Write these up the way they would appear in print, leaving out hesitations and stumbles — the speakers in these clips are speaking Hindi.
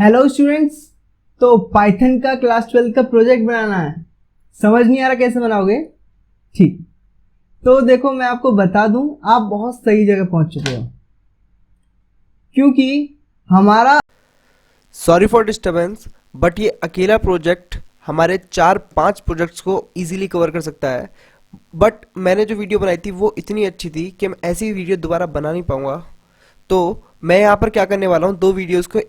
Hello students. तो पाइथन का क्लास 12 का प्रोजेक्ट बनाना है। समझ नहीं आ रहा कैसे बनाओगे? ठीक, तो देखो मैं आपको बता दूं, आप बहुत सही जगह पहुंच चुके हो, क्योंकि हमारा सॉरी फॉर डिस्टरबेंस, बट ये अकेला प्रोजेक्ट हमारे 4-5 प्रोजेक्ट्स को इजीली कवर कर सकता है। बट मैंने जो वीडियो बनाई थी वो इतनी अच्छी थी कि मैं ऐसी वीडियो दोबारा बना नहीं पाऊंगा। तो मैं यहाँ पर क्या करने वाला हूँ, दो वीडियोस को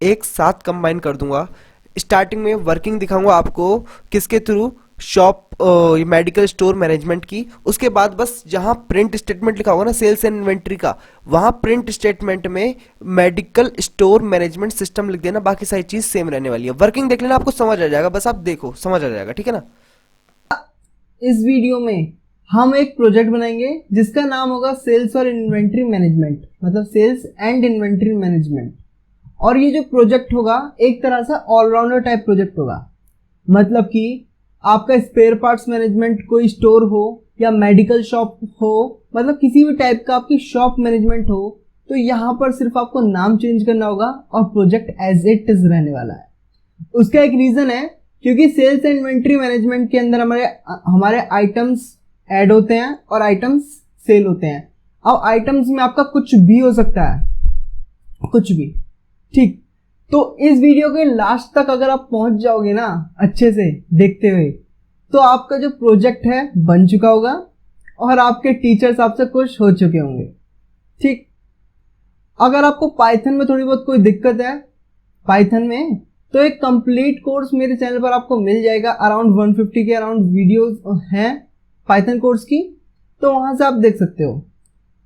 एक साथ कंबाइन कर दूंगा। स्टार्टिंग में वर्किंग दिखाऊंगा आपको, किसके through, shop medical store management की। उसके बाद बस जहां प्रिंट स्टेटमेंट लिखा होगा ना सेल्स एंड इन्वेंट्री का, वहां प्रिंट स्टेटमेंट में मेडिकल स्टोर मैनेजमेंट सिस्टम लिख देना। बाकी सारी चीज सेम रहने वाली है। वर्किंग देख लेना, आपको समझ आ जाएगा। बस आप देखो, समझ आ जाएगा। ठीक है ना? इस वीडियो में हम एक प्रोजेक्ट बनाएंगे जिसका नाम होगा सेल्स और इन्वेंट्री मैनेजमेंट, मतलब सेल्स एंड इन्वेंट्री मैनेजमेंट। और ये जो प्रोजेक्ट होगा एक तरह से ऑलराउंडर टाइप प्रोजेक्ट होगा। मतलब कि आपका स्पेयर पार्ट्स मैनेजमेंट कोई स्टोर हो या मेडिकल शॉप हो, मतलब किसी भी टाइप का आपकी शॉप मैनेजमेंट हो, तो यहाँ पर सिर्फ आपको नाम चेंज करना होगा और प्रोजेक्ट एज इट इज रहने वाला है। उसका एक रीजन है, क्योंकि सेल्स एंड इन्वेंट्री मैनेजमेंट के अंदर हमारे हमारे आइटम्स ऐड होते हैं और आइटम्स सेल होते हैं। अब आइटम्स में आपका कुछ भी हो सकता है, कुछ भी। ठीक, तो इस वीडियो के लास्ट तक अगर आप पहुंच जाओगे ना अच्छे से देखते हुए, तो आपका जो प्रोजेक्ट है बन चुका होगा और आपके टीचर्स आपसे खुश हो चुके होंगे। ठीक, अगर आपको पाइथन में थोड़ी बहुत कोई दिक्कत है पाइथन में, तो एक कंप्लीट कोर्स मेरे चैनल पर आपको मिल जाएगा। अराउंड 150 के अराउंड वीडियोस हैं पाइथन कोर्स की, तो वहां से आप देख सकते हो।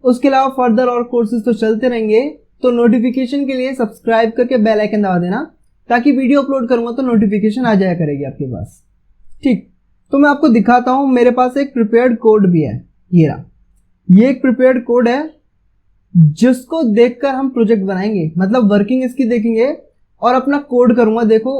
उसके अलावा फर्दर और कोर्सेज तो चलते रहेंगे, तो नोटिफिकेशन के लिए सब्सक्राइब करके बेल आइकन दबा देना, ताकि वीडियो अपलोड करूंगा तो नोटिफिकेशन आ जाया करेगी आपके पास। ठीक, तो मैं आपको दिखाता हूं, मेरे पास एक प्रिपेयर्ड कोड भी है। ये रहा, ये एक प्रिपेयर्ड कोड है जिसको देखकर हम प्रोजेक्ट बनाएंगे, मतलब वर्किंग इसकी देखेंगे और अपना कोड करूंगा। देखो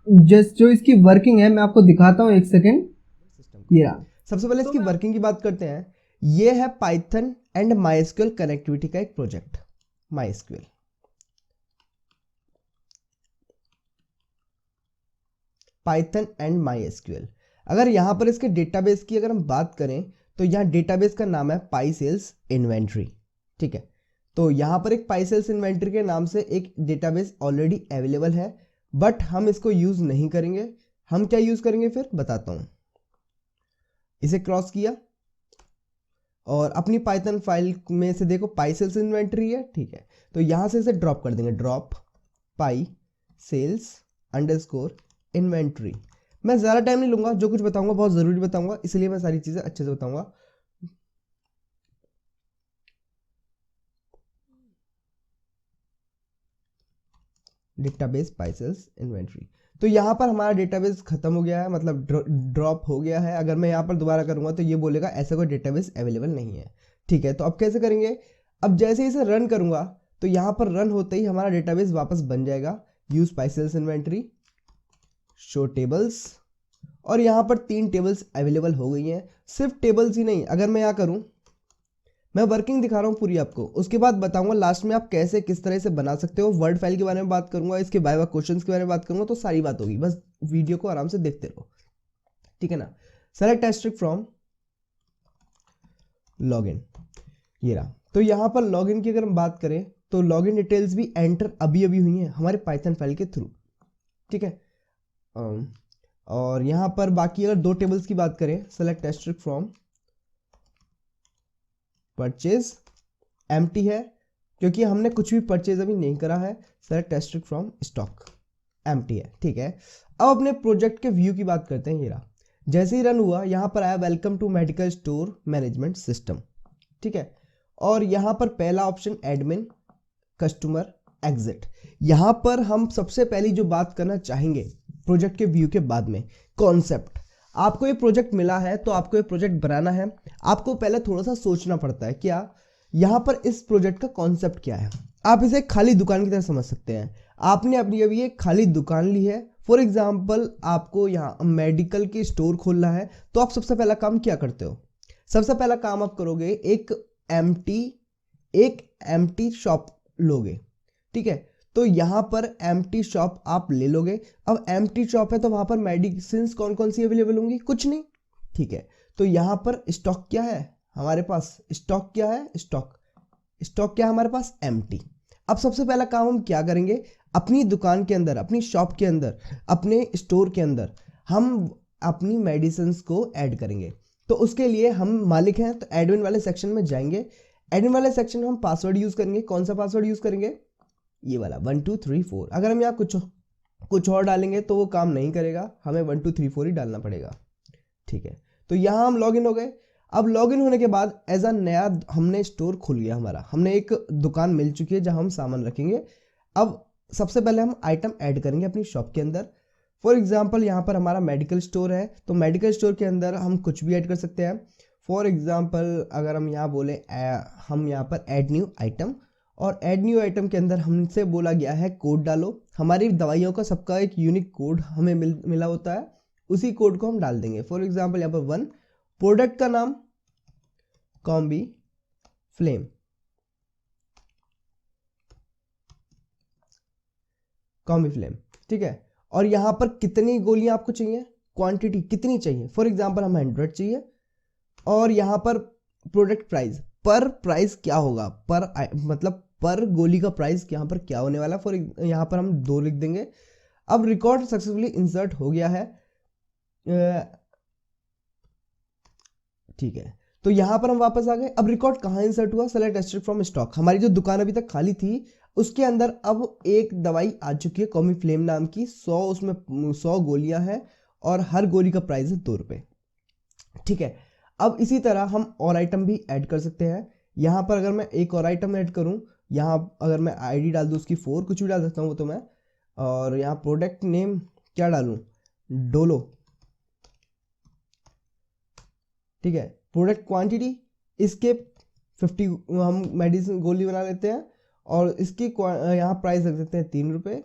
जो इसकी वर्किंग है मैं आपको दिखाता हूं, एक सेकेंड। सिस्टम का ये रहा। सबसे पहले इसकी वर्किंग की बात करते हैं। ये है पाइथन एंड माइस्क्यूएल कनेक्टिविटी का एक project. MySQL Python and MySQL, अगर यहां पर इसके डेटाबेस की अगर हम बात करें तो यहां डेटाबेस का नाम है पाई सेल्स इन्वेंट्री। ठीक है, तो यहां पर एक पाई सेल्स इन्वेंट्री के नाम से एक डेटाबेस ऑलरेडी अवेलेबल है, बट हम इसको यूज नहीं करेंगे। हम क्या यूज करेंगे फिर बताता हूं। इसे क्रॉस किया और अपनी पाइथन फाइल में से देखो पाई सेल्स इन्वेंट्री है। ठीक है, तो यहां से इसे ड्रॉप कर देंगे, ड्रॉप पाई सेल्स अंडरस्कोर इन्वेंट्री। मैं ज़्यादा टाइम नहीं लूंगा, जो कुछ बताऊंगा बहुत ज़रूरी बताऊंगा, इसलिए मैं सारी चीज़ें अच्छे से बताऊंगा। डेटाबेस पाई सेल्स इन्वेंट्री, तो यहाँ पर हमारा डेटाबेस खत्म हो गया है, मतलब ड्रॉप हो गया है। अगर मैं यहाँ पर दोबारा करूँगा तो ये बोलेगा ऐसा कोई डेटाबेस अवेलेबल नहीं है। ठीक है, तो अब कैसे करेंगे? अब जैसे ही इसे रन करूँगा तो यहाँ पर रन होते ही हमारा डेटाबेस वापस बन जाएगा। यूज पाई सेल्स इन्वेंट्री, शो टेबल्स, और यहाँ पर 3 टेबल्स अवेलेबल हो गई हैं। सिर्फ टेबल्स ही नहीं, अगर मैं यहाँ करूँ, मैं वर्किंग दिखा रहा हूँ पूरी आपको, उसके बाद बताऊंगा लास्ट में आप कैसे किस तरह से बना सकते हो। वर्ड फाइल के बारे में बात करूंगा, इसके बाय क्वेश्चंस के बारे में बात करूंगा, तो सारी बात होगी। बस वीडियो को आराम से देखते रहो। ठीक है ना? सेलेक्ट एस्ट्रिक फ्रॉम लॉगिन, ये रहा। तो यहाँ पर लॉगिन की अगर हम बात करें तो लॉगिन डिटेल्स भी एंटर अभी अभी हुई हैं हमारे पाइथन फाइल के थ्रू। ठीक है, और यहाँ पर बाकी अगर 2 टेबल्स की बात करें, select asterisk from purchase, empty है क्योंकि हमने कुछ भी परचेज अभी नहीं करा है। Select asterisk from stock, empty है। ठीक है, अब अपने प्रोजेक्ट के व्यू की बात करते हैं। ये रहा, जैसे ही रन हुआ यहाँ पर आया welcome to medical store management system. ठीक है, और यहाँ पर पहला ऑप्शन एडमिन कस्टमर एग्जिट। यहाँ पर हम सबसे पहली जो बात करना चाहेंगे प्रोजेक्ट के व्यू के बाद में, कॉन्सेप्ट। आपको ये प्रोजेक्ट मिला है तो आपको ये प्रोजेक्ट बनाना है, आपको पहले थोड़ा सा सोचना पड़ता है क्या यहाँ पर इस प्रोजेक्ट का कॉन्सेप्ट क्या है। आप इसे खाली दुकान की तरह समझ सकते हैं। आपने अपनी अभी एक खाली दुकान ली है, फॉर एग्जाम्पल आपको यहाँ मेडिकल की स्टोर खोलना है, तो आप सबसे पहला काम क्या करते हो? सबसे पहला काम आप करोगे एक एम्प्टी शॉप लोगे। ठीक है, तो यहाँ पर एम्प्टी शॉप आप ले लोगे। अब एम्प्टी शॉप है तो वहाँ पर मेडिसिन कौन कौन सी अवेलेबल होंगी, कुछ नहीं, ठीक है। तो यहाँ पर स्टॉक क्या है हमारे पास, स्टॉक क्या है, स्टॉक क्या है हमारे पास, एम्प्टी। अब सबसे पहला काम हम क्या करेंगे, अपनी दुकान के अंदर, अपनी शॉप के अंदर, अपने स्टोर के अंदर हम अपनी मेडिसिन को ऐड करेंगे। तो उसके लिए हम मालिक हैं तो एडमिन वाले सेक्शन में जाएंगे। एडमिन वाले सेक्शन में हम पासवर्ड यूज करेंगे। कौन सा पासवर्ड यूज करेंगे, ये वाला 1 2 3 4। अगर हम यहाँ कुछ और डालेंगे तो वो काम नहीं करेगा, हमें 1 2 3 4 ही डालना पड़ेगा, ठीक है। तो यहाँ हम लॉगिन हो गए। अब लॉगिन होने के बाद एज अ नया हमने स्टोर खुल गया हमारा, हमने एक दुकान मिल चुकी है जहाँ हम सामान रखेंगे। अब सबसे पहले हम आइटम ऐड करेंगे अपनी शॉप के अंदर। फॉर एग्जाम्पल यहाँ पर हमारा मेडिकल स्टोर है, तो मेडिकल स्टोर के अंदर हम कुछ भी ऐड कर सकते हैं। फॉर एग्जाम्पल अगर हम यहाँ बोले हम यहाँ पर ऐड न्यू आइटम, और ऐड न्यू आइटम के अंदर हमसे बोला गया है कोड डालो। हमारी दवाइयों का सबका एक यूनिक कोड हमें मिला होता है, उसी कोड को हम डाल देंगे। फॉर एग्जाम्पल यहाँ पर 1, प्रोडक्ट का नाम कॉम्बी फ्लेम, ठीक है। और यहाँ पर कितनी गोलियां आपको चाहिए, क्वांटिटी कितनी चाहिए, फॉर एग्जांपल हम 100 चाहिए। और यहाँ पर प्रोडक्ट प्राइस, पर प्राइस क्या होगा, मतलब पर गोली का प्राइस यहाँ पर क्या होने वाला, फॉर यहाँ पर हम 2 लिख देंगे। अब रिकॉर्ड सक्सेसफुली इंसर्ट हो गया है, ठीक है। तो यहाँ पर हम वापस आ गए। अब रिकॉर्ड कहाँ इंसर्ट हुआ, सेलेक्ट एक्सट्रैक्ट फ्रॉम स्टॉक। हमारी जो दुकान अभी तक खाली थी उसके अंदर अब एक दवाई आ चुकी है कॉमी फ्लेम नाम की, 100 उसमें 100 गोलियां हैं और हर गोली का प्राइस है 2 रुपये, ठीक है। अब इसी तरह हम और आइटम भी ऐड कर सकते हैं। यहाँ पर अगर मैं एक और आइटम ऐड करूँ, यहाँ अगर मैं आईडी डाल दूँ उसकी 4, कुछ भी डाल सकता हूँ वो तो मैं। और यहाँ प्रोडक्ट नेम क्या डालूँ, डोलो, ठीक है। प्रोडक्ट क्वांटिटी इसके 50 हम मेडिसिन गोली बना लेते हैं, और इसकी यहाँ प्राइस रख देते हैं 3 रुपये।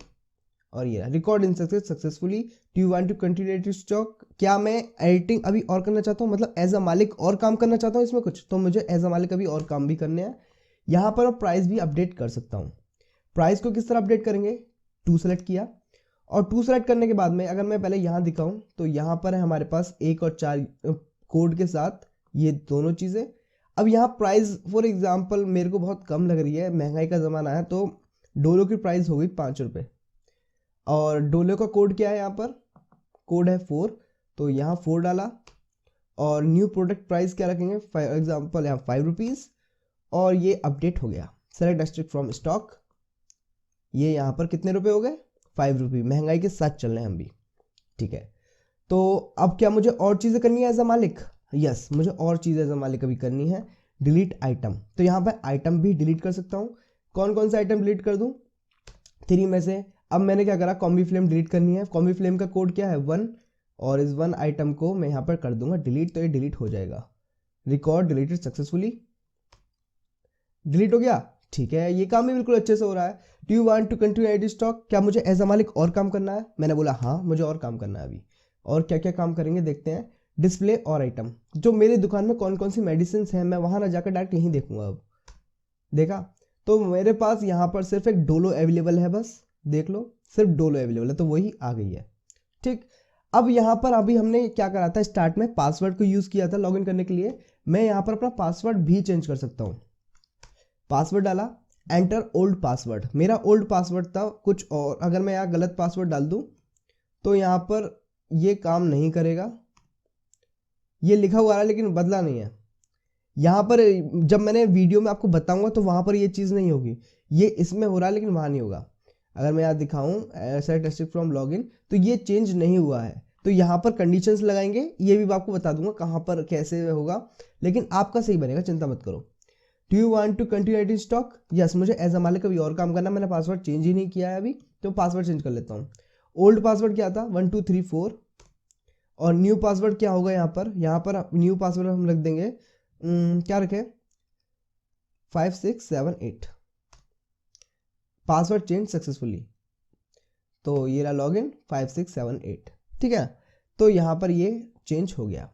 और ये record in successfully, do you want to continue stock. क्या मैं एडिटिंग अभी और करना चाहता हूँ, मतलब एज अ मालिक और काम करना चाहता हूँ इसमें कुछ, तो मुझे एज अ मालिक अभी और काम भी करने हैं। यहाँ पर मैं प्राइस भी अपडेट कर सकता हूँ। प्राइस को किस तरह अपडेट करेंगे, 2 सेलेक्ट किया, और 2 सेलेक्ट करने के बाद में अगर मैं पहले यहाँ दिखाऊँ तो यहाँ पर है हमारे पास 1 और 4 कोड के साथ ये दोनों चीज़ें। अब यहाँ प्राइस फॉर एग्जांपल मेरे को बहुत कम लग रही है, महंगाई का ज़माना है, तो डोलो की प्राइस हो गई 5 रुपये। और डोलो का कोड क्या है, यहाँ पर कोड है 4, तो यहाँ 4 डाला। और न्यू प्रोडक्ट प्राइस क्या रखेंगे, फॉर एग्जांपल यहाँ 5 रुपीज़, और ये अपडेट हो गया। सेलेक्ट एक्सट्रैक्ट फ्रॉम स्टॉक, ये यहाँ पर कितने रुपए हो गए, 5 रुपये। महंगाई के साथ चल रहे हैं हम भी, ठीक है। तो अब क्या मुझे और चीज़ें करनी है एज अ मालिक, यस मुझे और चीज़ें एज अ मालिक अभी करनी है। डिलीट आइटम, तो यहाँ पर आइटम भी डिलीट कर सकता हूँ। कौन कौन से आइटम डिलीट कर दूँ, 3 में से। अब मैंने क्या करा, कॉम्बी फ्लेम डिलीट करनी है। कॉम्बी फ्लेम का कोड क्या है 1, और इस 1 आइटम को मैं यहाँ पर कर दूंगा डिलीट, तो ये डिलीट हो जाएगा। रिकॉर्ड डिलीटेड सक्सेसफुली, डिलीट हो गया, ठीक है। ये काम भी बिल्कुल अच्छे से हो रहा है। Do you want to continue add stock, क्या मुझे एज अ मालिक और काम करना है, मैंने बोला हाँ मुझे और काम करना है अभी। और क्या क्या काम करेंगे देखते हैं। डिस्प्ले और आइटम, जो मेरी दुकान में कौन कौन सी मेडिसिन हैं मैं वहाँ ना जाकर डायरेक्ट यहीं देखूंगा। अब देखा तो मेरे पास यहाँ पर सिर्फ एक डोलो अवेलेबल है, बस देख लो सिर्फ डोलो अवेलेबल है, तो वही आ गई है, ठीक। अब यहाँ पर अभी हमने क्या करा था, स्टार्ट में पासवर्ड को यूज़ किया था लॉगिन करने के लिए। मैं यहाँ पर अपना पासवर्ड भी चेंज कर सकता हूँ। पासवर्ड डाला, एंटर ओल्ड पासवर्ड, मेरा ओल्ड पासवर्ड था कुछ और। अगर मैं यहाँ गलत पासवर्ड डाल दूँ तो यहाँ पर ये काम नहीं करेगा, ये लिखा हुआ है लेकिन बदला नहीं है। यहाँ पर जब मैंने वीडियो में आपको बताऊंगा तो वहाँ पर ये चीज़ नहीं होगी, ये इसमें हो रहा है लेकिन वहाँ नहीं होगा। अगर मैं यहाँ दिखाऊँ सेलेक्ट एक्सट्रैक्ट फ्रॉम लॉगिन, तो ये चेंज नहीं हुआ है। तो यहाँ पर कंडीशंस लगाएंगे, ये भी आपको बता दूंगा कहाँ पर कैसे होगा, लेकिन आपका सही बनेगा, चिंता मत करो। Do you want to continue at stock, yes मुझे एज अ मालिक अभी और काम करना, मैंने पासवर्ड चेंज ही नहीं किया है अभी, तो पासवर्ड चेंज कर लेता हूँ। ओल्ड पासवर्ड क्या था 1 2 3 4, और न्यू पासवर्ड क्या होगा, यहाँ पर न्यू पासवर्ड हम रख देंगे क्या रखें 5 6 7 8। पासवर्ड चेंज सक्सेसफुली, तो ये रहा लॉगिन 5 6 7 8, ठीक है। तो यहाँ पर ये चेंज हो गया।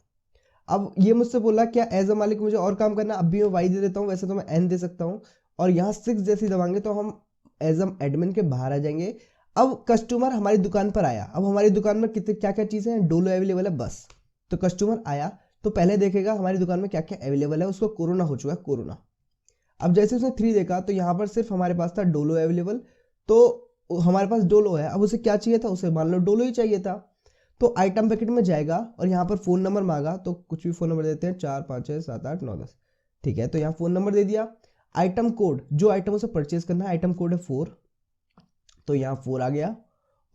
अब ये मुझसे बोला क्या एज अ मालिक मुझे और काम करना, अब भी मैं वाई दे देता हूँ, वैसे तो मैं एन दे सकता हूँ। और यहाँ 6 जैसे दबाएंगे तो हम एज हम एडमिन के बाहर आ जाएंगे। अब कस्टमर हमारी दुकान पर आया, अब हमारी दुकान में कितने क्या क्या चीज़ें हैं, डोलो अवेलेबल है बस। तो कस्टमर आया तो पहले देखेगा हमारी दुकान में क्या क्या अवेलेबल है, उसको कोरोना हो चुका है, कोरोना। अब जैसे उसने 3 देखा तो यहाँ पर सिर्फ हमारे पास था डोलो अवेलेबल, तो हमारे पास डोलो है। अब उसे क्या चाहिए था, उसे मान लो डोलो ही चाहिए था। तो आइटम पैकेट में जाएगा और यहाँ पर फ़ोन नंबर मांगा, तो कुछ भी फ़ोन नंबर देते हैं, 4 5 6 7 8 9 10, ठीक है। तो यहाँ फ़ोन नंबर दे दिया। आइटम कोड, जो आइटम उसे परचेज करना है, आइटम कोड है 4, तो यहाँ 4 आ गया।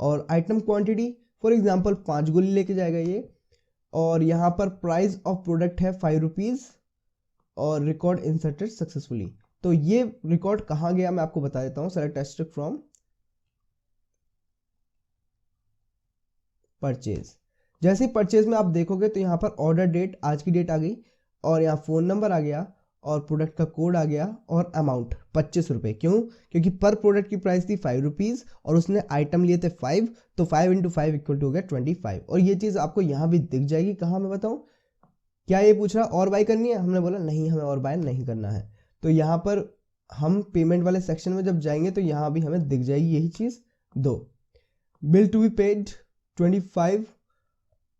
और आइटम क्वांटिटी, फॉर एग्जांपल 5 गोली लेके जाएगा ये। और यहाँ पर प्राइस ऑफ प्रोडक्ट है 5 रुपीज़ और रिकॉर्ड इंसर्टेड सक्सेसफुली। तो ये रिकॉर्ड कहाँ गया मैं आपको बता देता हूँ। Select asterisk from purchase. जैसे ही परचेज में आप देखोगे तो यहाँ पर ऑर्डर डेट, आज की डेट आ गई, और यहाँ फ़ोन नंबर आ गया, और प्रोडक्ट का कोड आ गया, और अमाउंट 25 रुपये। क्यों? क्योंकि पर प्रोडक्ट की प्राइस थी 5 रुपीज़ और उसने आइटम लिए थे 5, तो 5 × 5 = हो गया 25। और ये चीज़ आपको यहाँ भी दिख जाएगी। कहाँ मैं बताऊँ? क्या ये पूछ रहा और बाय करनी है? हमने बोला नहीं, हमें और बाय नहीं करना है। तो यहाँ पर हम पेमेंट वाले सेक्शन में जब जाएंगे तो यहाँ भी हमें दिख जाएगी यही चीज़। 2 bill to be paid 25,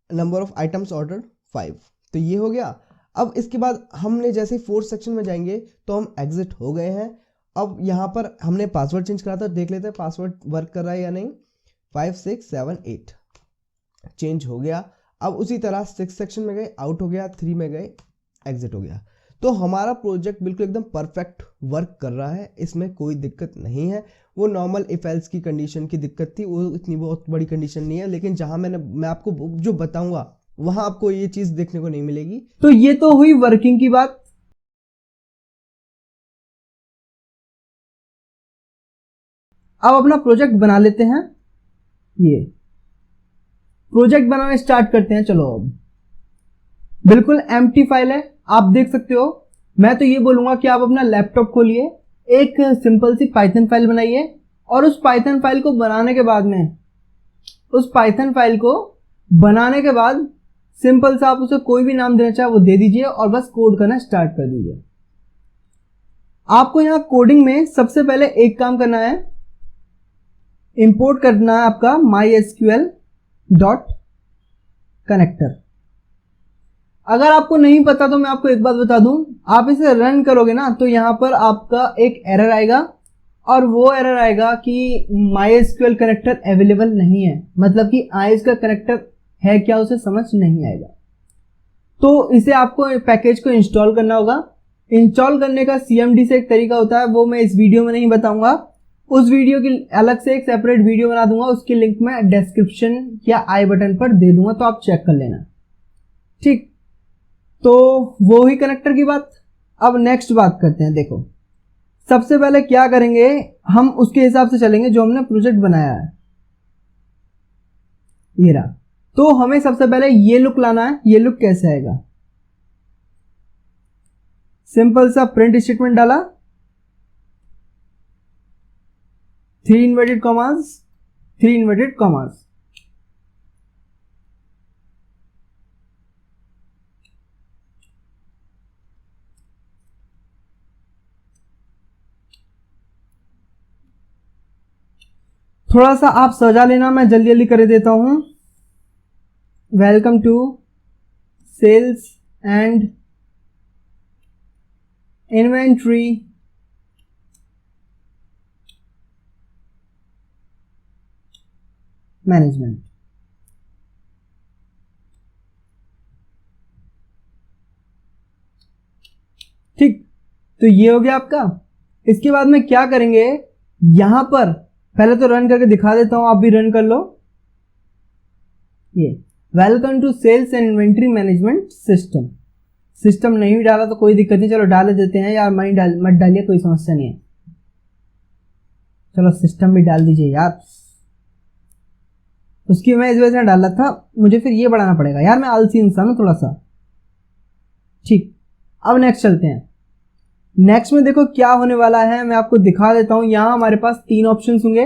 number of items order 5। तो ये हो गया। अब इसके बाद हमने जैसे 4th सेक्शन में जाएंगे तो हम एग्जिट हो गए हैं। अब यहाँ पर हमने पासवर्ड चेंज करा था, देख लेते हैं पासवर्ड वर्क कर रहा है या नहीं। 5 6 7 8 चेंज हो गया। अब उसी तरह 6th सेक्शन में गए, आउट हो गया, 3 में गए, एग्जिट हो गया। तो हमारा प्रोजेक्ट बिल्कुल एकदम परफेक्ट वर्क कर रहा है, इसमें कोई दिक्कत नहीं है। वो नॉर्मल इफ एल्स की कंडीशन की दिक्कत थी, वो इतनी बहुत बड़ी कंडीशन नहीं है। लेकिन जहां मैं आपको जो बताऊंगा वहां आपको ये चीज देखने को नहीं मिलेगी। तो ये तो हुई वर्किंग की बात। अब अपना प्रोजेक्ट बना लेते हैं। ये प्रोजेक्ट बनाना स्टार्ट करते हैं। चलो, अब बिल्कुल एम्प्टी फाइल है, आप देख सकते हो। मैं तो ये बोलूंगा कि आप अपना लैपटॉप खोलिए, एक सिंपल सी पाइथन फाइल बनाइए, और उस पाइथन फाइल को बनाने के बाद सिंपल सा आप उसे कोई भी नाम देना चाहे वो दे दीजिए और बस कोड करना स्टार्ट कर दीजिए। आपको यहाँ कोडिंग में सबसे पहले एक काम करना है, इंपोर्ट करना है आपका mysql.connector। अगर आपको नहीं पता तो मैं आपको एक बात बता दूं, आप इसे रन करोगे ना तो यहाँ पर आपका एक एरर आएगा, और वो एरर आएगा कि MySQL कनेक्टर अवेलेबल नहीं है, मतलब कि IIS का कनेक्टर है क्या उसे समझ नहीं आएगा। तो इसे आपको पैकेज को इंस्टॉल करना होगा। इंस्टॉल करने का CMD से एक तरीका होता है, वो मैं इस वीडियो में नहीं बताऊंगा। उस वीडियो की अलग से एक सेपरेट वीडियो बना दूंगा, उसकी लिंक मैं डिस्क्रिप्शन या आई बटन पर दे दूंगा, तो आप चेक कर लेना। ठीक, तो वो ही कनेक्टर की बात। अब नेक्स्ट बात करते हैं। देखो, सबसे पहले क्या करेंगे, हम उसके हिसाब से चलेंगे जो हमने प्रोजेक्ट बनाया है। ये रहा। तो हमें सबसे पहले ये लुक लाना है। ये लुक कैसे आएगा? सिंपल सा प्रिंट स्टेटमेंट डाला, 3 इन्वर्टेड कॉमास, 3 इन्वर्टेड कॉमास। थोड़ा सा आप सजा लेना, मैं जल्दी जल्दी कर देता हूं। Welcome to sales and inventory management. ठीक, तो ये हो गया आपका। इसके बाद में क्या करेंगे, यहां पर पहले तो रन करके दिखा देता हूं, आप भी रन कर लो। ये welcome to sales and inventory management system. System नहीं भी डाला तो कोई दिक्कत नहीं, चलो डाल देते हैं यार, मत डालिए, कोई समस्या नहीं है। चलो सिस्टम भी डाल दीजिए यार, उसकी मैं इस वजह से डाला था, मुझे फिर ये बढ़ाना पड़ेगा यार, मैं आलसी इंसान हूं थोड़ा सा। ठीक, अब नेक्स्ट चलते हैं। नेक्स्ट में देखो क्या होने वाला है, मैं आपको दिखा देता हूं। यहां हमारे पास 3 ऑप्शन होंगे,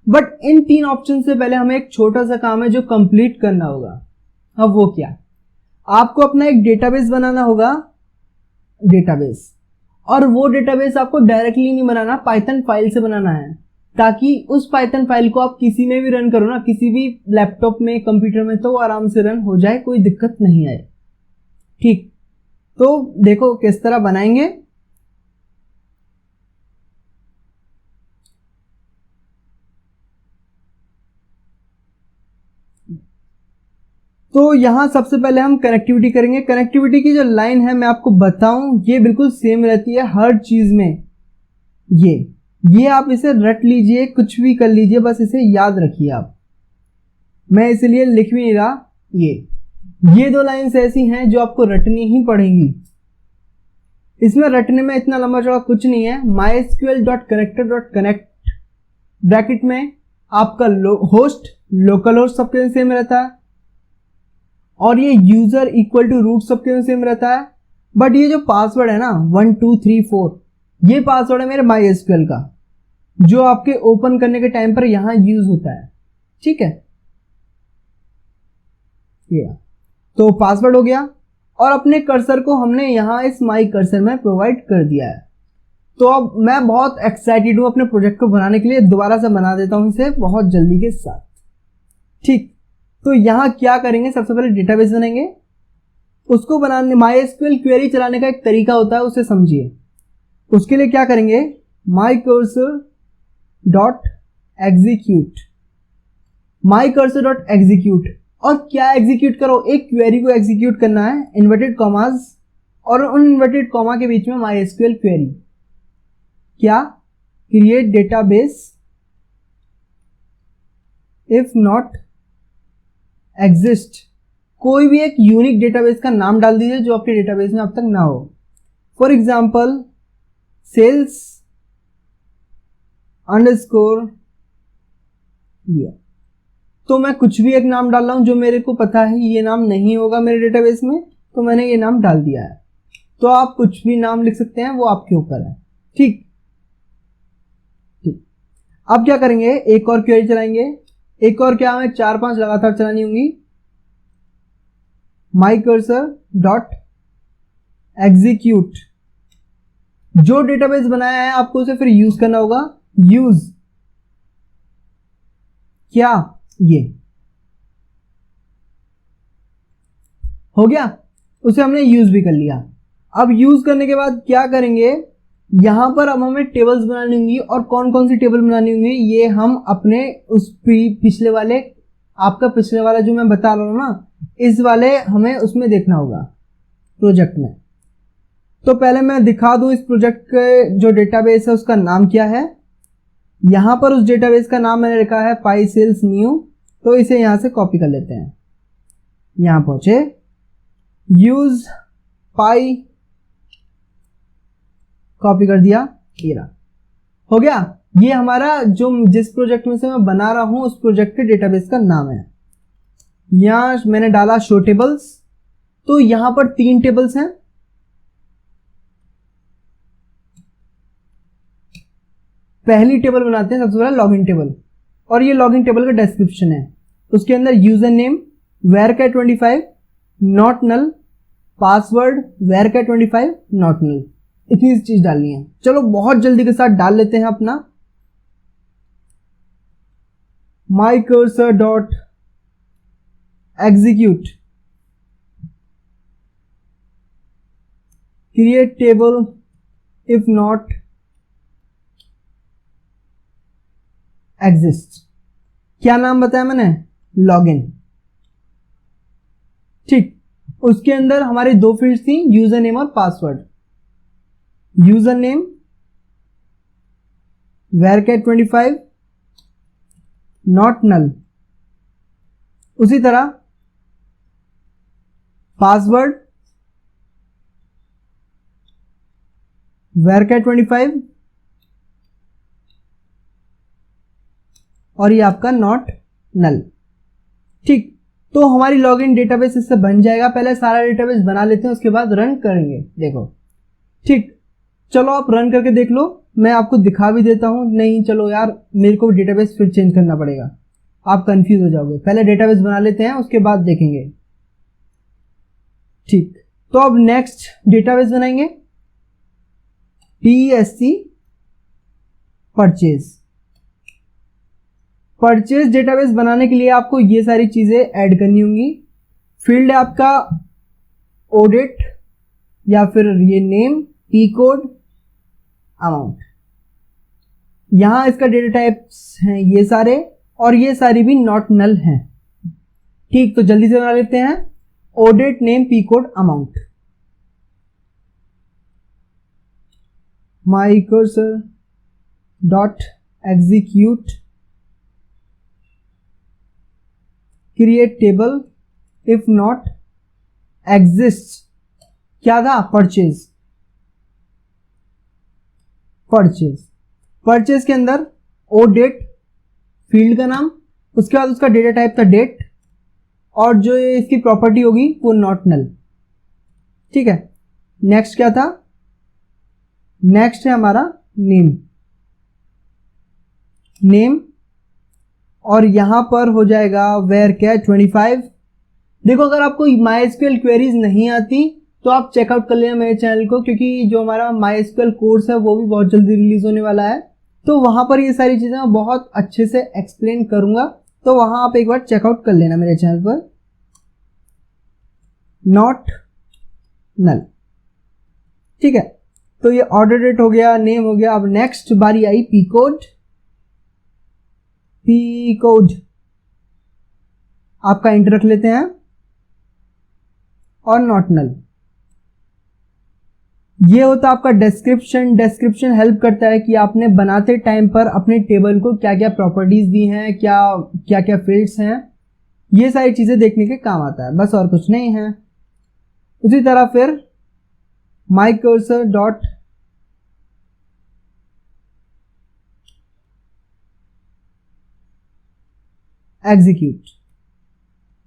बट इन 3 ऑप्शन से पहले हमें एक छोटा सा काम है जो कंप्लीट करना होगा। अब वो क्या, आपको अपना एक डेटाबेस बनाना होगा, डेटाबेस। और वो डेटाबेस आपको डायरेक्टली नहीं बनाना, पाइथन फाइल से बनाना है, ताकि उस पाइथन फाइल को आप किसी में भी रन करो ना, किसी भी लैपटॉप में, कंप्यूटर में, तो वो आराम से रन हो जाए, कोई दिक्कत नहीं आए। ठीक, तो देखो किस तरह बनाएंगे। तो यहां सबसे पहले हम कनेक्टिविटी करेंगे। कनेक्टिविटी की जो लाइन है मैं आपको बताऊं, ये बिल्कुल सेम रहती है हर चीज में। ये आप इसे रट लीजिए, कुछ भी कर लीजिए, बस इसे याद रखिए आप। मैं इसलिए लिख भी नहीं रहा। ये दो लाइन्स ऐसी हैं जो आपको रटनी ही पड़ेंगी। इसमें रटने में इतना लंबा चौड़ा कुछ नहीं है। mysql.connector.connect ब्रैकेट में आपका होस्ट, लोकल होस्ट सबके सेम रहता है, और ये यूजर इक्वल टू रूट सबके सेम रहता है। बट ये जो पासवर्ड है ना 1 2 3 4, ये पासवर्ड है मेरे MySQL का, जो आपके ओपन करने के टाइम पर यहां यूज होता है। ठीक है, ये तो पासवर्ड हो गया, और अपने कर्सर को हमने यहां इस माई कर्सर में प्रोवाइड कर दिया है। तो अब मैं बहुत एक्साइटेड हूं अपने प्रोजेक्ट को बनाने के लिए। दोबारा से बना देता हूं इसे बहुत जल्दी के साथ। ठीक, तो यहां क्या करेंगे, सबसे पहले डेटाबेस बनाएंगे। उसको बनाने MySQL क्वेरी चलाने का एक तरीका होता है, उसे समझिए। उसके लिए क्या करेंगे, mycursor.execute, और क्या एग्जीक्यूट करो, एक क्वेरी को एग्जीक्यूट करना है, इन्वर्टेड कॉमास, और उन इन्वर्टेड कॉमा के बीच में MySQL क्वेरी, क्या, create database if not exist. कोई भी एक यूनिक डेटाबेस का नाम डाल दीजिए जो आपके डेटाबेस में अब तक ना हो। फॉर एग्जाम्पल सेल्स अंडरस्कोर, तो मैं कुछ भी एक नाम डाल रहा हूं जो मेरे को पता है ये नाम नहीं होगा मेरे डेटाबेस में, तो मैंने ये नाम डाल दिया है। तो आप कुछ भी नाम लिख सकते हैं, वो आपके ऊपर है। ठीक, अब क्या करेंगे, एक और क्वेरी चलाएंगे। एक और क्या, हमें 4-5 लगातार चलानी होंगी। mycursor.execute, जो डेटाबेस बनाया है आपको उसे फिर यूज करना होगा। यूज क्या, ये हो गया, उसे हमने यूज भी कर लिया। अब यूज करने के बाद क्या करेंगे, यहां पर अब हमें टेबल्स बनानी होंगी, और कौन कौन सी टेबल बनानी होंगी ये हम अपने उस पिछले वाले, आपका पिछले वाला जो मैं बता रहा हूं ना, इस वाले हमें उसमें देखना होगा प्रोजेक्ट में। तो पहले मैं दिखा दूं इस प्रोजेक्ट के जो डेटाबेस है उसका नाम क्या है। यहां पर उस डेटाबेस का नाम मैंने रखा है PySalesNew, तो इसे यहां से कॉपी कर लेते हैं। यहां पहुंचे, यूज पाई, कॉपी कर दिया, ये रहा, हो गया। ये हमारा जो जिस प्रोजेक्ट में से मैं बना रहा हूं उस प्रोजेक्ट के डेटाबेस का नाम है। यहां मैंने डाला शो टेबल्स, तो यहां पर 3 टेबल्स हैं। पहली टेबल बनाते हैं सबसे पहले लॉगिन टेबल, और ये लॉगिन टेबल का डिस्क्रिप्शन है। उसके अंदर user name varchar25 not null, password varchar25 not null, इतनी चीज डालनी है। चलो बहुत जल्दी के साथ डाल लेते हैं अपना mycursor.execute, create table if not exist। क्या नाम बताया मैंने, लॉगिन। ठीक, उसके अंदर हमारे 2 फील्ड्स थी, यूजर नेम और password. User name varchar25 not null, उसी तरह पासवर्ड varchar25, और ये आपका नॉट नल। ठीक, तो हमारी लॉगिन डेटाबेस इससे बन जाएगा। पहले सारा डेटाबेस बना लेते हैं, उसके बाद रन करेंगे। देखो, ठीक, चलो आप रन करके देख लो, मैं आपको दिखा भी देता हूं। नहीं चलो यार, मेरे को डेटाबेस फिर चेंज करना पड़ेगा, आप कंफ्यूज हो जाओगे। पहले डेटाबेस बना लेते हैं, उसके बाद देखेंगे। ठीक, तो अब नेक्स्ट डेटाबेस बनाएंगे। TESC purchase. परचेज डेटाबेस बनाने के लिए आपको ये सारी चीजें ऐड करनी होंगी। फील्ड है आपका ऑडिट या फिर ये नेम, पी कोड, अमाउंट। यहां इसका डेटा टाइप्स हैं ये सारे, और ये सारी भी नॉट नल हैं। ठीक, तो जल्दी से बना लेते हैं। Audit, name, P code, amount. My cursor dot execute create table if not exist. क्या था? परचेज। परचेज, परचेज के अंदर ऑडिट फील्ड का नाम, उसके बाद उसका डेटा टाइप था डेट, और जो इसकी प्रॉपर्टी होगी वो नॉट नल। ठीक है, नेक्स्ट क्या था? नेक्स्ट है हमारा नेम। नेम, और यहां पर हो जाएगा वेयर क्या 25। देखो, अगर आपको MySQL क्वेरीज नहीं आती तो आप चेकआउट कर लेना मेरे चैनल को, क्योंकि जो हमारा MySQL कोर्स है वो भी बहुत जल्दी रिलीज होने वाला है, तो वहां पर ये सारी चीजें मैं बहुत अच्छे से एक्सप्लेन करूंगा, तो वहां आप एक बार चेकआउट कर लेना मेरे चैनल पर। Not null. ठीक है, तो ये ऑर्डर डेट हो गया, नेम हो गया। अब नेक्स्ट बारी I P code. P code आपका इंटर रख लेते हैं, और नॉट नल। ये होता है आपका डिस्क्रिप्शन। डिस्क्रिप्शन हेल्प करता है कि आपने बनाते टाइम पर अपने टेबल को क्या क्या प्रॉपर्टीज दी हैं, क्या क्या क्या फील्ड्स हैं, ये सारी चीजें देखने के काम आता है, बस और कुछ नहीं है। उसी तरह फिर माई कर्सर डॉट एग्जीक्यूट।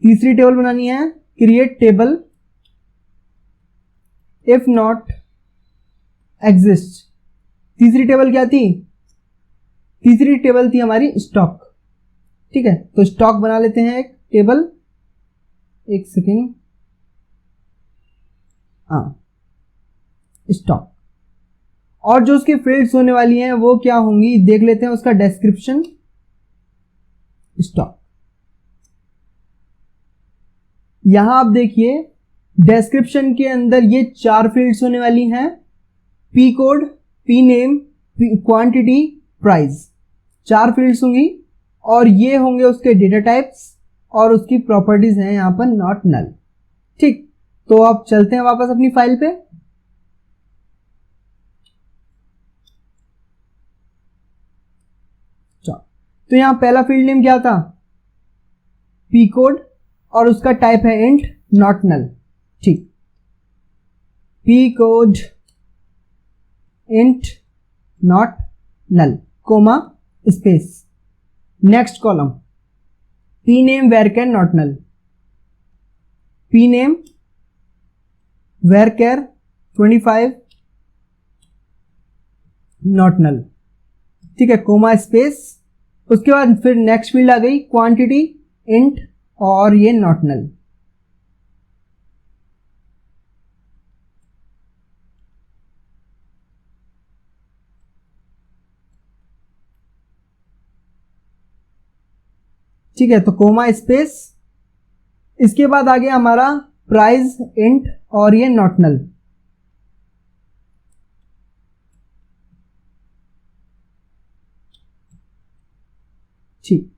तीसरी टेबल बनानी है, create table if not exist. तीसरी टेबल क्या थी? तीसरी टेबल थी हमारी स्टॉक। ठीक है, तो स्टॉक बना लेते हैं एक टेबल। एक सेकेंड, हाँ, स्टॉक। और जो उसकी फील्ड्स होने वाली हैं वो क्या होंगी देख लेते हैं। उसका डिस्क्रिप्शन स्टॉक। यहां आप देखिए डिस्क्रिप्शन के अंदर ये 4 फील्ड्स होने वाली हैं, P code, P name, quantity, price. 4 fields होंगी, और ये होंगे उसके डेटा टाइप्स, और उसकी प्रॉपर्टीज हैं यहां पर नॉट नल। ठीक, तो आप चलते हैं वापस अपनी फाइल पे। तो यहां पहला फील्ड नेम क्या था? पी कोड, और उसका टाइप है इंट, नॉट नल। ठीक, P code int not null, comma space. Next column P name varchar not null. P name varchar 25 not null. ठीक है, कोमा स्पेस। उसके बाद फिर नेक्स्ट फील्ड आ गई क्वांटिटी इंट, और ये नॉट नल। ठीक है, तो कोमा स्पेस। इसके बाद आ गया हमारा प्राइस इंट, और ये नॉट नल। ठीक,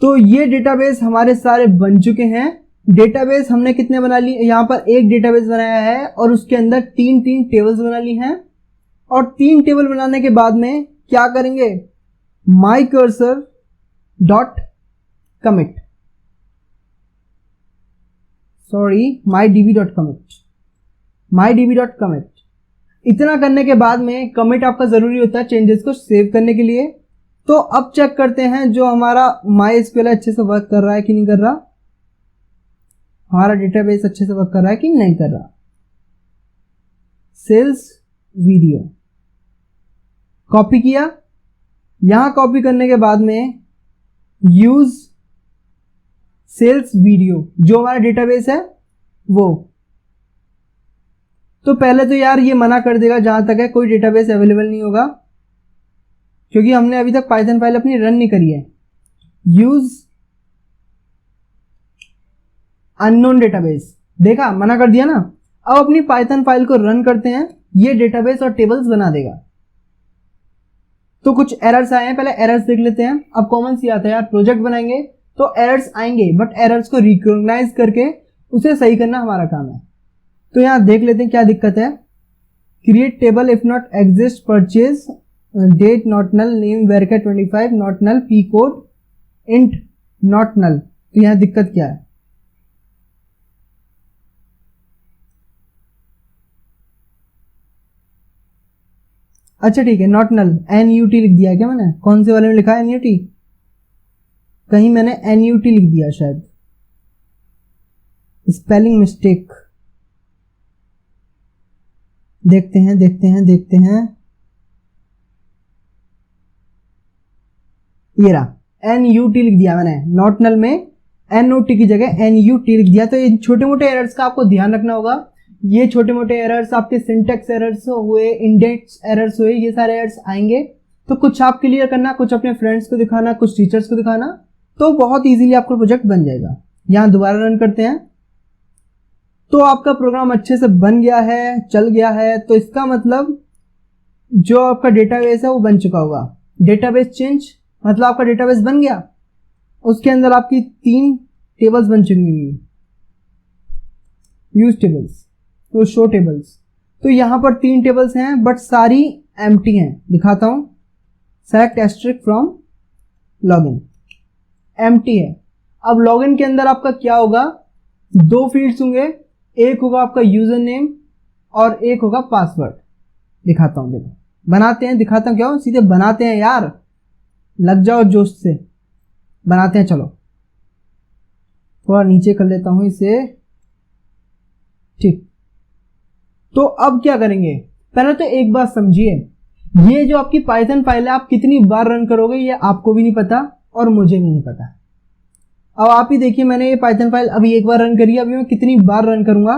तो ये डेटाबेस हमारे सारे बन चुके हैं। डेटाबेस हमने कितने बना लिए? यहां पर एक डेटाबेस बनाया है, और उसके अंदर 3 टेबल्स बना ली हैं। और 3 टेबल बनाने के बाद में क्या करेंगे? माई cursor dot commit, sorry, my DB dot commit. My DB dot commit. इतना करने के बाद में कमिट आपका जरूरी होता है चेंजेस को सेव करने के लिए। तो अब चेक करते हैं जो हमारा MySQL अच्छे से वर्क कर रहा है कि नहीं कर रहा, हमारा डेटाबेस अच्छे से वर्क कर रहा है कि नहीं कर रहा। सेल्स वीडियो कॉपी किया, यहां कॉपी करने के बाद में यूज सेल्स वीडियो, जो हमारा डेटाबेस है वो। तो पहले तो यार ये मना कर देगा जहां तक है कोई डेटाबेस अवेलेबल नहीं होगा, क्योंकि हमने अभी तक पाइथन फाइल अपनी रन नहीं करी है। यूज अननोन डेटाबेस, देखा मना कर दिया ना। अब अपनी पाइथन फाइल को रन करते हैं, ये डेटाबेस और टेबल्स बना देगा। तो कुछ एरर्स आए हैं, पहले एरर्स देख लेते हैं। अब कॉमन सी आता है यार, प्रोजेक्ट बनाएंगे तो एरर्स आएंगे, बट एरर्स को रिकॉग्नाइज करके उसे सही करना हमारा काम है। तो यहां देख लेते हैं क्या दिक्कत है। Create table if not exist purchase date not null name वेरका 25 not null P code int not null. तो यहां दिक्कत क्या है? अच्छा ठीक है, नॉट नल NUT लिख दिया है क्या मैंने? कौन से वाले में लिखा है NUT? कहीं मैंने NUT लिख दिया शायद, स्पेलिंग मिस्टेक। देखते हैं देखते हैं देखते हैं, ये रहा NUT लिख दिया मैंने, नॉट नल में NOT की जगह NUT लिख दिया। तो ये छोटे मोटे एरर्स का आपको ध्यान रखना होगा। ये छोटे मोटे एरर्स आपके सिंटेक्स एरर्स हुए, इंडेक्स एरर्स हुए, ये सारे एरर्स आएंगे। तो कुछ आप क्लियर करना, कुछ अपने फ्रेंड्स को दिखाना, कुछ टीचर्स को दिखाना, तो बहुत इजीली आपका प्रोजेक्ट बन जाएगा। यहां दोबारा रन करते हैं, तो आपका प्रोग्राम अच्छे से बन गया है, चल गया है। तो इसका मतलब जो आपका डेटाबेस है वो बन चुका होगा। डेटाबेस चेंज मतलब आपका डेटाबेस बन गया, उसके अंदर आपकी 3 टेबल्स बन चुकी होंगी, यूज टेबल्स तो शो टेबल्स। तो यहां पर 3 टेबल्स हैं बट सारी एम्प्टी हैं। दिखाता हूं, select asterisk from login, empty है। अब लॉगिन के अंदर आपका क्या होगा, 2 फील्ड्स होंगे, एक होगा आपका यूजर नेम और एक होगा पासवर्ड। दिखाता हूं, देखो बनाते हैं, दिखाता हूं, क्या सीधे बनाते हैं यार, लग जाओ जोश से, बनाते हैं। चलो थोड़ा नीचे कर लेता हूं इसे, ठीक। तो अब क्या करेंगे, पहले तो एक बात समझिए, ये जो आपकी पाइथन फाइल है आप कितनी बार रन करोगे ये आपको भी नहीं पता और मुझे भी नहीं पता। अब आप ही देखिए, मैंने ये पाइथन फाइल अभी एक बार रन करी है, अभी मैं कितनी बार रन करूंगा।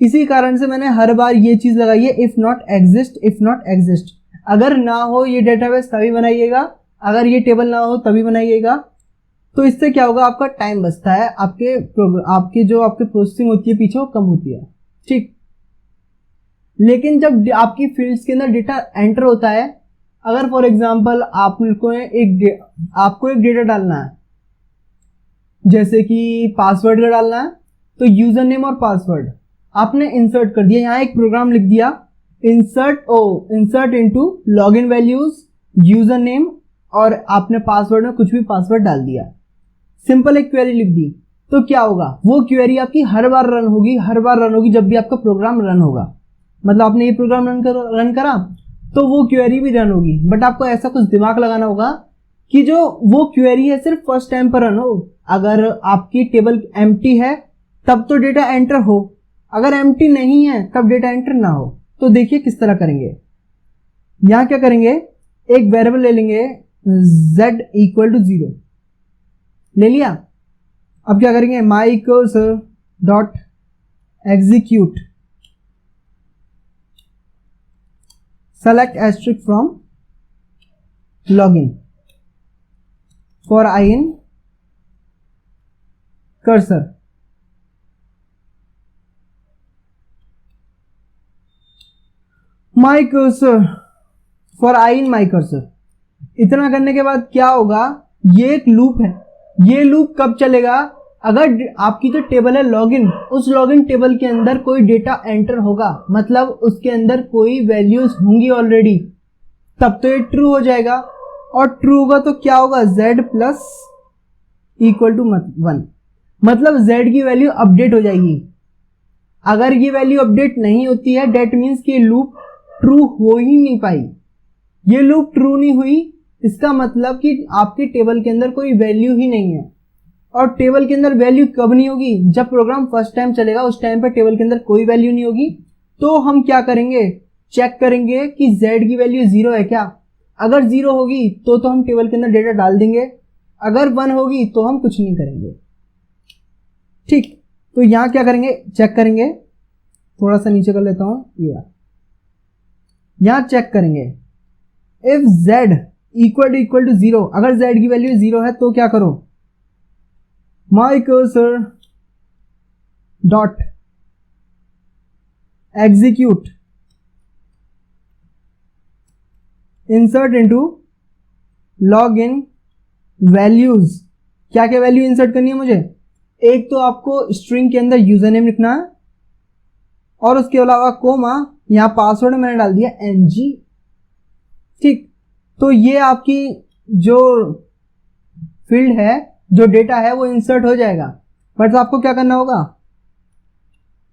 इसी कारण से मैंने हर बार ये चीज लगाई है, if not exist, if not exist. अगर ना हो ये डेटाबेस तभी बनाइएगा, अगर ये टेबल ना हो तभी बनाइएगा। तो इससे क्या होगा, आपका टाइम बचता है, आपके जो आपकी प्रोसेसिंग होती है पीछे वो कम होती है, ठीक। लेकिन जब आपकी फील्ड्स के अंदर डेटा एंटर होता है, अगर फॉर एग्जांपल आपको एक डेटा डालना है, जैसे कि पासवर्ड का डालना है, तो यूजर नेम और पासवर्ड आपने इंसर्ट कर दिया, यहां एक प्रोग्राम लिख दिया, insert into login values user name, और आपने पासवर्ड में कुछ भी पासवर्ड डाल दिया, सिंपल एक क्वेरी लिख दी। तो क्या होगा, वो क्वेरी आपकी हर बार रन होगी जब भी आपका प्रोग्राम रन होगा। मतलब आपने ये प्रोग्राम रन करा तो वो क्वेरी भी रन होगी, बट आपको ऐसा कुछ दिमाग लगाना होगा कि जो वो क्वेरी है सिर्फ फर्स्ट टाइम पर रन हो। अगर आपकी टेबल एम्प्टी है तब तो डेटा एंटर हो, अगर एम्प्टी नहीं है तब डेटा एंटर ना हो। तो देखिए किस तरह करेंगे, यहां क्या करेंगे, एक वेरिएबल ले लेंगे z इक्वल टू 0 ले लिया। अब क्या करेंगे, माई cursor dot execute select asterisk from login for I in cursor। my cursor for I in my cursor। इतना करने के बाद क्या होगा, ये एक लूप है, ये लूप कब चलेगा, अगर आपकी जो टेबल है लॉगिन, उस लॉगिन टेबल के अंदर कोई डेटा एंटर होगा, मतलब उसके अंदर कोई वैल्यूज होंगी ऑलरेडी, तब तो ये ट्रू हो जाएगा। और ट्रू होगा तो क्या होगा, z प्लस इक्वल टू 1, मतलब z की वैल्यू अपडेट हो जाएगी। अगर ये वैल्यू अपडेट नहीं होती है, डेट मीन्स कि लूप ट्रू हो ही नहीं पाई। ये लूप ट्रू नहीं हुई, इसका मतलब कि आपके टेबल के अंदर कोई वैल्यू ही नहीं है। और टेबल के अंदर वैल्यू कब नहीं होगी, जब प्रोग्राम फर्स्ट टाइम चलेगा, उस टाइम पर टेबल के अंदर कोई वैल्यू नहीं होगी। तो हम क्या करेंगे, चेक करेंगे कि z की वैल्यू 0 है क्या। अगर 0 होगी तो हम टेबल के अंदर डेटा डाल देंगे, अगर 1 होगी तो हम कुछ नहीं करेंगे, ठीक। तो यहां क्या करेंगे, चेक करेंगे, थोड़ा सा नीचे कर लेता हूँ, ये यहाँ चेक करेंगे इफ z इक्वल टू 0, अगर z की वैल्यू 0 है तो क्या करो, माई cursor dot execute insert into log in values. क्या क्या वैल्यू इंसर्ट करनी है मुझे, एक तो आपको स्ट्रिंग के अंदर यूजर नेम लिखना है और उसके अलावा कोमा, यहां पासवर्ड मैंने डाल दिया ng। ठीक, तो ये आपकी जो फील्ड है, जो डेटा है वो इंसर्ट हो जाएगा। बट आपको क्या करना होगा,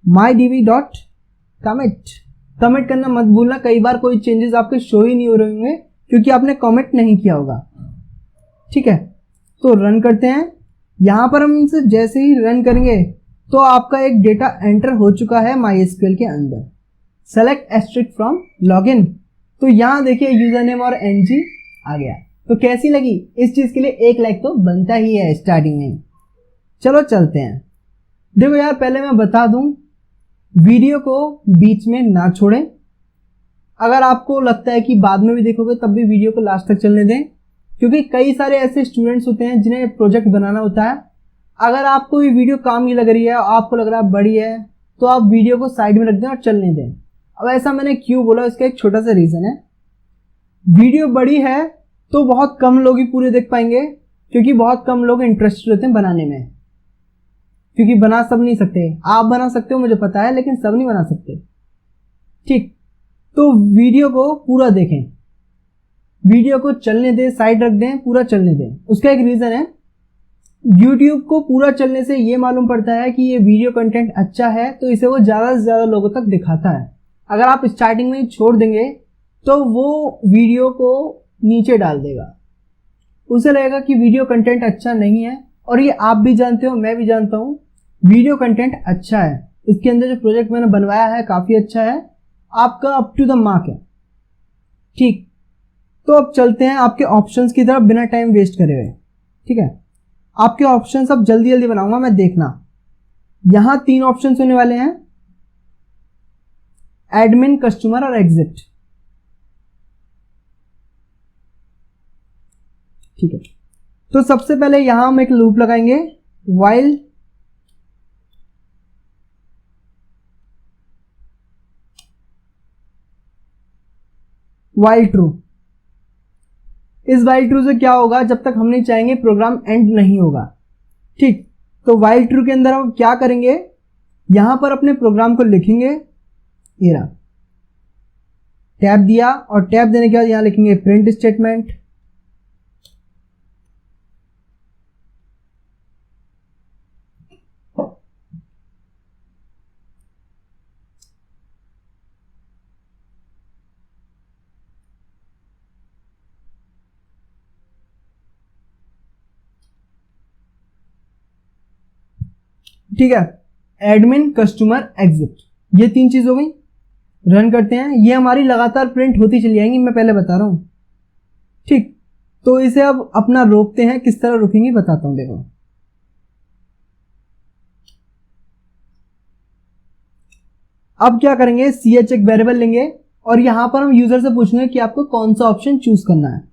mydb.commit कमिट करना मत भूलना, कई बार कोई चेंजेस आपके शो ही नहीं हो रहे होंगे क्योंकि आपने कमिट नहीं किया होगा। ठीक है, तो रन करते हैं। यहां पर हम इनसे जैसे ही रन करेंगे तो आपका एक डेटा एंटर हो चुका है MySQL के अंदर। सेलेक्ट एस्ट्रिक फ्रॉम लॉगिन, तो यहां देखिए यूजर नेम और ng आ गया। तो कैसी लगी, इस चीज के लिए 1 लाइक तो बनता ही है स्टार्टिंग में। चलो चलते हैं। देखो यार, पहले मैं बता दूं, वीडियो को बीच में ना छोड़ें। अगर आपको लगता है कि बाद में भी देखोगे तब भी वीडियो को लास्ट तक चलने दें, क्योंकि कई सारे ऐसे स्टूडेंट्स होते हैं जिन्हें प्रोजेक्ट बनाना होता है। अगर आपको ये वीडियो काम की लग रही है, आपको लग रहा है बड़ी है, तो आप वीडियो को साइड में रख दें और चलने दें। अब ऐसा मैंने क्यों बोला, इसका एक छोटा सा रीजन है। वीडियो बड़ी है तो बहुत कम लोग ही पूरे देख पाएंगे, क्योंकि बहुत कम लोग इंटरेस्टेड होते हैं बनाने में, क्योंकि बना सब नहीं सकते। आप बना सकते हो मुझे पता है, लेकिन सब नहीं बना सकते। ठीक, तो वीडियो को पूरा देखें, वीडियो को चलने दें, साइड रख दें, पूरा चलने दें। उसका एक रीजन है, YouTube को पूरा चलने से ये मालूम पड़ता है कि ये वीडियो कंटेंट अच्छा है, तो इसे वो ज़्यादा से ज़्यादा लोगों तक दिखाता है। अगर आप स्टार्टिंग में ही छोड़ देंगे तो वो वीडियो को नीचे डाल देगा, उसे लगेगा कि वीडियो कंटेंट अच्छा नहीं है। और ये आप भी जानते हो, मैं भी जानता हूँ, वीडियो कंटेंट अच्छा है। इसके अंदर जो प्रोजेक्ट मैंने बनवाया है काफ़ी अच्छा है, आपका अप टू द मार्क है। ठीक, तो अब चलते हैं आपके ऑप्शंस की तरफ बिना टाइम वेस्ट करे हुए। ठीक है, आपके ऑप्शंस अब जल्दी जल्दी बनाऊंगा मैं, देखना। यहां 3 ऑप्शंस होने वाले हैं, एडमिन, कस्टमर और एग्जिट। ठीक है, तो सबसे पहले यहां हम एक लूप लगाएंगे, while ट्रू। इस while ट्रू से क्या होगा, जब तक हम नहीं चाहेंगे प्रोग्राम एंड नहीं होगा। ठीक, तो while ट्रू के अंदर हम क्या करेंगे, यहां पर अपने प्रोग्राम को लिखेंगे, ये रहा, टैब दिया और टैब देने के बाद यहां लिखेंगे प्रिंट स्टेटमेंट। ठीक है, एडमिन, कस्टमर, एग्जिट, ये 3 चीज हो गई। रन करते हैं, ये हमारी लगातार प्रिंट होती चली जाएंगी, मैं पहले बता रहा हूं। ठीक, तो इसे अब अपना रोकते हैं, किस तरह रोकेंगे बताता हूं। देखो, अब क्या करेंगे, ch एक वेरिएबल लेंगे और यहां पर हम यूजर से पूछेंगे कि आपको कौन सा ऑप्शन चूज करना है।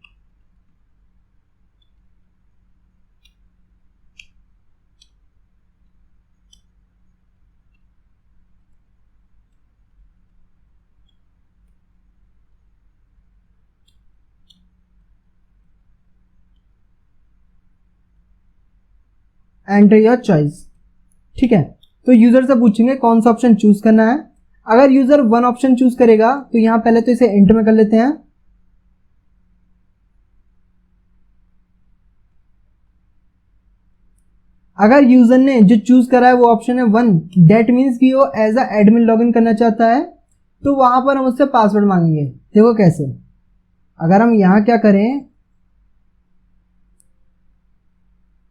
Enter your choice. ठीक है, तो यूजर से पूछेंगे कौन सा ऑप्शन चूज करना है। अगर यूजर 1 ऑप्शन चूज करेगा तो यहां पहले तो इसे एंटर में कर लेते हैं। अगर यूजर ने जो चूज करा है वो ऑप्शन है 1, डेट मीन्स कि वो एज अ एडमिन लॉगिन करना चाहता है, तो वहां पर हम उससे पासवर्ड मांगेंगे। देखो कैसे, अगर हम यहां क्या करें,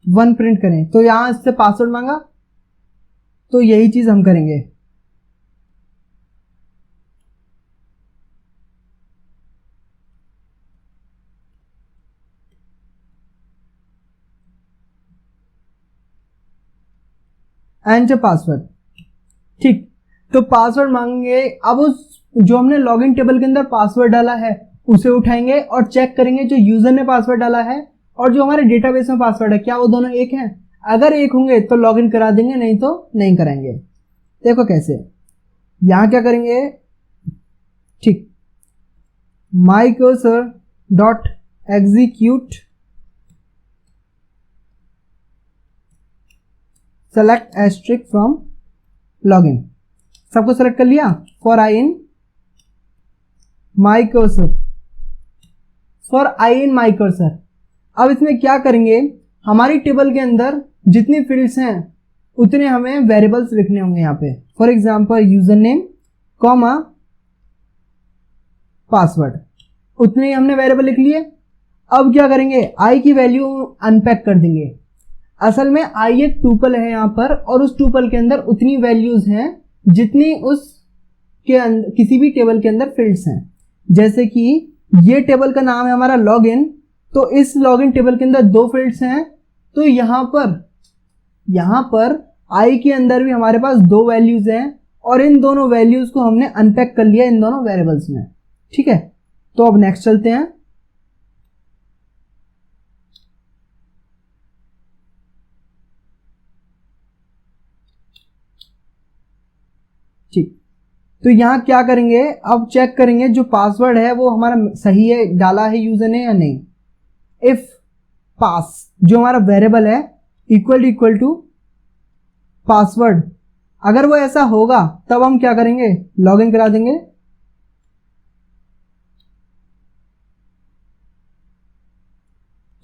1 प्रिंट करें तो यहां इससे पासवर्ड मांगा, तो यही चीज हम करेंगे। Enter password. ठीक, तो पासवर्ड मांगेंगे। अब उस जो हमने लॉगिन टेबल के अंदर पासवर्ड डाला है उसे उठाएंगे और चेक करेंगे जो यूजर ने पासवर्ड डाला है और जो हमारे डेटाबेस में पासवर्ड है क्या वो दोनों एक हैं। अगर एक होंगे तो लॉगिन करा देंगे, नहीं तो नहीं कराएंगे। देखो कैसे, यहां क्या करेंगे, ठीक, mycursor dot execute select asterisk from login, सबको सेलेक्ट कर लिया। For i in mycursor, for i in mycursor। अब इसमें क्या करेंगे, हमारी टेबल के अंदर जितनी फील्ड्स हैं उतने हमें वेरिएबल्स लिखने होंगे यहाँ पे। For example user name comma password, उतने ही हमने वेरिएबल लिख लिए। अब क्या करेंगे, आई की वैल्यू अनपैक कर देंगे। असल में आई एक टूपल है यहाँ पर और उस टूपल के अंदर उतनी वैल्यूज हैं जितनी उस के किसी भी टेबल के अंदर फील्ड्स हैं। जैसे कि ये टेबल का नाम है हमारा लॉगिन, तो इस लॉगिन टेबल के अंदर 2 फील्ड्स हैं, तो यहाँ पर आई के अंदर भी हमारे पास 2 वैल्यूज हैं और इन दोनों वैल्यूज को हमने अनपैक कर लिया इन दोनों वेरिएबल्स में। ठीक है, तो अब नेक्स्ट चलते हैं। ठीक, तो यहां क्या करेंगे, अब चेक करेंगे जो पासवर्ड है वो हमारा सही है, डाला है यूजर ने या नहीं। इफ पास जो हमारा वेरिएबल है इक्वल टू पासवर्ड, अगर वो ऐसा होगा तब हम क्या करेंगे, लॉगिन करा देंगे।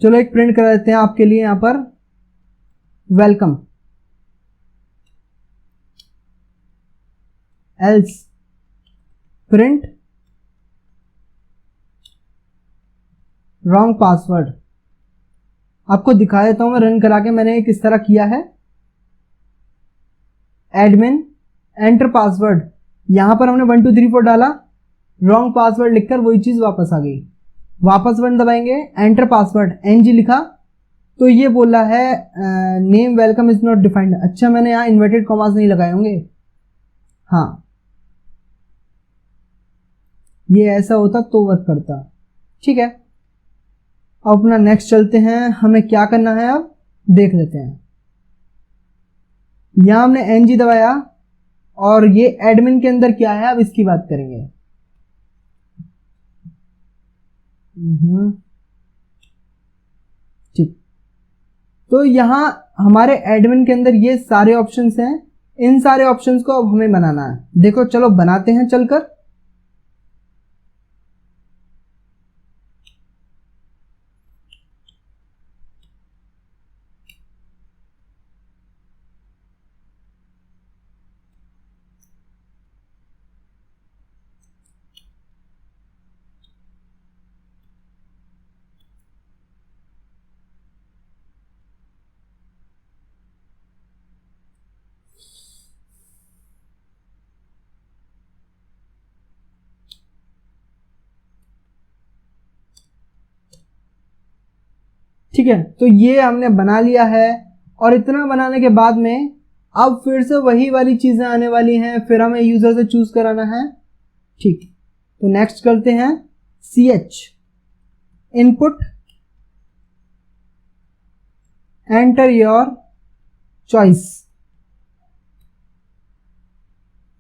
चलो एक प्रिंट करा देते हैं आपके लिए, यहां पर welcome, else print wrong password. आपको दिखा देता हूं मैं रन करा के मैंने किस तरह किया है। एडमिन एंटर पासवर्ड, यहां पर हमने 1 2 3 4 डाला, रॉन्ग पासवर्ड लिखकर वही चीज वापस आ गई। वापस बटन दबाएंगे, एंटर पासवर्ड एनजी लिखा तो ये बोला है name welcome is not defined. अच्छा मैंने यहाँ इन्वर्टेड कॉमास नहीं लगाए होंगे, हाँ ये ऐसा होता तो वर्क करता। ठीक है, अब अपना नेक्स्ट चलते हैं, हमें क्या करना है अब देख लेते हैं। यहां हमने एनजी दबाया और ये एडमिन के अंदर क्या है अब इसकी बात करेंगे। ठीक, तो यहां हमारे एडमिन के अंदर ये सारे ऑप्शंस हैं, इन सारे ऑप्शंस को अब हमें बनाना है। देखो चलो बनाते हैं चलकर। ठीक है, तो ये हमने बना लिया है और इतना बनाने के बाद में अब फिर से वही वाली चीजें आने वाली हैं, फिर हमें यूजर से चूज कराना है। ठीक, तो नेक्स्ट करते हैं ch input enter your choice.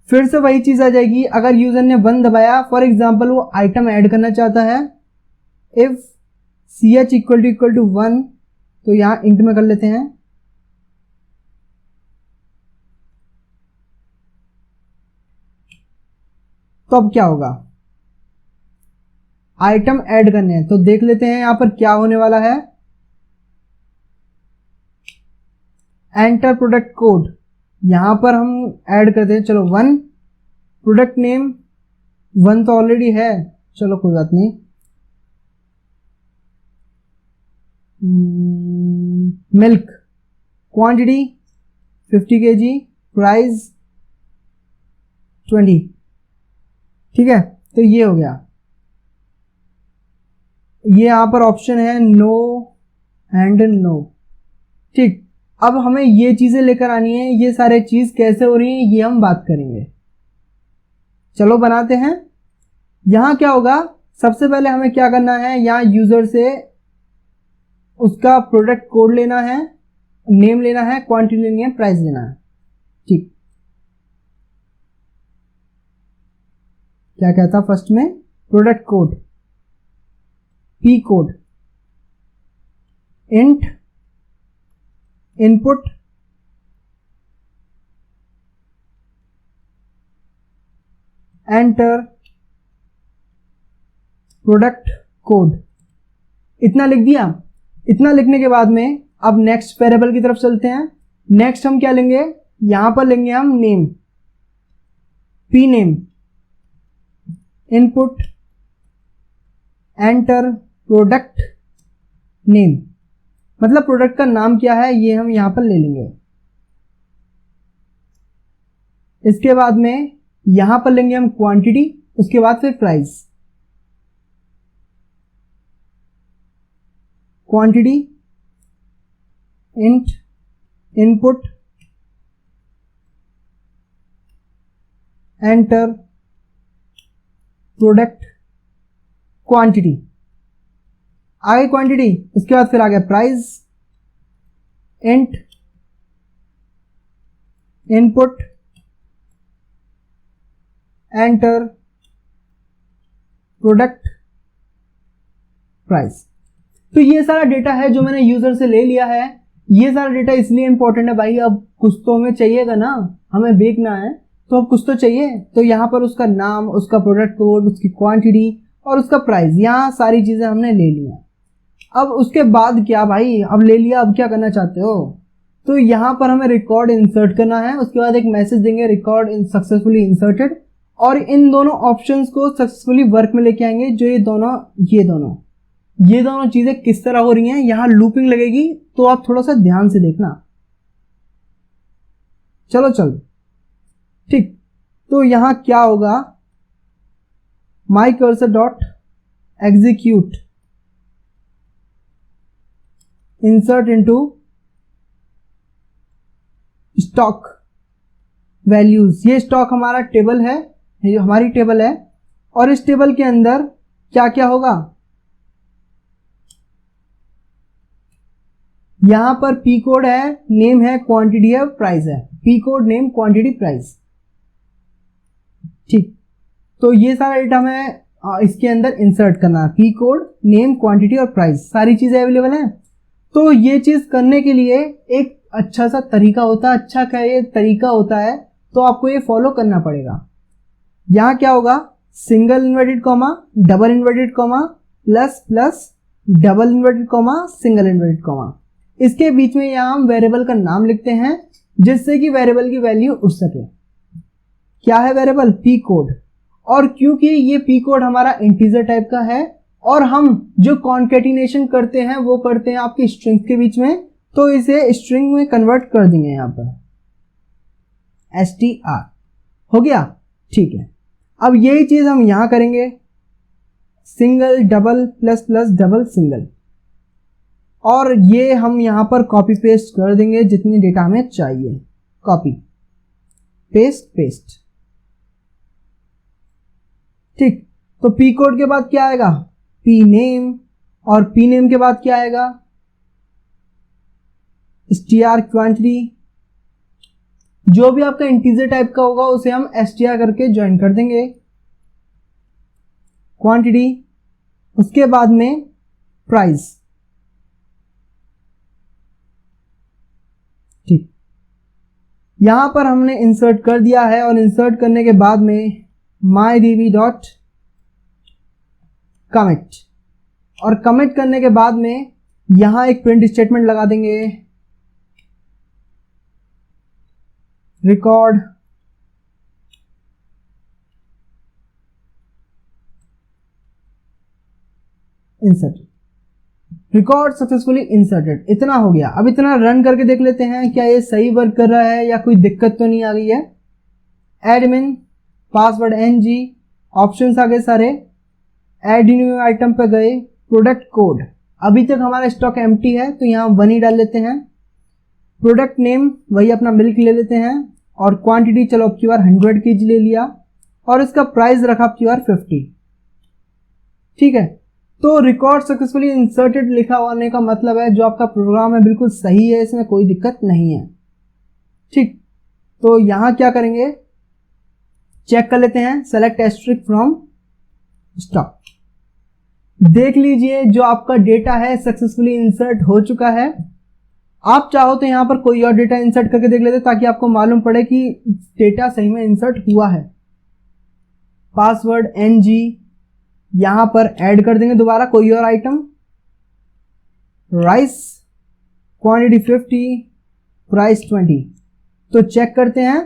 फिर से वही चीज आ जाएगी। अगर यूजर ने 1 दबाया, फॉर एग्जांपल वो आइटम ऐड करना चाहता है, इफ ch इक्वल टू 1, तो यहां इंट में कर लेते हैं। तो अब क्या होगा, आइटम ऐड करने हैं, तो देख लेते हैं यहां पर क्या होने वाला है। एंटर प्रोडक्ट कोड, यहां पर हम ऐड करते हैं, चलो 1, प्रोडक्ट नेम 1 तो ऑलरेडी है, चलो कोई बात नहीं। Milk quantity 50 kg, price 20। ठीक है, तो ये हो गया। ये यहां पर ऑप्शन है नो एंड नो। ठीक, अब हमें ये चीजें लेकर आनी है। ये सारे चीज कैसे हो रही है ये हम बात करेंगे। चलो बनाते हैं। यहाँ क्या होगा, सबसे पहले हमें क्या करना है, यहाँ यूजर से उसका प्रोडक्ट कोड लेना है, नेम लेना है, क्वांटिटी लेनी है, प्राइस लेना है। ठीक, क्या कहता फर्स्ट में, product code, P code, int input enter product code. इतना लिख दिया। इतना लिखने के बाद में अब नेक्स्ट वेरिएबल की तरफ चलते हैं। नेक्स्ट हम क्या लेंगे, यहां पर लेंगे हम name, P name, input enter product name, मतलब प्रोडक्ट का नाम क्या है ये हम यहां पर ले लेंगे। इसके बाद में यहां पर लेंगे हम क्वांटिटी, उसके बाद फिर price. Quantity int input enter product quantity, आगे क्वांटिटी, उसके बाद फिर आ गया price, int input enter product price. तो ये सारा डेटा है जो मैंने यूजर से ले लिया है। ये सारा डेटा इसलिए इंपॉर्टेंट है भाई, अब कुछ तो हमें चाहिएगा ना, हमें बेचना है तो अब कुछ तो चाहिए। तो यहाँ पर उसका नाम, उसका प्रोडक्ट कोड, उसकी क्वांटिटी और उसका प्राइस, यहाँ सारी चीजें हमने ले लिया। अब उसके बाद क्या भाई, अब ले लिया, अब क्या करना चाहते हो, तो यहाँ पर हमें रिकॉर्ड इंसर्ट करना है। उसके बाद एक मैसेज देंगे, रिकॉर्ड सक्सेसफुली इंसर्टेड, और इन दोनों ऑप्शंस को सक्सेसफुली वर्क में लेके आएंगे। जो ये दोनों चीजें किस तरह हो रही हैं, यहां लूपिंग लगेगी, तो आप थोड़ा सा ध्यान से देखना। चलो ठीक, तो यहां क्या होगा, माई cursor dot execute insert into stock values. ये स्टॉक हमारा टेबल है, ये हमारी टेबल है, और इस टेबल के अंदर क्या क्या होगा, यहां पर पी कोड है, नेम है, क्वांटिटी है, प्राइस है। P code, name, quantity, price. ठीक, तो ये सारा डेटा हमें इसके अंदर इंसर्ट करना है। पी कोड, नेम, क्वांटिटी और प्राइस, सारी चीजें अवेलेबल हैं। तो ये चीज करने के लिए एक अच्छा सा तरीका होता है, अच्छा क्या ये तरीका होता है, तो आपको ये फॉलो करना पड़ेगा। यहां क्या होगा, single inverted comma, double inverted comma, plus plus, double inverted comma, single inverted comma. इसके बीच में यहां हम वेरिएबल का नाम लिखते हैं, जिससे कि वेरिएबल की वैल्यू उठ सके। क्या है वेरिएबल, पी कोड। और क्योंकि ये पी कोड हमारा इंटीजर टाइप का है, और हम जो कॉन्केटिनेशन करते हैं वो करते हैं आपकी स्ट्रिंग के बीच में, तो इसे स्ट्रिंग में कन्वर्ट कर देंगे। यहां पर str हो गया। ठीक है, अब यही चीज हम यहां करेंगे, single, double, plus plus, double, single, और ये हम यहां पर कॉपी पेस्ट कर देंगे जितनी डेटा हमें चाहिए। Copy paste. ठीक, तो पी कोड के बाद क्या आएगा, पी नेम, और पी नेम के बाद क्या आएगा, str क्वांटिटी। जो भी आपका इंटीजर टाइप का होगा उसे हम str करके ज्वाइन कर देंगे, क्वांटिटी। उसके बाद में प्राइस। ठीक, यहां पर हमने इंसर्ट कर दिया है, और इंसर्ट करने के बाद में mydb डॉट कमिट, और कमिट करने के बाद में यहां एक प्रिंट स्टेटमेंट लगा देंगे, record inserted, record successfully inserted. इतना हो गया। अब इतना रन करके देख लेते हैं क्या ये सही वर्क कर रहा है या कोई दिक्कत तो नहीं आ गई है। एडमिन, पासवर्ड ng, ऑप्शंस आ गए सारे, एड न्यू आइटम पे गए, प्रोडक्ट कोड। अभी तक हमारा स्टॉक एम्प्टी है तो यहाँ 1 ही डाल लेते हैं। प्रोडक्ट नेम वही अपना मिल्क ले लेते हैं, और क्वांटिटी चलो अब की बार 100 kg ले लिया, और इसका प्राइस रखा आपकी बार 50। ठीक है, तो रिकॉर्ड सक्सेसफुली इंसर्टेड लिखा होने का मतलब है जो आपका प्रोग्राम है बिल्कुल सही है, इसमें कोई दिक्कत नहीं है। ठीक, तो यहां क्या करेंगे, चेक कर लेते हैं, सेलेक्ट एस्टेरिस्क फ्रॉम स्टॉक। देख लीजिए जो आपका डेटा है सक्सेसफुली इंसर्ट हो चुका है। आप चाहो तो यहां पर कोई और डेटा इंसर्ट करके देख लेते ताकि आपको मालूम पड़े कि डेटा सही में इंसर्ट हुआ है। पासवर्ड NG यहां पर ऐड कर देंगे दोबारा कोई और आइटम, राइस क्वांटिटी 50, प्राइस 20। तो चेक करते हैं,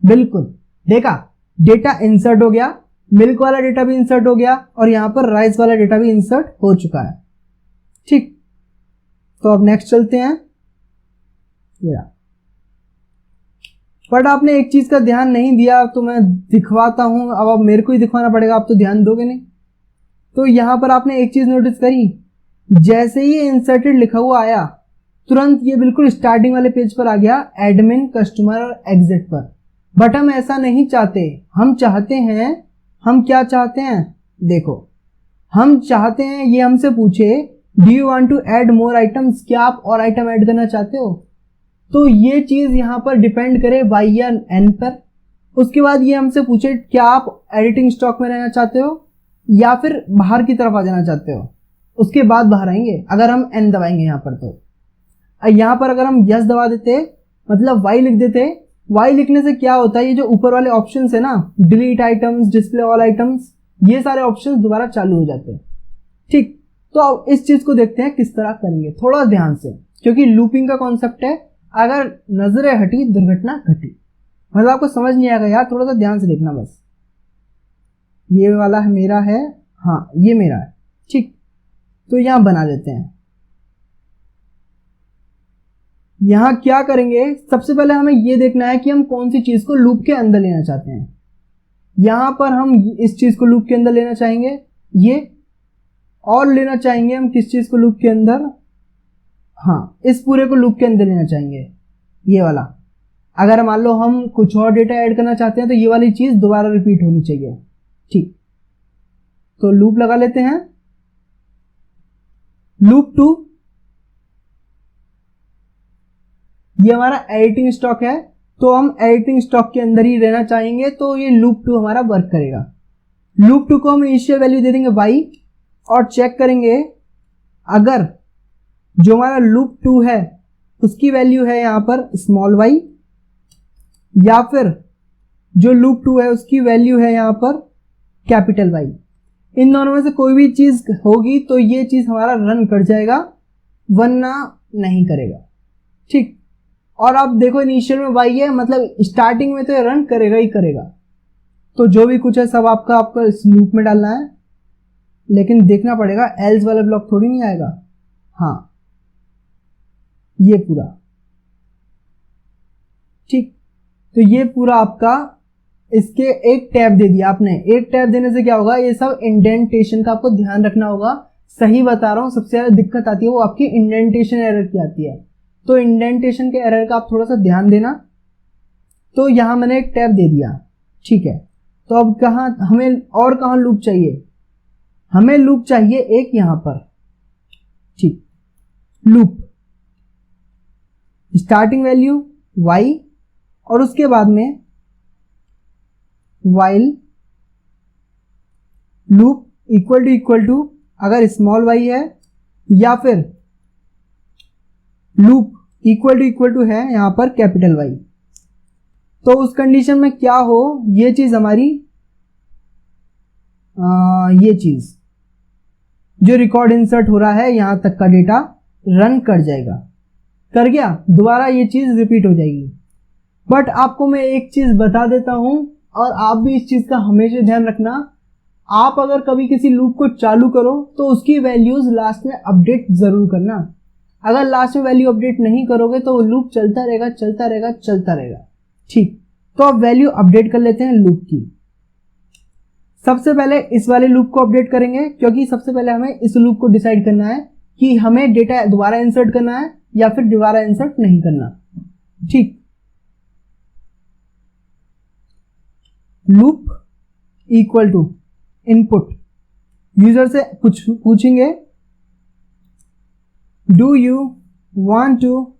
बिल्कुल देखा डेटा इंसर्ट हो गया, मिल्क वाला डेटा भी इंसर्ट हो गया और यहां पर राइस वाला डेटा भी इंसर्ट हो चुका है। ठीक, तो अब नेक्स्ट चलते हैं। बट आपने एक चीज का ध्यान नहीं दिया तो मैं दिखवाता हूं, अब मेरे को ही दिखवाना पड़ेगा, आप तो ध्यान दोगे नहीं। तो यहां पर आपने एक चीज नोटिस करी, जैसे ही इंसर्टेड लिखा हुआ आया तुरंत ये बिल्कुल स्टार्टिंग वाले पेज पर आ गया, एडमिन कस्टमर और एग्जिट पर। बट हम ऐसा नहीं चाहते, हम चाहते हैं, हम क्या चाहते हैं, देखो हम चाहते हैं ये हमसे पूछे do you want to add more items, क्या आप और आइटम ऐड करना चाहते हो। तो ये चीज यहां पर डिपेंड करे Y या N पर। उसके बाद ये हमसे पूछे क्या आप एडिटिंग स्टॉक में रहना चाहते हो या फिर बाहर की तरफ आ जाना चाहते हो, उसके बाद बाहर आएंगे अगर हम N दबाएंगे यहां पर। तो यहां पर अगर हम यस दबा देते मतलब Y लिख देते, Y लिखने से क्या होता है, ये जो ऊपर वाले ऑप्शंस है ना, delete items, display all items, ये सारे ऑप्शंस दोबारा चालू हो जाते हैं। ठीक, तो अब इस चीज को देखते हैं किस तरह करेंगे, थोड़ा ध्यान से, क्योंकि लूपिंग का कॉन्सेप्ट है, अगर नजरें हटी दुर्घटना घटी। मतलब आपको समझ नहीं आएगा यार, थोड़ा सा ध्यान से देखना बस। ये वाला मेरा है, हाँ ये मेरा है। ठीक, तो यहां बना देते हैं। यहां क्या करेंगे, सबसे पहले हमें यह देखना है कि हम कौन सी चीज को लूप के अंदर लेना चाहते हैं। यहां पर हम इस चीज को लूप के अंदर लेना चाहेंगे, ये, और लेना चाहेंगे हम किस चीज को लूप के अंदर, हाँ इस पूरे को लूप के अंदर लेना चाहेंगे, ये वाला। अगर मान लो हम कुछ और डेटा ऐड करना चाहते हैं तो ये वाली चीज दोबारा रिपीट होनी चाहिए। ठीक, तो लूप लगा लेते हैं, लूप 2, ये हमारा एडिटिंग स्टॉक है, तो हम एडिटिंग स्टॉक के अंदर ही रहना चाहेंगे, तो ये लूप 2 हमारा वर्क करेगा। लूप 2 को हम इनिशियल वैल्यू दे देंगे y और चेक करेंगे अगर जो हमारा लूप 2 है उसकी वैल्यू है यहां पर स्मॉल y, या फिर जो लूप 2 है उसकी वैल्यू है यहां पर कैपिटल Y, इन दोनों में से कोई भी चीज होगी तो ये चीज हमारा रन कर जाएगा, वरना नहीं करेगा। ठीक, और आप देखो इनिशियल में y है, मतलब स्टार्टिंग में तो ये रन करेगा ही करेगा। तो जो भी कुछ है सब आपका इस लूप में डालना है, लेकिन देखना पड़ेगा एल्स वाला ब्लॉक थोड़ी नहीं आएगा। हाँ ये पूरा, ठीक, तो ये पूरा आपका, इसके एक टैब दे दिया आपने। एक टैब देने से क्या होगा, ये सब इंडेंटेशन का आपको ध्यान रखना होगा। सही बता रहा हूं, सबसे ज्यादा दिक्कत आती है वो आपकी इंडेंटेशन एरर की आती है, तो इंडेंटेशन के एरर का आप थोड़ा सा ध्यान देना। तो यहां मैंने एक टैब दे दिया, ठीक है। तो अब कहां हमें और कहां लूप चाहिए, हमें लूप चाहिए एक यहां पर। ठीक, लूप स्टार्टिंग वैल्यू y और उसके बाद में while लूप इक्वल टू अगर स्मॉल y है, या फिर लूप इक्वल टू है यहां पर कैपिटल Y। तो उस कंडीशन में क्या हो, ये चीज हमारी ये चीज जो रिकॉर्ड इंसर्ट हो रहा है यहां तक का डेटा रन कर जाएगा, कर गया, दोबारा ये चीज रिपीट हो जाएगी। बट आपको मैं एक चीज बता देता हूं, और आप भी इस चीज का हमेशा ध्यान रखना, आप अगर कभी किसी लूप को चालू करो तो उसकी वैल्यूज लास्ट में अपडेट जरूर करना। अगर लास्ट में वैल्यू अपडेट नहीं करोगे तो वो लूप चलता रहेगा चलता रहेगा चलता रहेगा। ठीक, तो अब वैल्यू अपडेट कर लेते हैं लूप की। सबसे पहले इस वाले लूप को अपडेट करेंगे, क्योंकि सबसे पहले हमें इस लूप को डिसाइड करना है कि हमें डेटा दोबारा इंसर्ट करना है या फिर दोबारा इंसर्ट नहीं करना। ठीक, loop equal to input, user से पूछेंगे do you want to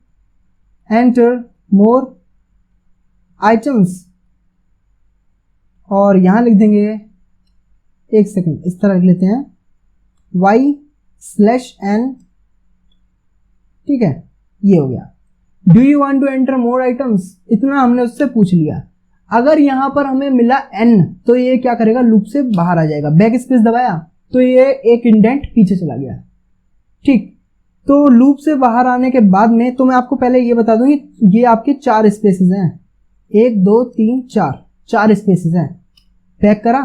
enter more items, और यहां लिख देंगे, एक सेकंड इस तरह लिख लेते हैं, y/n, ठीक है, ये हो गया। Do you want to enter more items, इतना हमने उससे पूछ लिया। अगर यहां पर हमें मिला n, तो ये क्या करेगा, लूप से बाहर आ जाएगा। बैक स्पेस दबाया तो ये एक इंडेंट पीछे चला गया, ठीक। तो लूप से बाहर आने के बाद में, तो मैं आपको पहले ये बता दूं, ये आपके 4 स्पेसेस हैं, 1 2 3 4 स्पेसेस हैं। पैक करा,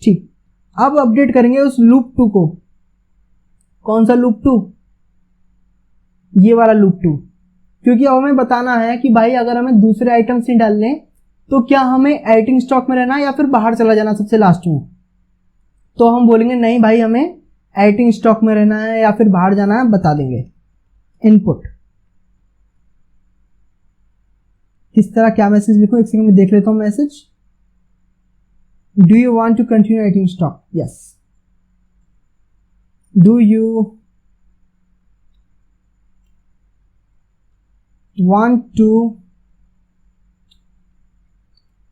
ठीक। अब अपडेट करेंगे उस लूप 2 को। कौन सा लूप 2? ये वाला लूप 2, क्योंकि अब हमें बताना है कि भाई अगर हमें दूसरे आइटम्स नहीं डालने तो क्या हमें एडिटिंग स्टॉक में रहना है या फिर बाहर चला जाना सबसे लास्ट में। तो हम बोलेंगे नहीं भाई, हमें एडिटिंग स्टॉक में रहना है या फिर बाहर जाना है, बता देंगे। इनपुट किस तरह, क्या मैसेज लिखूं, एक सेकंड में देख लेता हूं message. Do you want to continue editing stock, yes. Do you want to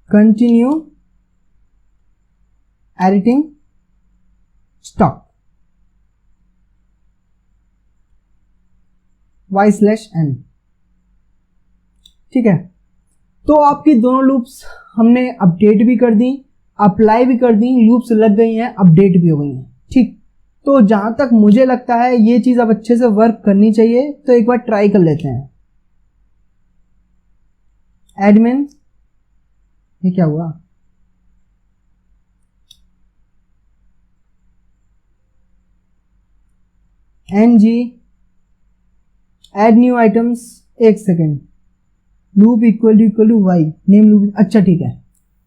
continue editing stock, y/n, ठीक है। तो आपकी दोनों लूप्स हमने अपडेट भी कर दी, अप्लाई भी कर दी, लूप्स लग गई हैं, अपडेट भी हो गई हैं, ठीक। तो जहां तक मुझे लगता है ये चीज अब अच्छे से वर्क करनी चाहिए, तो एक बार ट्राई कर लेते हैं। एडमिन, ये क्या हुआ, ng एड न्यू आइटम्स, एक second, loop equal to y, name loop, अच्छा ठीक है।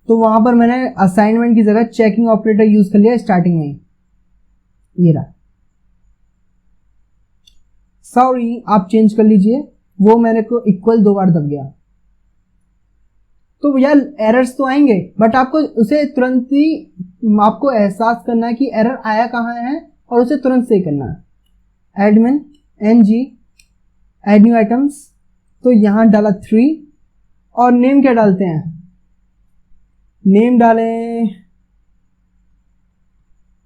तो वहां पर मैंने असाइनमेंट की जगह चेकिंग ऑपरेटर यूज कर लिया स्टार्टिंग में, ये रहा। सॉरी, आप चेंज कर लीजिए, वो मैंने को इक्वल 2 बार दब गया। तो यार एरर्स तो आएंगे, बट आपको उसे तुरंत ही आपको एहसास करना है कि एरर आया कहाँ है और उसे तुरंत सही करना है। Admin ng add new items, तो यहां डाला 3, और नेम क्या डालते हैं, नेम डालें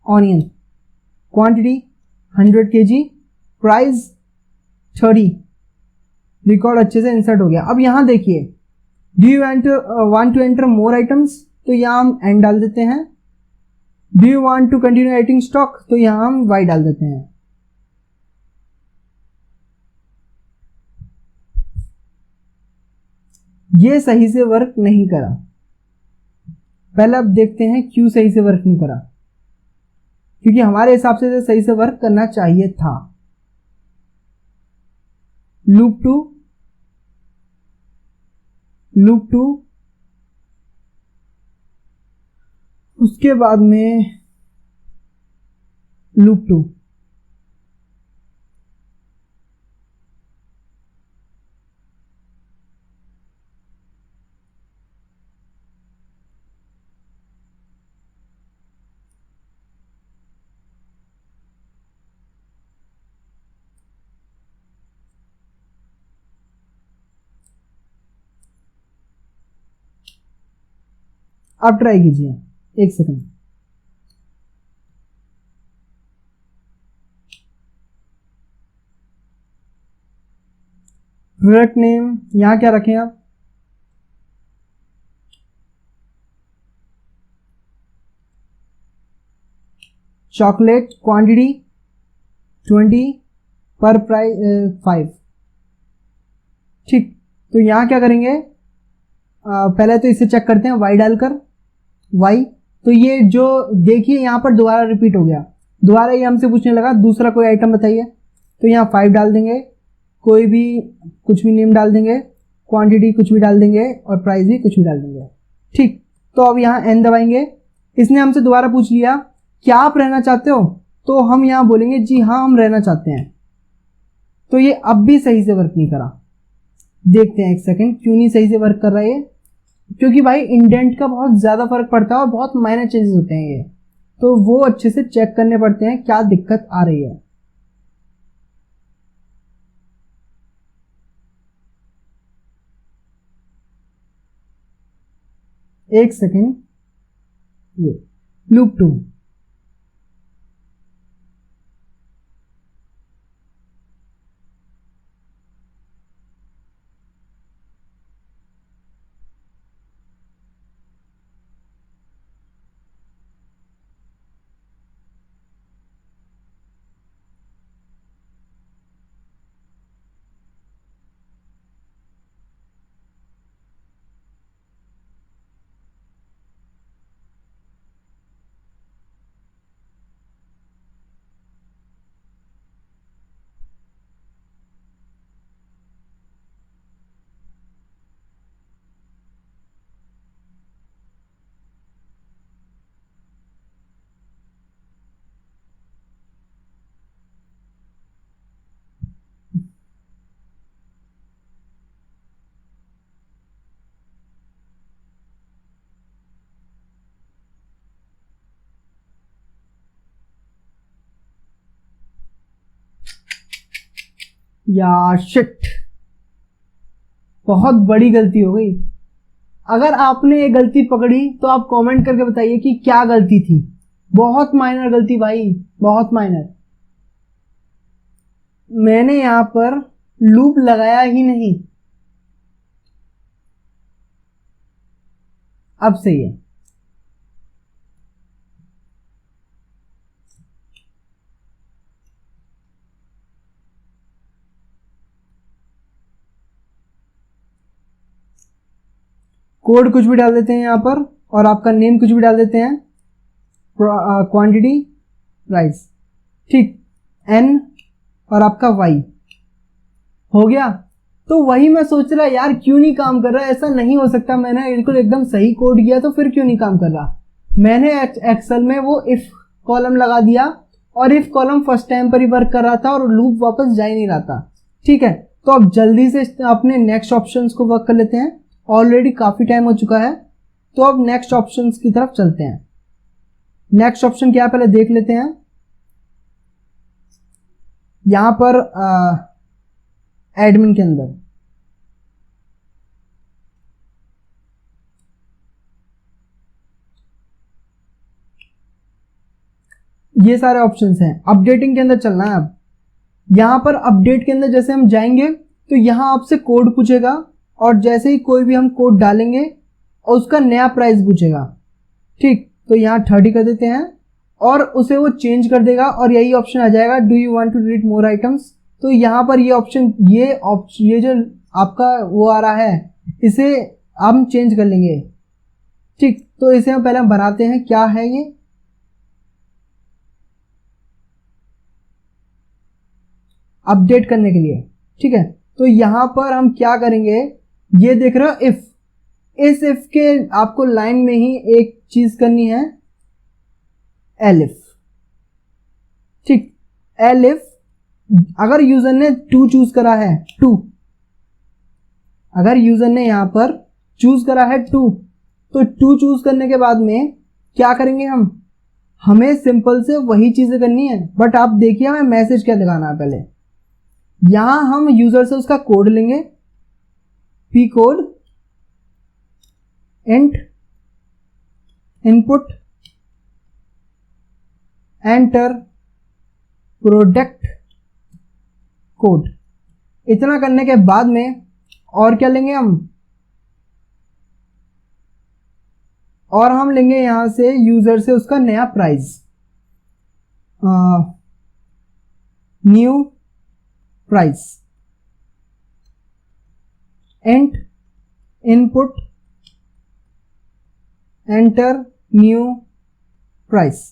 onion, quantity 100 kg, price 30, record अच्छे से इंसर्ट हो गया। अब यहां देखिए, do you want to enter more items, तो यहां हम n डाल देते हैं। Do you want to continue editing stock, तो यहां हम y डाल देते हैं। ये सही से वर्क नहीं करा। पहले अब देखते हैं क्यों सही से वर्क नहीं करा, क्योंकि हमारे हिसाब से सही से वर्क करना चाहिए था। लूप 2, उसके बाद में लूप 2, आप ट्राई कीजिए, एक सेकंड। प्रोडक्ट नेम यहां क्या रखें आप, चॉकलेट, क्वांटिटी 20, पर प्राइस 5, ठीक। तो यहां क्या करेंगे, पहले तो इसे चेक करते हैं y डालकर, y, तो ये जो देखिए यहां पर दोबारा रिपीट हो गया, दोबारा ये हमसे पूछने लगा दूसरा कोई आइटम बताइए, तो यहाँ 5 डाल देंगे, कोई भी कुछ भी नेम डाल देंगे, क्वांटिटी कुछ भी डाल देंगे, और प्राइस भी कुछ भी डाल देंगे, ठीक। तो अब यहाँ n दबाएंगे, इसने हमसे दोबारा पूछ लिया क्या आप रहना चाहते हो, तो हम यहाँ बोलेंगे जी हाँ हम रहना चाहते हैं। तो ये अब भी सही से वर्क नहीं करा, देखते हैं एक सेकंड क्यों नहीं सही से वर्क कर रहा है ये। क्योंकि भाई इंडेंट का बहुत ज़्यादा फर्क पड़ता है और बहुत माइनर चेंजेस होते हैं ये, तो वो अच्छे से चेक करने पड़ते हैं क्या दिक्कत आ रही है। एक सेकेंड, ये लूप 2, या शिट, बहुत बड़ी गलती हो गई। अगर आपने ये गलती पकड़ी तो आप कमेंट करके बताइए कि क्या गलती थी। बहुत माइनर गलती भाई, बहुत माइनर। मैंने यहां पर लूप लगाया ही नहीं। अब सही है। कोड कुछ भी डाल देते हैं यहाँ पर और आपका नेम कुछ भी डाल देते हैं, क्वांटिटी प्राइस, ठीक, एन और आपका वाई हो गया। तो वही मैं सोच रहा यार क्यों नहीं काम कर रहा, ऐसा नहीं हो सकता, मैंने बिल्कुल एकदम सही कोड किया तो फिर क्यों नहीं काम कर रहा। मैंने एक्सेल में वो इफ कॉलम लगा दिया और इफ कॉलम फर्स्ट टाइम पर ही वर्क कर रहा था और लूप वापस जा ही नहीं रहा था। ठीक है, तो अब जल्दी से अपने नेक्स्ट ऑप्शंस को वर्क कर लेते हैं। ऑलरेडी काफी टाइम हो चुका है, तो अब नेक्स्ट ऑप्शंस की तरफ चलते हैं। नेक्स्ट ऑप्शन क्या है पहले देख लेते हैं। यहां पर एडमिन के अंदर ये सारे ऑप्शंस हैं। अपडेटिंग के अंदर चलना है। अब यहां पर अपडेट के अंदर जैसे हम जाएंगे तो यहां आपसे कोड पूछेगा और जैसे ही कोई भी हम कोड डालेंगे और उसका नया प्राइस पूछेगा। ठीक, तो यहाँ 30 कर देते हैं और उसे वो चेंज कर देगा और यही ऑप्शन आ जाएगा, do you want to delete more items. तो यहाँ पर ये ऑप्शन, ये जो आपका वो आ रहा है, इसे हम चेंज कर लेंगे। ठीक, तो इसे हम पहले बनाते हैं, क्या है ये, अपडेट करने के लिए। ठीक है, तो यहां पर हम क्या करेंगे, ये देख रहे हो इफ, इस इफ के आपको लाइन में ही एक चीज करनी है, एलिफ। ठीक, एलिफ अगर यूजर ने 2 चूज करा है, 2, अगर यूजर ने यहां पर चूज करा है 2, तो 2 चूज करने के बाद में क्या करेंगे हम, हमें सिंपल से वही चीजें करनी है। बट आप देखिए हमें मैसेज क्या लगाना है। पहले यहां हम यूजर से उसका कोड लेंगे, P code int input enter product code. इतना करने के बाद में और क्या लेंगे हम, और हम लेंगे यहां से यूजर से उसका नया प्राइस, न्यू प्राइस, एंट इनपुट एंटर न्यू प्राइस।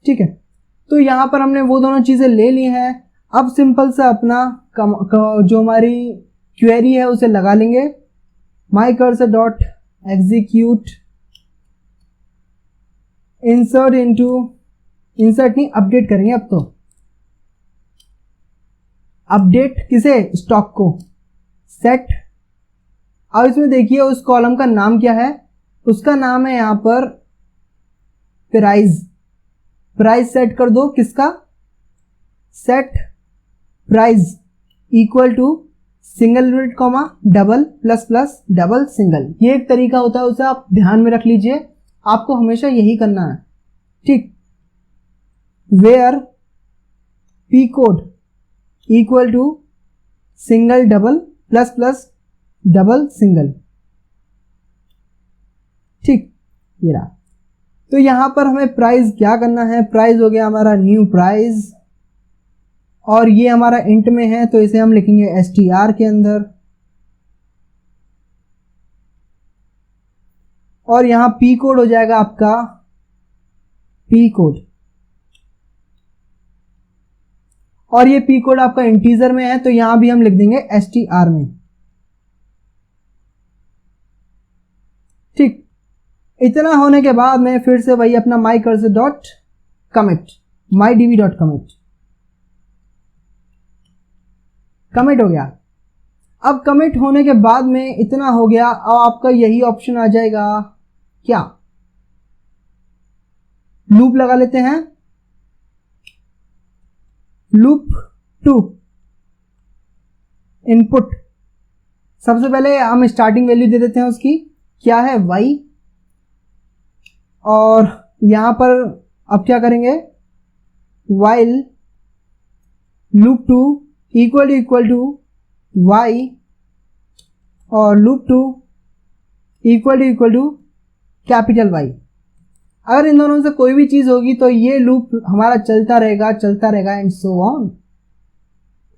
ठीक है, तो यहां पर हमने वो दोनों चीजें ले ली हैं। अब सिंपल सा अपना जो हमारी क्वेरी है उसे लगा लेंगे, माई cursor dot execute insert into, insert नहीं अपडेट करेंगे। अब तो अपडेट किसे, स्टॉक को, सेट अब इसमें देखिए उस कॉलम का नाम क्या है, उसका नाम है यहाँ पर प्राइस। प्राइस सेट कर दो, किसका, set price equal to single unit comma double plus plus double single. ये एक तरीका होता है, उसे आप ध्यान में रख लीजिए, आपको हमेशा यही करना है, ठीक। Where P code equal to single double plus plus double single, ठीक, ये रहा। तो यहां पर हमें प्राइस क्या करना है, प्राइस हो गया हमारा न्यू प्राइस, और ये हमारा इंट में है तो इसे हम लिखेंगे str के अंदर, और यहां p कोड हो जाएगा आपका p कोड, और ये p कोड आपका इंटीजर में है तो यहां भी हम लिख देंगे str में, ठीक। इतना होने के बाद में फिर से वही अपना mycursor.commit mydb.commit कमिट हो गया। अब कमिट होने के बाद में इतना हो गया, अब आपका यही ऑप्शन आ जाएगा, क्या, लूप लगा लेते हैं, लूप टू इनपुट। सबसे पहले हम स्टार्टिंग वैल्यू दे देते हैं उसकी, क्या है, y, और यहां पर अब क्या करेंगे, while loop to equal to y, और loop to equal to capital Y। अगर इन दोनों से कोई भी चीज होगी तो ये लूप हमारा चलता रहेगा एंड सो ऑन।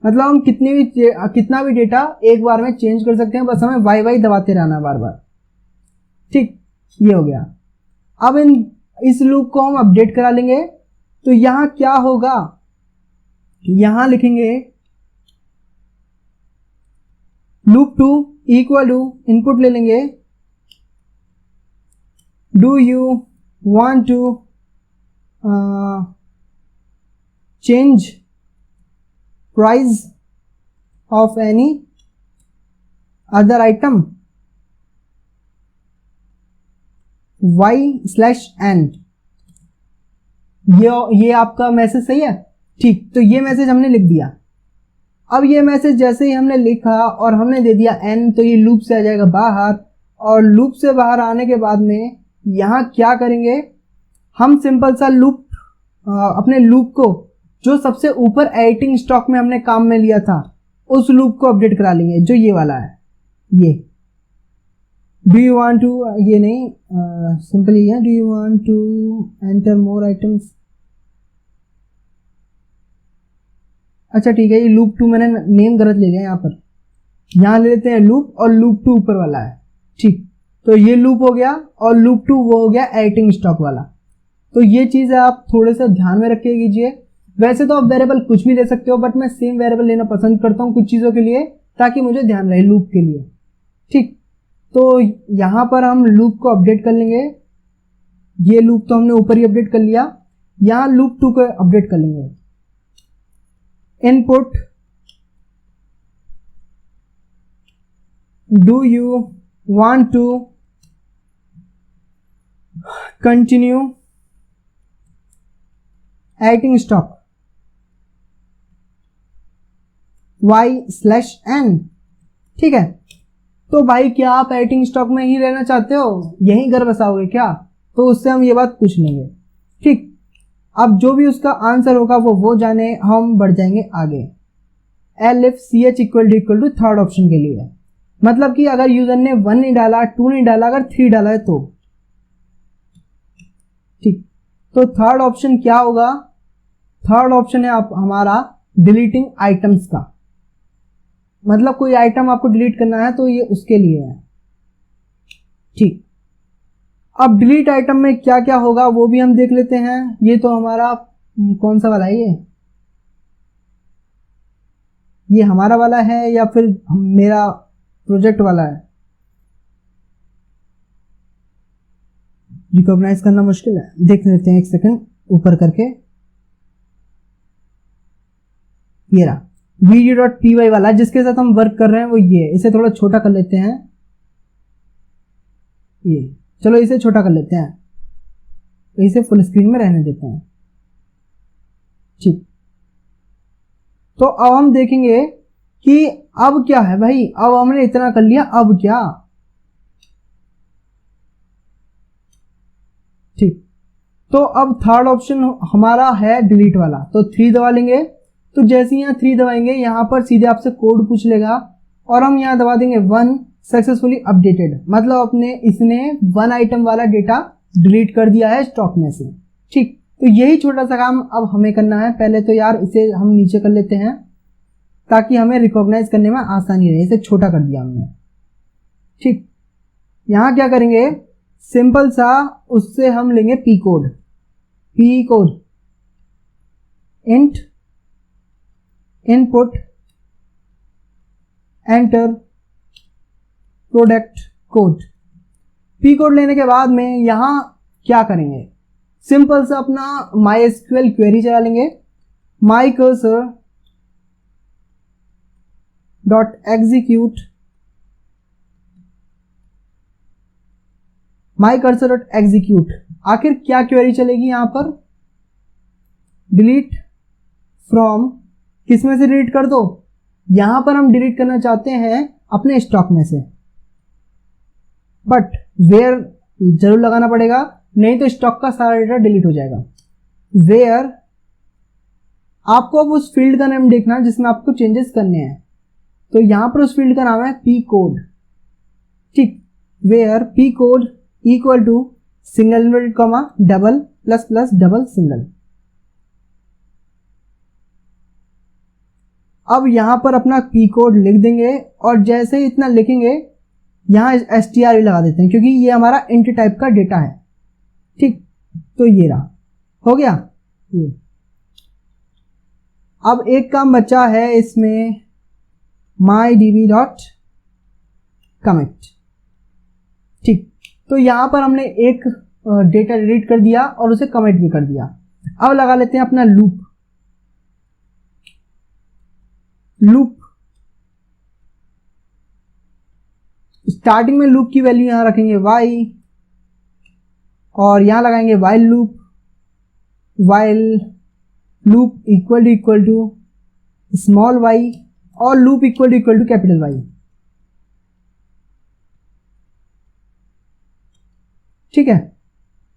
मतलब हम कितना भी डेटा एक बार में चेंज कर सकते हैं, बस हमें y दबाते रहना बार बार, ठीक। ये हो गया। अब इस लूप को हम अपडेट करा लेंगे, तो यहां क्या होगा, यहां लिखेंगे loop to equal to input ले लेंगे, do you want to change price of any other item y/n। ये आपका मैसेज सही है, ठीक। तो ये मैसेज हमने लिख दिया। अब ये मैसेज जैसे ही हमने लिखा और हमने दे दिया n, तो ये लूप से आ जाएगा बाहर, और लूप से बाहर आने के बाद में यहाँ क्या करेंगे, हम सिंपल सा लूप अपने लूप को जो सबसे ऊपर एडिटिंग स्टॉक में हमने काम में लिया था उस लूप को अपडेट करा लेंगे, जो ये वाला है, ये डू यू वांट टू, ये नहीं, सिंपली है, do you want to enter more items. अच्छा ठीक है, ये लूप टू मैंने नेम गलत ले लिया, यहाँ ले लेते हैं लूप, और लूप टू ऊपर वाला है, ठीक। तो ये लूप हो गया और लूप टू वो हो गया एडिटिंग स्टॉक वाला। तो ये चीज़ आप थोड़े से ध्यान में रख कीजिए। वैसे तो आप वेरिएबल कुछ भी ले सकते हो, बट मैं सेम वेरिएबल लेना पसंद करता हूँ कुछ चीज़ों के लिए, ताकि मुझे ध्यान रहे लूप के लिए, ठीक। तो यहाँ पर हम लूप को अपडेट कर लेंगे, ये लूप तो हमने ऊपर ही अपडेट कर लिया, यहाँ लूप टू को अपडेट कर लेंगे। Input do you want to continue editing stock y/n, ठीक है। तो भाई क्या आप एडिटिंग स्टॉक में ही रहना चाहते हो, यहीं घर बसाओगे क्या, तो उससे हम ये बात पूछ लेंगे, ठीक। अब जो भी उसका आंसर होगा वो जाने, हम बढ़ जाएंगे आगे। elif ch equal to third option के लिए, मतलब कि अगर यूजर ने 1 नहीं डाला, 2 नहीं डाला, अगर 3 डाला है तो, ठीक। तो थर्ड ऑप्शन क्या होगा, थर्ड ऑप्शन है हमारा डिलीटिंग आइटम्स का, मतलब कोई आइटम आपको डिलीट करना है तो ये उसके लिए है, ठीक। अब डिलीट आइटम में क्या क्या होगा वो भी हम देख लेते हैं। ये तो हमारा कौन सा वाला है, ये हमारा वाला है या फिर मेरा प्रोजेक्ट वाला है, रिकॉग्नाइज करना मुश्किल है, देख लेते हैं एक सेकंड ऊपर करके। ये रहा video.py वाला जिसके साथ हम वर्क कर रहे हैं, वो ये, इसे थोड़ा छोटा कर लेते हैं ये चलो इसे छोटा कर लेते हैं, तो इसे फुल स्क्रीन में रहने देते हैं। ठीक, तो अब हम देखेंगे कि अब क्या है भाई, अब हमने इतना कर लिया, अब क्या। ठीक, तो अब थर्ड ऑप्शन हमारा है डिलीट वाला, तो 3 दबा लेंगे। तो जैसे यहाँ 3 दबाएंगे यहाँ पर सीधे आपसे कोड पूछ लेगा और हम यहाँ दबा देंगे 1 सक्सेसफुली अपडेटेड, मतलब अपने इसने 1 आइटम वाला डेटा डिलीट कर दिया है स्टॉक में से। ठीक, तो यही छोटा सा काम अब हमें करना है। पहले तो यार इसे हम नीचे कर लेते हैं ताकि हमें रिकॉग्नाइज करने में आसानी रहे। इसे छोटा कर दिया हमने। ठीक, यहाँ क्या करेंगे, सिंपल सा उससे हम लेंगे P code, int input enter product code. P code लेने के बाद में यहां क्या करेंगे, सिंपल सा अपना MySQL क्वेरी चला लेंगे, mycursor.execute। आखिर क्या क्वेरी चलेगी यहां पर, डिलीट फ्रॉम, किसमें से डिलीट कर दो, यहां पर हम डिलीट करना चाहते हैं अपने स्टॉक में से, बट वेयर जरूर लगाना पड़ेगा, नहीं तो स्टॉक का सारा डेटा डिलीट हो जाएगा। वेयर, आपको अब उस फील्ड का नाम देखना है जिसमें आपको चेंजेस करने हैं, तो यहां पर उस फील्ड का नाम है पी कोड। ठीक, where P code equal to single inverted comma double plus plus double single. अब यहां पर अपना पी कोड लिख देंगे और जैसे ही इतना लिखेंगे यहां str भी लगा देते हैं क्योंकि ये हमारा इंट टाइप का डेटा है। ठीक, तो ये रहा, हो गया ये। अब एक काम बचा है इसमें, mydb.commit। ठीक, तो यहां पर हमने एक डेटा डिलीट कर दिया और उसे कमिट भी कर दिया। अब लगा लेते हैं अपना लूप। स्टार्टिंग में लूप की वैल्यू यहां रखेंगे y और यहां लगाएंगे while loop equal to small y और loop equal to capital Y। ठीक है,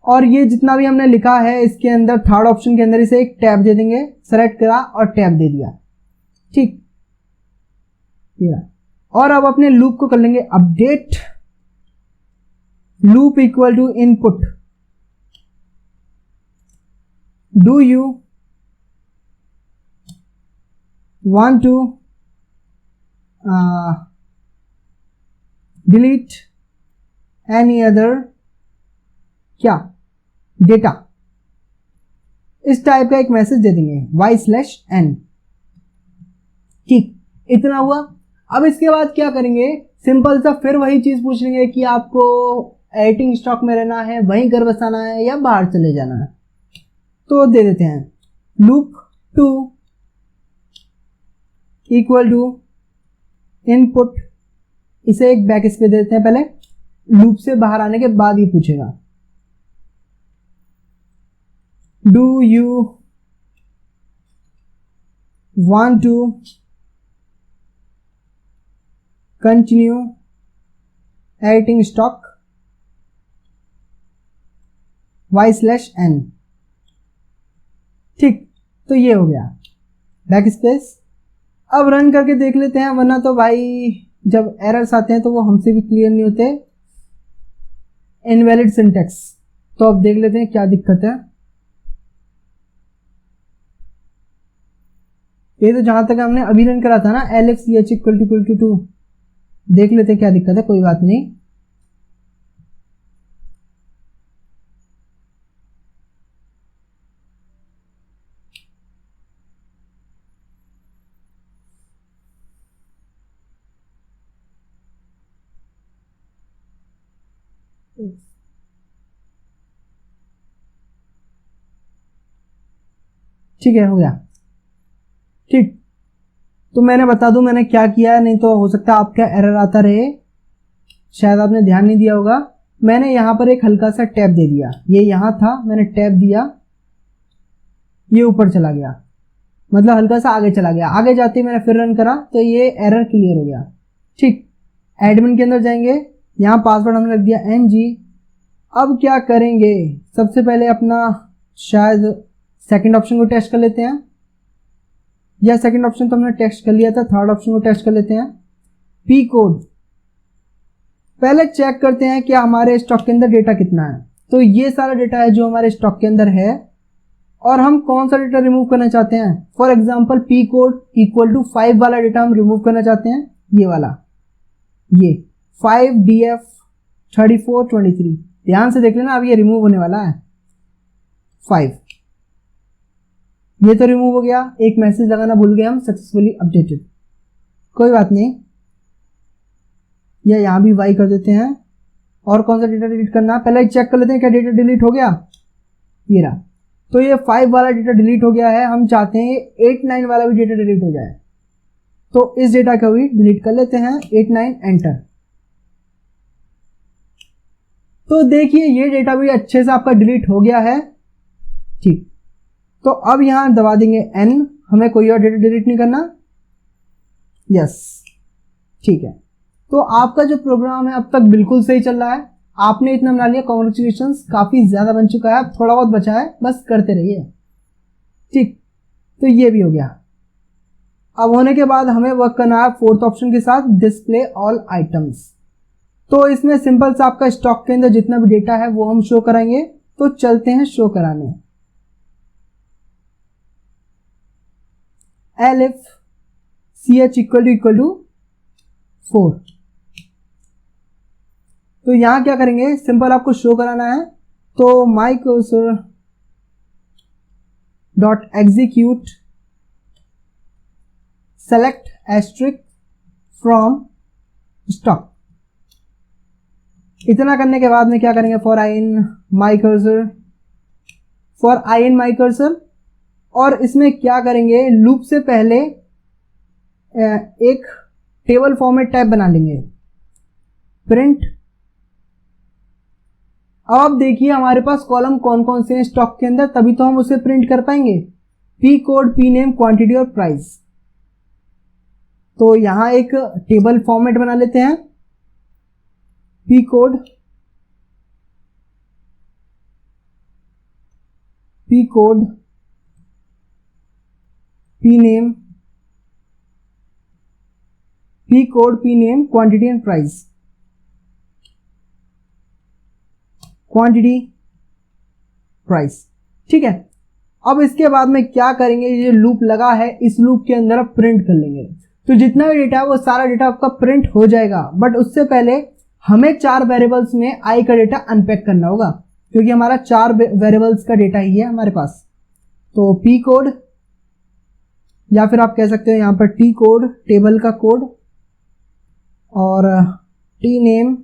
और ये जितना भी हमने लिखा है इसके अंदर थर्ड ऑप्शन के अंदर इसे एक टैब दे देंगे, सेलेक्ट करा और टैब दे दिया। ठीक, और अब अपने लूप को कर लेंगे update, loop equal to input, do you want to delete any other क्या डेटा, इस टाइप का एक मैसेज दे देंगे y/n। ठीक, इतना हुआ। अब इसके बाद क्या करेंगे, सिंपल सा फिर वही चीज पूछ लेंगे कि आपको एडिटिंग स्टॉक में रहना है, वहीं घर बसाना है या बाहर चले जाना है, तो दे देते हैं loop to equal to input, इसे एक बैक स्पेस दे देते हैं पहले, लूप से बाहर आने के बाद ही पूछेगा do you want to continue editing stock y/n। ठीक, तो ये हो गया बैक स्पेस। अब रन करके देख लेते हैं, वरना तो भाई जब एरर्स आते हैं तो वो हमसे भी क्लियर नहीं होते। इनवैलिड सिंटैक्स, तो अब देख लेते हैं क्या दिक्कत है। ये तो जहां तक हमने अभी रन करा था ना LXCH = 2, देख लेते हैं क्या दिक्कत है, कोई बात नहीं। ठीक है, हो गया। ठीक, तो मैंने बता दूं मैंने क्या किया है, नहीं तो हो सकता है आपका एरर आता रहे, शायद आपने ध्यान नहीं दिया होगा। मैंने यहाँ पर एक हल्का सा टैब दे दिया, ये यहाँ था, मैंने टैब दिया, ये ऊपर चला गया, मतलब हल्का सा आगे चला गया। आगे जाते ही मैंने फिर रन करा तो ये एरर क्लियर हो गया। ठीक, एडमिन के अंदर जाएंगे, यहाँ पासवर्ड हमने रख दिया NG। अब क्या करेंगे, सबसे पहले अपना शायद सेकंड ऑप्शन को टेस्ट कर लेते हैं, या सेकंड ऑप्शन तो हमने टेस्ट कर लिया था, थर्ड ऑप्शन को टेस्ट कर लेते हैं। पी कोड पहले चेक करते हैं कि हमारे स्टॉक के अंदर डेटा कितना है। तो ये सारा डेटा है जो हमारे स्टॉक के अंदर है, और हम कौन सा डेटा रिमूव करना चाहते हैं। For example P code equal to 5 वाला डेटा हम रिमूव करना चाहते हैं, ये वाला, ये 5DF3423। ध्यान से देख लेना, अब ये रिमूव होने वाला है 5। ये तो रिमूव हो गया। एक मैसेज लगाना भूल गए हम, सक्सेसफुली अपडेटेड, कोई बात नहीं, या यहाँ भी वाई कर देते हैं। और कौन सा डेटा डिलीट करना है, पहले चेक कर लेते हैं क्या डेटा डिलीट हो गया। ये रहा, तो ये 5 वाला डेटा डिलीट हो गया है। हम चाहते हैं 8, 9 वाला भी डेटा डिलीट हो जाए, तो इस डेटा को भी डिलीट कर लेते हैं, 8, 9 एंटर। तो देखिए ये डेटा भी अच्छे से आपका डिलीट हो गया है। ठीक, तो अब यहां दबा देंगे N, हमें कोई और डेटा डिलीट नहीं करना। यस, ठीक है। तो आपका जो प्रोग्राम है अब तक बिल्कुल सही चल रहा है, आपने इतना बना लिया, कॉन्ग्रेचुलेशंस, काफी ज्यादा बन चुका है, अब थोड़ा बहुत बचा है, बस करते रहिए। ठीक, तो ये भी हो गया। अब होने के बाद हमें वर्क करना है फोर्थ ऑप्शन के साथ, डिस्प्ले ऑल आइटम्स। तो इसमें सिंपल सा आपका स्टॉक के अंदर जितना भी डेटा है वो हम शो कराएंगे। तो चलते हैं शो कराने। elif ch equal to 4। तो यहां क्या करेंगे, सिंपल आपको शो कराना है, तो my cursor dot execute select asterisk from stock. इतना करने के बाद में क्या करेंगे, for i in my cursor, और इसमें क्या करेंगे, लूप से पहले एक टेबल फॉर्मेट टाइप बना लेंगे, प्रिंट। अब आप देखिए हमारे पास कॉलम कौन कौन से हैं स्टॉक के अंदर, तभी तो हम उसे प्रिंट कर पाएंगे। P code, P name, quantity और प्राइस। तो यहां एक टेबल फॉर्मेट बना लेते हैं, P code, P name, quantity and price, quantity, price. ठीक है। अब इसके बाद में क्या करेंगे, ये लूप लगा है, इस लूप के अंदर आप प्रिंट कर लेंगे। तो जितना भी डेटा है वो सारा डेटा आपका प्रिंट हो जाएगा, बट उससे पहले हमें 4 वेरिएबल्स में आई का डेटा अनपैक करना होगा, क्योंकि हमारा 4 वेरिएबल्स का डेटा ही है हमारे पास। तो पी कोड, या फिर आप कह सकते हो यहां पर टी कोड, टेबल का कोड, और टी नेम,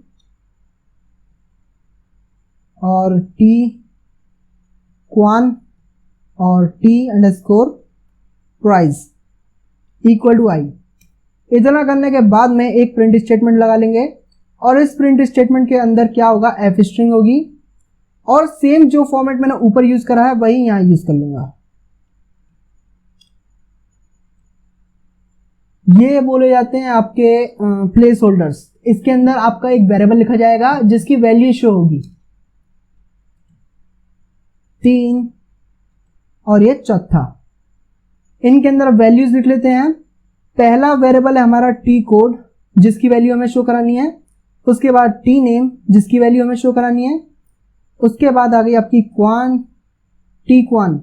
और टी क्वान, और T underscore price equal to I. इतना करने के बाद में एक प्रिंट स्टेटमेंट लगा लेंगे, और इस प्रिंट स्टेटमेंट के अंदर क्या होगा, एफ स्ट्रिंग होगी, और सेम जो फॉर्मेट मैंने ऊपर यूज करा है वही यहां यूज कर लूंगा। ये बोले जाते हैं आपके प्लेस होल्डर्स। इसके अंदर आपका एक वेरिएबल लिखा जाएगा जिसकी वैल्यू शो होगी 3, और ये चौथा। इनके अंदर वैल्यूज लिख लेते हैं। पहला वेरिएबल है हमारा टी कोड, जिसकी वैल्यू हमें शो करानी है। उसके बाद टी नेम, जिसकी वैल्यू हमें शो करानी है। उसके बाद आ गई आपकी क्वान, टी क्वान,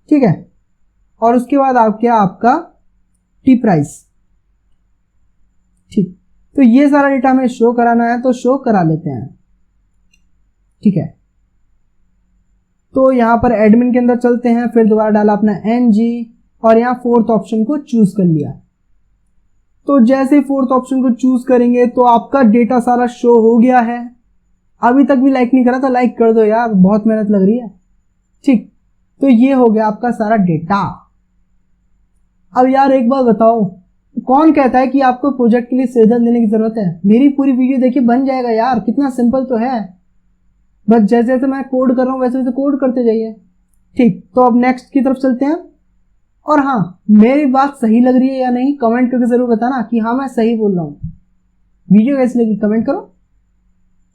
ठीक है। और उसके बाद आपका टी प्राइस। ठीक, तो ये सारा डेटा हमें शो कराना है, तो शो करा लेते हैं। ठीक है, तो यहां पर एडमिन के अंदर चलते हैं, फिर दोबारा डाला अपना NG, और यहां फोर्थ ऑप्शन को चूज कर लिया। तो जैसे ही फोर्थ ऑप्शन को चूज करेंगे तो आपका डेटा सारा शो हो गया है। अभी तक भी लाइक नहीं करा तो लाइक कर दो यार, बहुत मेहनत लग रही है। ठीक, तो ये हो गया आपका सारा डेटा। अब यार एक बात बताओ, कौन कहता है कि आपको प्रोजेक्ट के लिए सिरदर्द लेने की जरूरत है? मेरी पूरी वीडियो देखिए, बन जाएगा यार, कितना सिंपल तो है। बस जैसे जैसे मैं कोड कर रहा हूँ वैसे वैसे कोड करते जाइए। ठीक, तो अब नेक्स्ट की तरफ चलते हैं। और हाँ, मेरी बात सही लग रही है या नहीं कमेंट करके जरूर बताना कि हाँ मैं सही बोल रहा हूँ। वीडियो कैसी लगी कमेंट करो।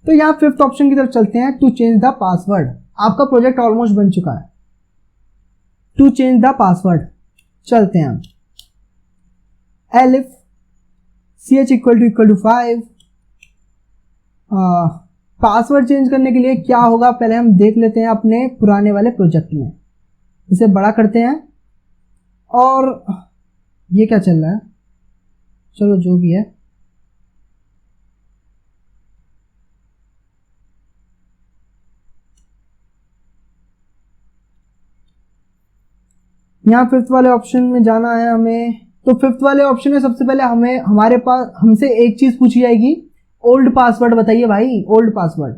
तो यहाँ फिफ्थ ऑप्शन की तरफ चलते हैं, टू चेंज द पासवर्ड। आपका प्रोजेक्ट ऑलमोस्ट बन चुका है। टू चेंज द पासवर्ड चलते हैं हम। elif ch = 5। पासवर्ड चेंज करने के लिए क्या होगा पहले हम देख लेते हैं अपने पुराने वाले प्रोजेक्ट में। इसे बड़ा करते हैं। और ये क्या चल रहा है, चलो जो भी है। यहाँ फिफ्थ वाले ऑप्शन में जाना है हमें। तो फिफ्थ वाले ऑप्शन में सबसे पहले हमें हमारे पास हमसे एक चीज पूछी जाएगी, ओल्ड पासवर्ड बताइए भाई, ओल्ड पासवर्ड।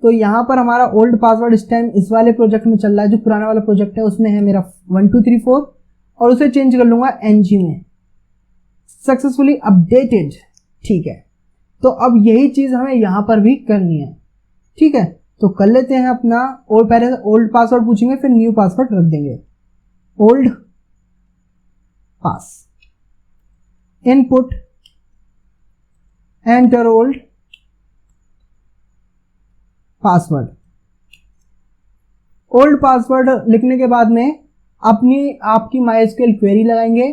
तो यहाँ पर हमारा ओल्ड पासवर्ड इस टाइम इस वाले प्रोजेक्ट में चल रहा है, जो पुराना वाला प्रोजेक्ट है उसमें है मेरा 1234, और उसे चेंज कर लूंगा NG में। Successfully updated. ठीक है, तो अब यही चीज हमें यहाँ पर भी करनी है। ठीक है, तो कर लेते हैं अपना पहले ओल्ड पासवर्ड पूछेंगे, फिर न्यू पासवर्ड रख देंगे। Old pass, input, enter old password. Old password लिखने के बाद में आपकी MySQL क्वेरी लगाएंगे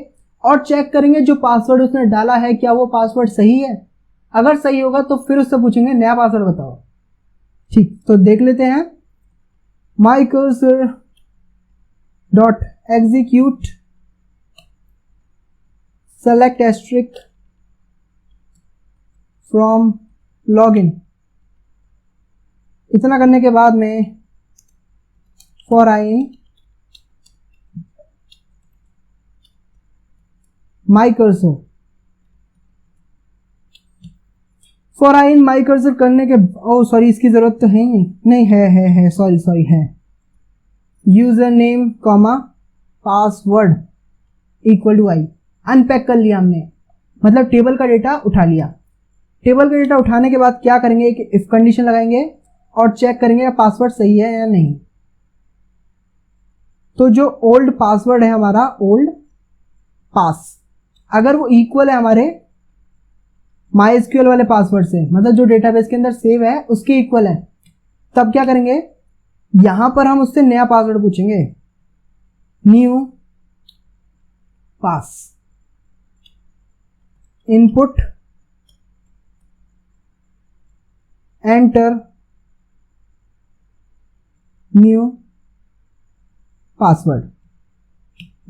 और चेक करेंगे जो पासवर्ड उसने डाला है क्या वो पासवर्ड सही है। अगर सही होगा तो फिर उससे पूछेंगे नया पासवर्ड बताओ। ठीक, तो देख लेते हैं। mycursor.execute select asterisk from login। इतना करने के बाद में for i mycursor, for i in mycursor करने के सॉरी इसकी जरूरत तो है नहीं है सॉरी है। User name comma password equal to i। Unpack कर लिया हमने, मतलब टेबल का डेटा उठा लिया। टेबल का डेटा उठाने के बाद क्या करेंगे कि इफ कंडीशन लगाएंगे और चेक करेंगे पासवर्ड सही है या नहीं। तो जो ओल्ड पासवर्ड है हमारा ओल्ड पास, अगर वो इक्वल है हमारे MySQL वाले पासवर्ड से, मतलब जो डेटाबेस के अंदर सेव है उसके इक्वल है, तब क्या करेंगे, यहां पर हम उससे नया पासवर्ड पूछेंगे, न्यू पास, इनपुट, एंटर न्यू पासवर्ड।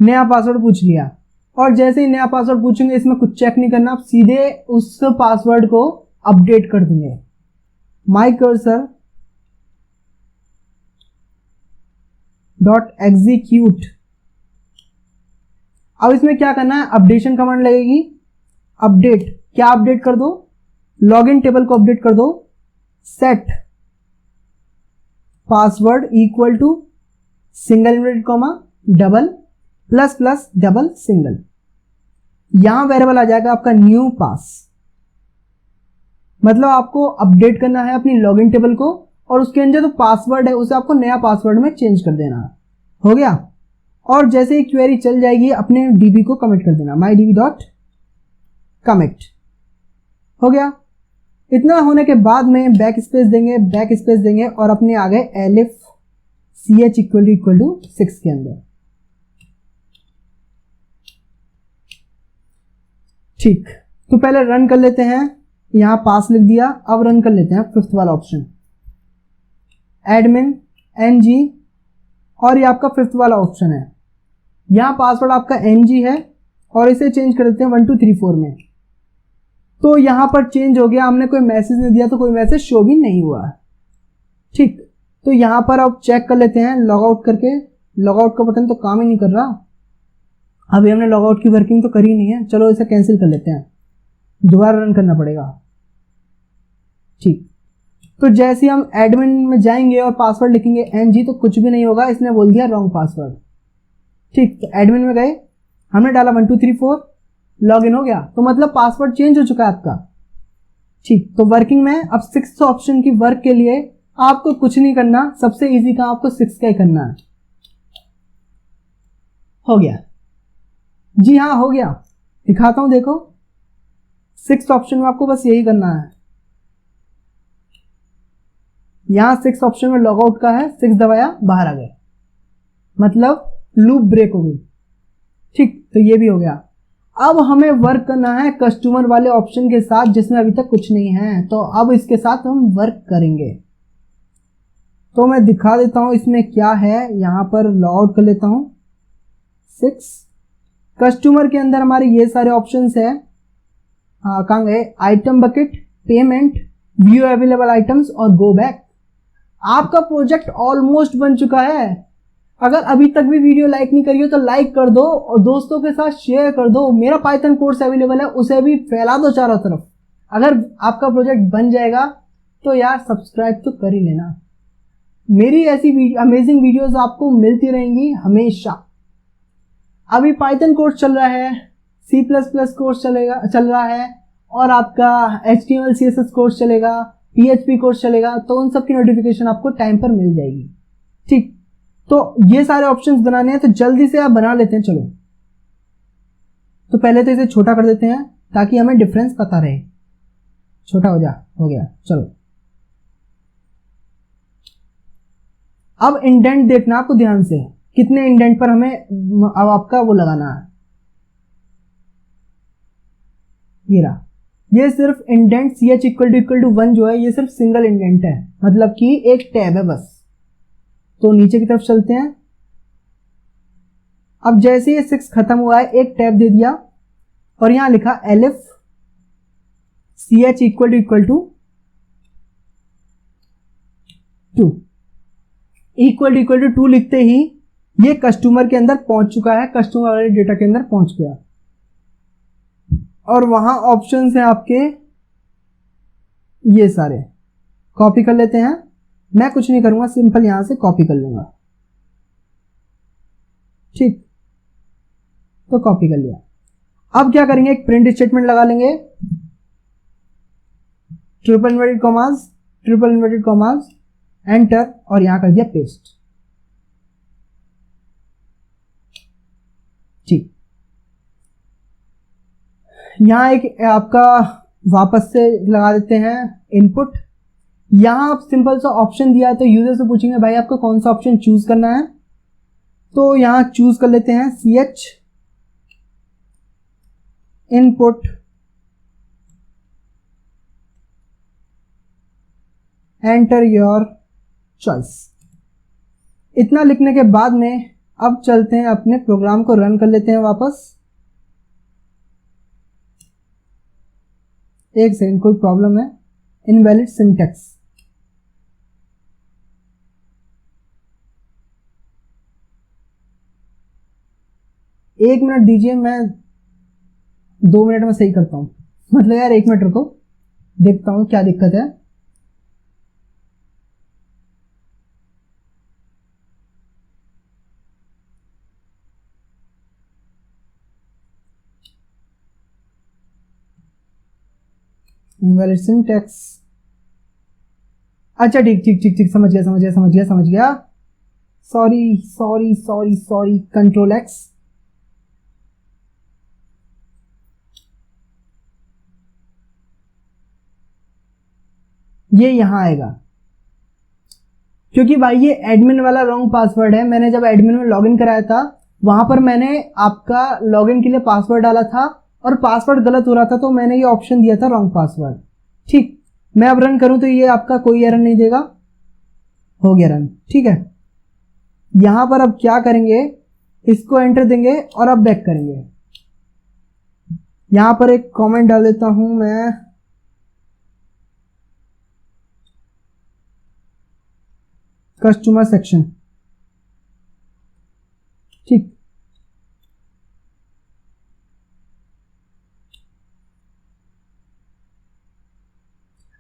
नया पासवर्ड पूछ लिया, और जैसे ही नया पासवर्ड पूछेंगे इसमें कुछ चेक नहीं करना, आप सीधे उस पासवर्ड को अपडेट कर देंगे। mycursor.execute। अब इसमें क्या करना है, अपडेशन कमांड लगेगी। अपडेट क्या अपडेट कर दो, लॉगिन टेबल को अपडेट कर दो। Set password equal to single inverted comma double plus plus double single. यहां वेरिएबल आ जाएगा आपका न्यू पास, मतलब आपको अपडेट करना है अपनी लॉगिन टेबल को, और उसके अंदर जो पासवर्ड है उसे आपको नया पासवर्ड में चेंज कर देना है। हो गया। और जैसे ही क्वेरी चल जाएगी अपने डीबी को कमिट कर देना, mydb.commit। हो गया। इतना होने के बाद में बैक स्पेस देंगे और अपने आ गए elif ch = 6 के अंदर। ठीक, तो पहले रन कर लेते हैं। यहां पास लिख दिया, अब रन कर लेते हैं फिफ्थ वाला ऑप्शन, एडमिन ng, और ये आपका फिफ्थ वाला ऑप्शन है। यहां पासवर्ड आपका ng है और इसे चेंज कर देते हैं 1234 में। तो यहां पर चेंज हो गया, हमने कोई मैसेज नहीं दिया तो कोई मैसेज शो भी नहीं हुआ। ठीक, तो यहां पर अब चेक कर लेते हैं लॉग आउट करके। लॉग आउट का बटन तो काम ही नहीं कर रहा, अभी हमने लॉग आउट की वर्किंग तो करी नहीं है। चलो इसे कैंसिल कर लेते हैं, दोबारा रन करना पड़ेगा। ठीक, तो जैसे हम एडमिन में जाएंगे और पासवर्ड लिखेंगे ng तो कुछ भी नहीं होगा, इसने बोल दिया रॉन्ग पासवर्ड। ठीक, तो एडमिन में गए, हमने डाला 1234, लॉगिन हो गया, तो मतलब पासवर्ड चेंज हो चुका है आपका। ठीक, तो वर्किंग में अब 6th ऑप्शन की वर्क के लिए आपको कुछ नहीं करना, सबसे इजी काम आपको 6 का ही करना है। हो गया, जी हाँ हो गया, दिखाता हूं देखो। 6th ऑप्शन में आपको बस यही करना है। यहां 6th ऑप्शन में लॉग आउट का है, 6 दबाया, बाहर आ गए, मतलब लूप ब्रेक हो गई। ठीक, तो ये भी हो गया। अब हमें वर्क करना है कस्टमर वाले ऑप्शन के साथ जिसमें अभी तक कुछ नहीं है, तो अब इसके साथ हम वर्क करेंगे। तो मैं दिखा देता हूं इसमें क्या है। यहां पर लॉग आउट कर लेता हूं। 6 कस्टमर के अंदर हमारे ये सारे ऑप्शंस है। कहाँ गए? Item bucket, payment, view available items और गो बैक। आपका प्रोजेक्ट ऑलमोस्ट बन चुका है। अगर अभी तक भी वीडियो लाइक नहीं करी हो तो लाइक कर दो और दोस्तों के साथ शेयर कर दो। मेरा पाइथन कोर्स अवेलेबल है, उसे भी फैला दो चारों तरफ। अगर आपका प्रोजेक्ट बन जाएगा तो यार सब्सक्राइब तो कर ही लेना। मेरी ऐसी अमेजिंग वीडियोस आपको मिलती रहेंगी हमेशा। अभी पाइथन कोर्स चल रहा है, C++ कोर्स चल रहा है, और आपका HTML CSS कोर्स चलेगा, PHP कोर्स चलेगा, तो उन सब की नोटिफिकेशन आपको टाइम पर मिल जाएगी। ठीक, तो ये सारे ऑप्शंस बनाने हैं, तो जल्दी से आप बना लेते हैं। चलो, तो पहले तो इसे छोटा कर देते हैं ताकि हमें डिफरेंस पता रहे। छोटा हो गया। चलो, अब इंडेंट देखना आपको ध्यान से, कितने इंडेंट पर हमें अब आपका वो लगाना है। ये रहा, ये सिर्फ इंडेंट CH=1 जो है, ये सिर्फ सिंगल इंडेंट है, मतलब कि एक टैब है बस। तो नीचे की तरफ चलते हैं। अब जैसे ये 6 खत्म हुआ है, एक टैब दे दिया और यहां लिखा elif CH=2 2 लिखते ही ये कस्टमर के अंदर पहुंच चुका है, कस्टमर वाले डेटा के अंदर पहुंच गया। और वहां ऑप्शंस हैं आपके ये सारे, कॉपी कर लेते हैं। मैं कुछ नहीं करूंगा, सिंपल यहां से कॉपी कर लूंगा। ठीक, तो कॉपी कर लिया। अब क्या करेंगे, एक प्रिंट स्टेटमेंट लगा लेंगे, ट्रिपल इन्वर्टेड कॉमास, एंटर, और यहां कर दिया पेस्ट। ठीक, यहां एक आपका वापस से लगा देते हैं इनपुट। यहां आप सिंपल सा ऑप्शन दिया है, तो यूजर से पूछेंगे भाई आपको कौन सा ऑप्शन चूज करना है, तो यहां चूज कर लेते हैं CH input enter your choice. इतना लिखने के बाद में अब चलते हैं अपने प्रोग्राम को रन कर लेते हैं वापस। एक सेकंड, कोई प्रॉब्लम है, इनवैलिड सिंटैक्स। एक मिनट दीजिए, मैं 2 मिनट में सही करता हूं। मतलब यार 1 मिनट रुको, देखता हूं क्या दिक्कत है। इनवैलिड सिंटैक्स, अच्छा ठीक, समझ गया। Sorry, control X। ये यहां आएगा, क्योंकि भाई ये एडमिन वाला रॉन्ग पासवर्ड है। मैंने जब एडमिन में लॉगिन कराया था, वहां पर मैंने आपका लॉगिन के लिए पासवर्ड डाला था और पासवर्ड गलत हो रहा था, तो मैंने ये ऑप्शन दिया था रॉन्ग पासवर्ड। ठीक, मैं अब रन करूं तो ये आपका कोई एरर नहीं देगा। हो गया रन, ठीक है। यहां पर अब क्या करेंगे, इसको एंटर देंगे और अब बैक करेंगे। यहां पर एक कमेंट डाल देता हूं मैं, कस्टमर सेक्शन। ठीक,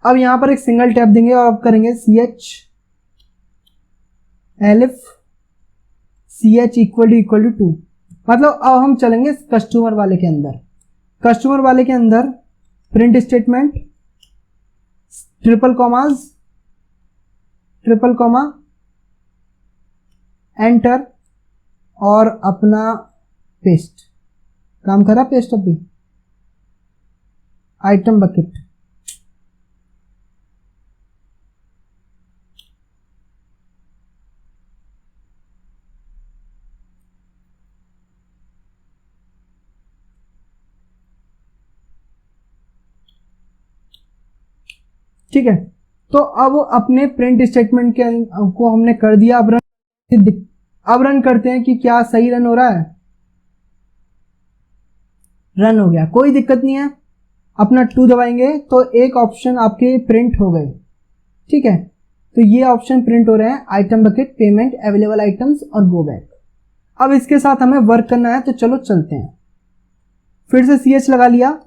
अब यहां पर एक सिंगल टैब देंगे और अब करेंगे CH elif CH=2। मतलब अब हम चलेंगे कस्टमर वाले के अंदर। कस्टमर वाले के अंदर print statement, triple comma, enter और अपना पेस्ट। काम करा पेस्ट अभी, आइटम बकेट। ठीक है, तो अब अपने प्रिंट स्टेटमेंट के को हमने कर दिया। अब रन करते हैं कि क्या सही रन हो रहा है। रन हो गया, कोई दिक्कत नहीं है। अपना 2 दबाएंगे तो एक ऑप्शन आपके प्रिंट हो गए। ठीक है, तो ये ऑप्शन प्रिंट हो रहे हैं, item bucket, payment, available items और गो बैक। अब इसके साथ हमें वर्क करना है, तो चलो चलते हैं। फिर से CH लगा लिया,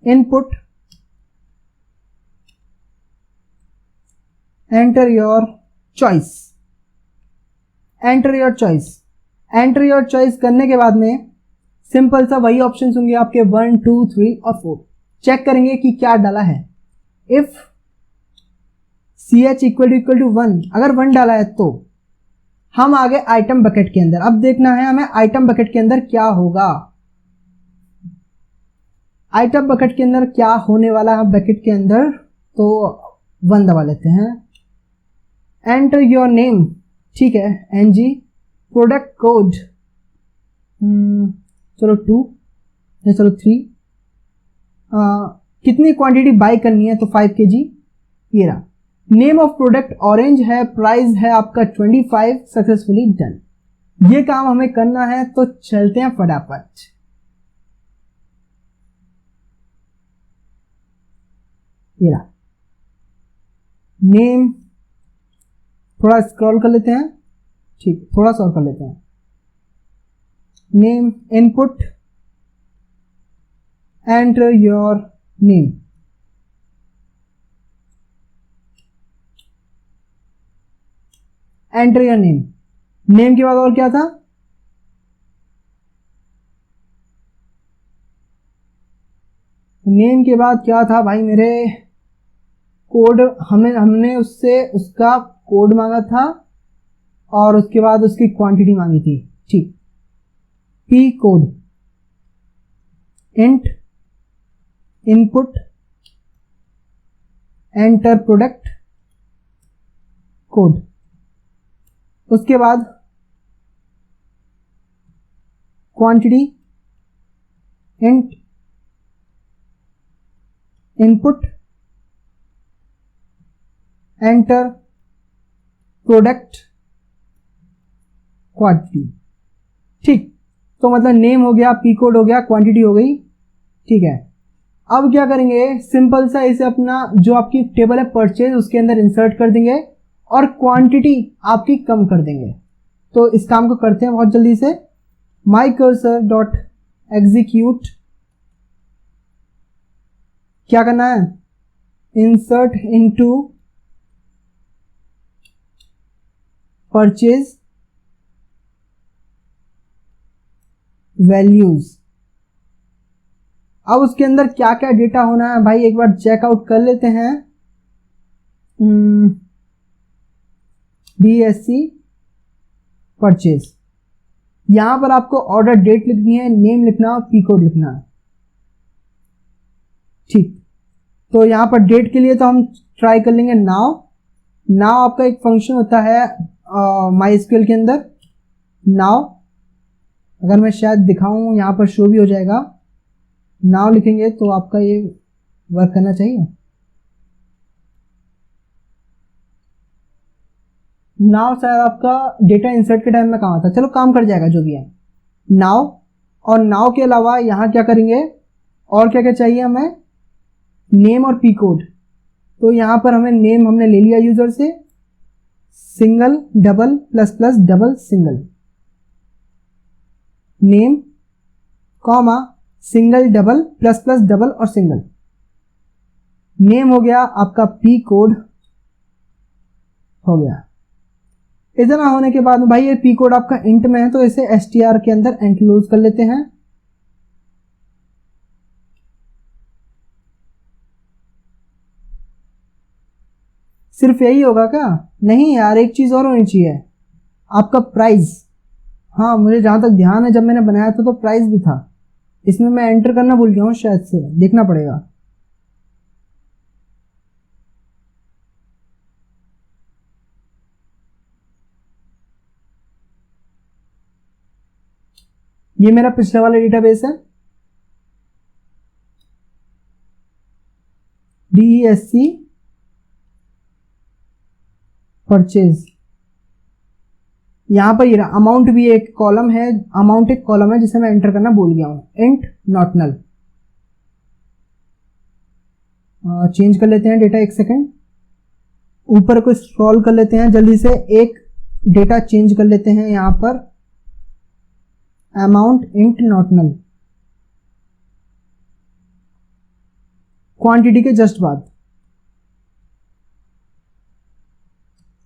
input, enter your choice. Enter your choice करने के बाद में सिंपल सा वही ऑप्शंस होंगे आपके 1, 2, 3 और 4। चेक करेंगे कि क्या डाला है। इफ CH इक्वल टू 1, अगर 1 डाला है तो हम आ गए आइटम बकेट के अंदर। अब देखना है हमें आइटम बकेट के अंदर क्या होगा। आइटम बकेट के अंदर क्या होने वाला है बकेट के अंदर, तो 1 दबा लेते हैं। एंटर योर नेम, ठीक है, NG, प्रोडक्ट कोड, चलो 2 या चलो 3, कितनी क्वांटिटी बाय करनी है, तो 5 kg। ये रहा। नेम ऑफ प्रोडक्ट ऑरेंज है, प्राइस है आपका 25, सक्सेसफुली डन। ये काम हमें करना है, तो चलते हैं फटाफट। ये रहा नेम, थोड़ा स्क्रॉल कर लेते हैं, ठीक, थोड़ा सा और कर लेते हैं। Name, input, enter your name, enter your name. Name के बाद और क्या था, नेम के बाद क्या था भाई मेरे, कोड। हमने उससे उसका कोड मांगा था और उसके बाद उसकी क्वांटिटी मांगी थी। ठीक, P code, int, input, enter product code. उसके बाद quantity, int, input, enter product quantity. ठीक, तो मतलब नेम हो गया, पी कोड हो गया, क्वांटिटी हो गई। ठीक है, अब क्या करेंगे, सिंपल सा इसे अपना जो आपकी टेबल है परचेज, उसके अंदर इंसर्ट कर देंगे और क्वांटिटी आपकी कम कर देंगे। तो इस काम को करते हैं बहुत जल्दी से। माई कर्सर डॉट एग्जीक्यूट, क्या करना है, इंसर्ट इनटू परचेज वैल्यूज। अब उसके अंदर क्या क्या डेटा होना है भाई, एक बार चेकआउट कर लेते हैं। BSC परचेज, यहां पर आपको ऑर्डर डेट लिखनी है, नेम लिखना और पी कोड लिखना है। ठीक, तो यहां पर डेट के लिए तो हम ट्राई कर लेंगे नाउ। नाउ आपका एक फंक्शन होता है MySQL के अंदर, नाउ। अगर मैं शायद दिखाऊं, यहां पर शो भी हो जाएगा। नाउ लिखेंगे तो आपका ये वर्क करना चाहिए। नाउ शायद आपका डेटा इंसर्ट के टाइम में काम आता है, चलो काम कर जाएगा जो भी है। नाउ, और नाउ के अलावा यहां क्या करेंगे, और क्या क्या चाहिए हमें, नेम और पी कोड। तो यहां पर हमें नेम हमने ले लिया यूजर से, single, double, plus plus, double, single. Name, comma, single, double, plus plus, double और सिंगल। नेम हो गया आपका, पी कोड हो गया। इतना होने के बाद में भाई ये पी कोड आपका इंट में है, तो इसे str के अंदर एंक्लोज कर लेते हैं। सिर्फ यही होगा क्या? नहीं यार, एक चीज़ और होनी चाहिए, आपका प्राइस। हाँ, मुझे जहाँ तक ध्यान है जब मैंने बनाया था तो प्राइस भी था इसमें, मैं एंटर करना भूल गया हूँ शायद से, देखना पड़ेगा। ये मेरा पिछले वाला डेटाबेस है, DESC परचेज। यहां पर ये अमाउंट भी एक कॉलम है, अमाउंट एक कॉलम है जिसे मैं एंटर करना भूल गया हूं, इंट नॉट नल। चेंज कर लेते हैं डेटा, एक सेकेंड, ऊपर को स्क्रॉल कर लेते हैं जल्दी से, एक डेटा चेंज कर लेते हैं यहां पर, amount int not null, quantity के जस्ट बाद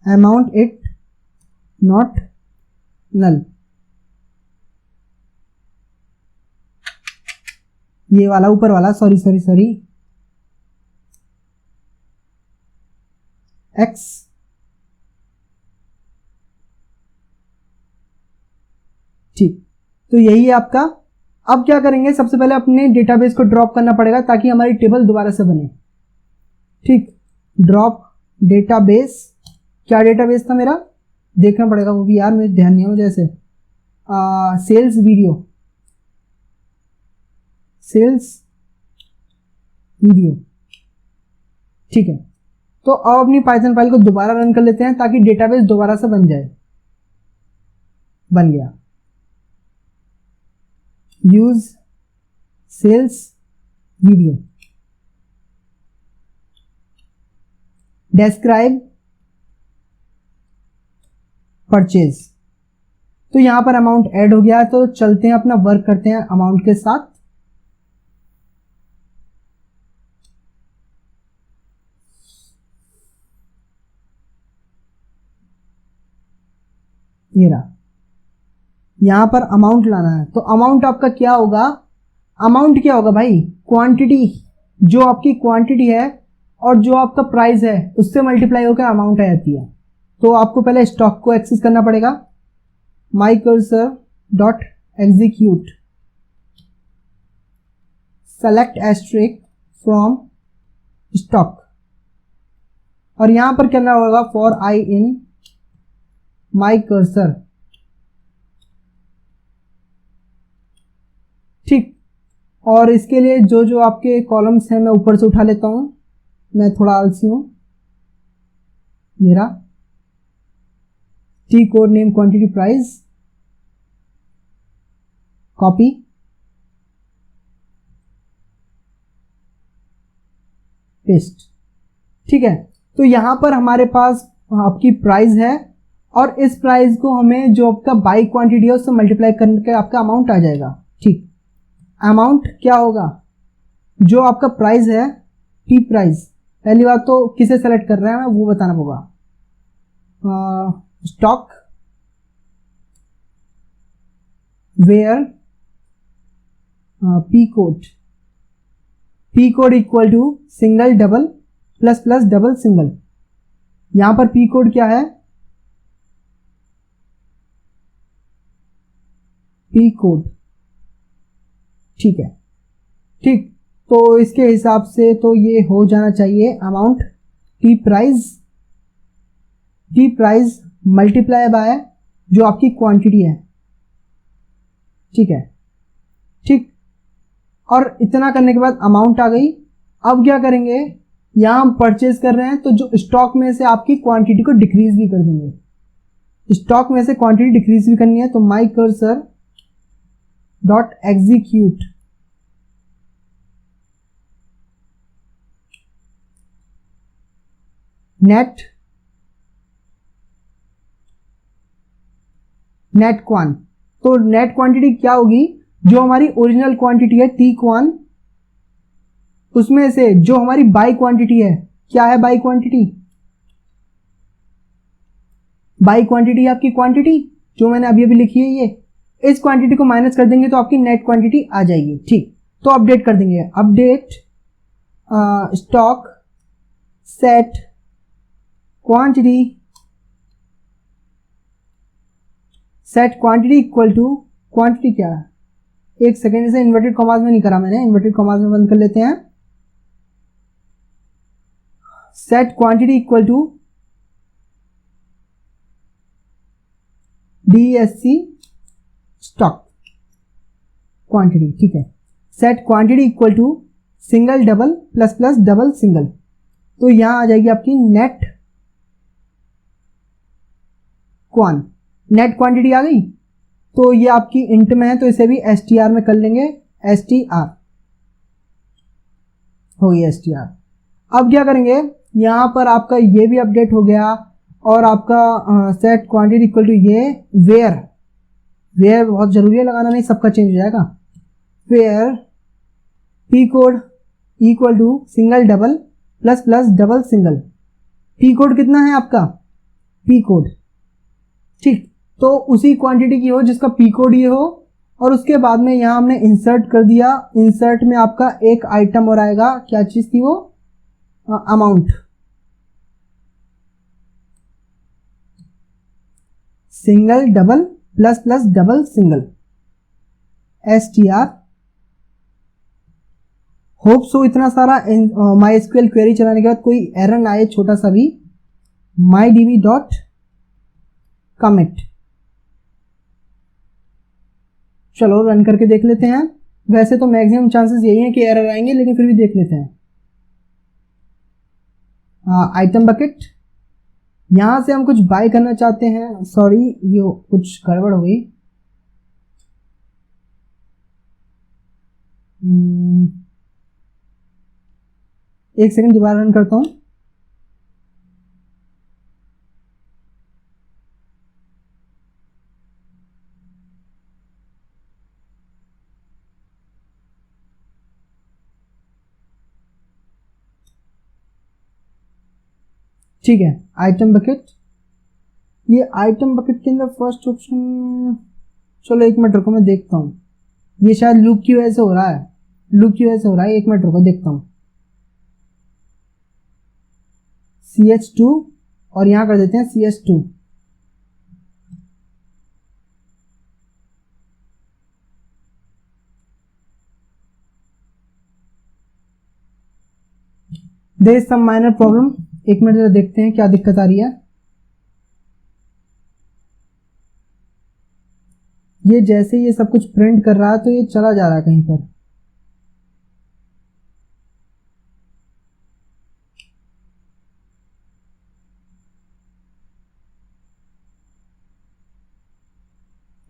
अमाउंट इट नॉट नल। ये वाला ऊपर वाला, सॉरी एक्स, ठीक। तो यही है आपका। अब क्या करेंगे, सबसे पहले अपने डेटाबेस को ड्रॉप करना पड़ेगा ताकि हमारी टेबल दोबारा से बने। ठीक, ड्रॉप डेटाबेस। क्या डेटाबेस था मेरा, देखना पड़ेगा वो भी यार, मेरे ध्यान नहीं हो, जैसे सेल्स वीडियो। ठीक है, तो अब अपनी पाइथन फाइल को दोबारा रन कर लेते हैं ताकि डेटाबेस दोबारा से बन जाए। बन गया, use sales video, describe purchase. तो यहां पर अमाउंट ऐड हो गया है, तो चलते हैं अपना वर्क करते हैं अमाउंट के साथ। ये रहा, यहां पर अमाउंट लाना है। तो अमाउंट आपका क्या होगा, अमाउंट क्या होगा भाई, क्वांटिटी, जो आपकी क्वांटिटी है और जो आपका प्राइस है उससे मल्टीप्लाई होकर अमाउंट आ जाती है। तो आपको पहले स्टॉक को एक्सेस करना पड़ेगा, my cursor dot execute select asterisk from stock, और यहां पर करना होगा for i in my cursor. ठीक, और इसके लिए जो जो आपके कॉलम्स हैं मैं ऊपर से उठा लेता हूं, मैं थोड़ा आलसी हूं। ये रहा, T code name quantity price, copy, paste. ठीक है, तो यहां पर हमारे पास आपकी प्राइस है और इस प्राइस को हमें जो आपका बाई क्वांटिटी है उससे मल्टीप्लाई करके आपका अमाउंट आ जाएगा। ठीक, अमाउंट क्या होगा, जो आपका प्राइस है, टी प्राइस। पहली बात तो किसे सेलेक्ट कर रहे हैं वो बताना होगा, stock where P code equal to single double plus plus double single. यहां पर पी कोड क्या है, पी कोड। ठीक है, ठीक, तो इसके हिसाब से तो ये हो जाना चाहिए amount T price multiply by जो आपकी क्वांटिटी है। ठीक है, ठीक, और इतना करने के बाद अमाउंट आ गई। अब क्या करेंगे, यहां हम परचेज कर रहे हैं तो जो स्टॉक में से आपकी क्वांटिटी को डिक्रीज भी कर देंगे, स्टॉक में से क्वांटिटी डिक्रीज भी करनी है। तो my cursor dot execute net quan. तो नेट क्वांटिटी क्या होगी, जो हमारी ओरिजिनल क्वांटिटी है टी क्वान, उसमें से जो हमारी बाई क्वांटिटी है, क्या है बाई क्वांटिटी, बाई क्वांटिटी आपकी क्वांटिटी जो मैंने अभी अभी लिखी है, ये इस क्वांटिटी को माइनस कर देंगे तो आपकी नेट क्वांटिटी आ जाएगी। ठीक, तो अपडेट कर देंगे, update stock set quantity, set quantity equal to, quantity क्या है, एक सेकेंड से इन्वर्टेड कॉमास में नहीं करा मैंने, इन्वर्टेड कॉमास में बंद कर लेते हैं। Set quantity equal to DSC stock quantity, ठीक है। Set quantity equal to single double plus plus double single, तो यहां आ जाएगी आपकी नेट क्वांटिटी आ गई। तो ये आपकी इंट में है तो इसे भी STR में कर लेंगे, STR हो गई STR। अब क्या करेंगे, यहां पर आपका ये भी अपडेट हो गया और आपका सेट क्वांटिटी इक्वल टू ये वेयर बहुत जरूरी है लगाना, नहीं सबका चेंज हो जाएगा। Where P code equal to single double plus plus double single. P code कितना है आपका, पी कोड, ठीक, तो उसी क्वांटिटी की हो जिसका पी कोड ये हो। और उसके बाद में यहां हमने इंसर्ट कर दिया, इंसर्ट में आपका एक आइटम और आएगा, क्या चीज थी वो, amount, single double plus plus double single, STR। Hope so इतना सारा MySQL क्वेरी चलाने के बाद कोई एरर ना आए छोटा सा भी। mydb.commit, चलो रन करके देख लेते हैं। वैसे तो मैक्सिमम चांसेस यही हैं कि एरर आएंगे, लेकिन फिर भी देख लेते हैं। आइटम बकेट, यहां से हम कुछ बाय करना चाहते हैं, सॉरी ये कुछ गड़बड़ हो गई। एक सेकंड दोबारा रन करता हूं। ठीक है, आइटम बकेट, ये आइटम बकेट के अंदर फर्स्ट ऑप्शन, चलो एक मिनट रुको मैं देखता हूँ, ये शायद लूप की वजह से हो रहा है, लूप की वजह से हो रहा है, एक मिनट रुको देखता हूँ। CH2 और यहां कर देते हैं CH2। There is some minor problem, एक मिनट जरा देखते हैं क्या दिक्कत आ रही है। ये जैसे ये सब कुछ प्रिंट कर रहा है तो ये चला जा रहा है कहीं पर।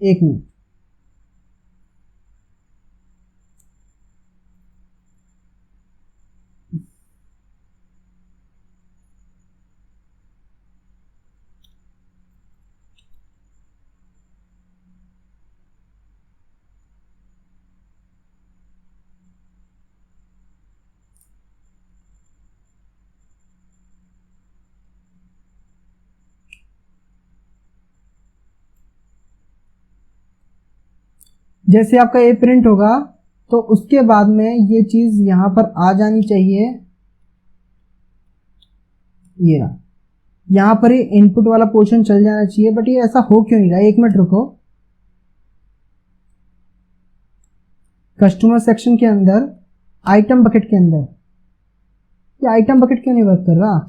एक मिनट, जैसे आपका ये प्रिंट होगा तो उसके बाद में ये चीज यहां पर आ जानी चाहिए, ये रहा, यहां पर ये इनपुट वाला पोर्शन चल जाना चाहिए, बट ये ऐसा हो क्यों नहीं रहा, एक मिनट रुको। कस्टमर सेक्शन के अंदर आइटम बकेट के अंदर ये आइटम बकेट क्यों नहीं वर्क कर रहा।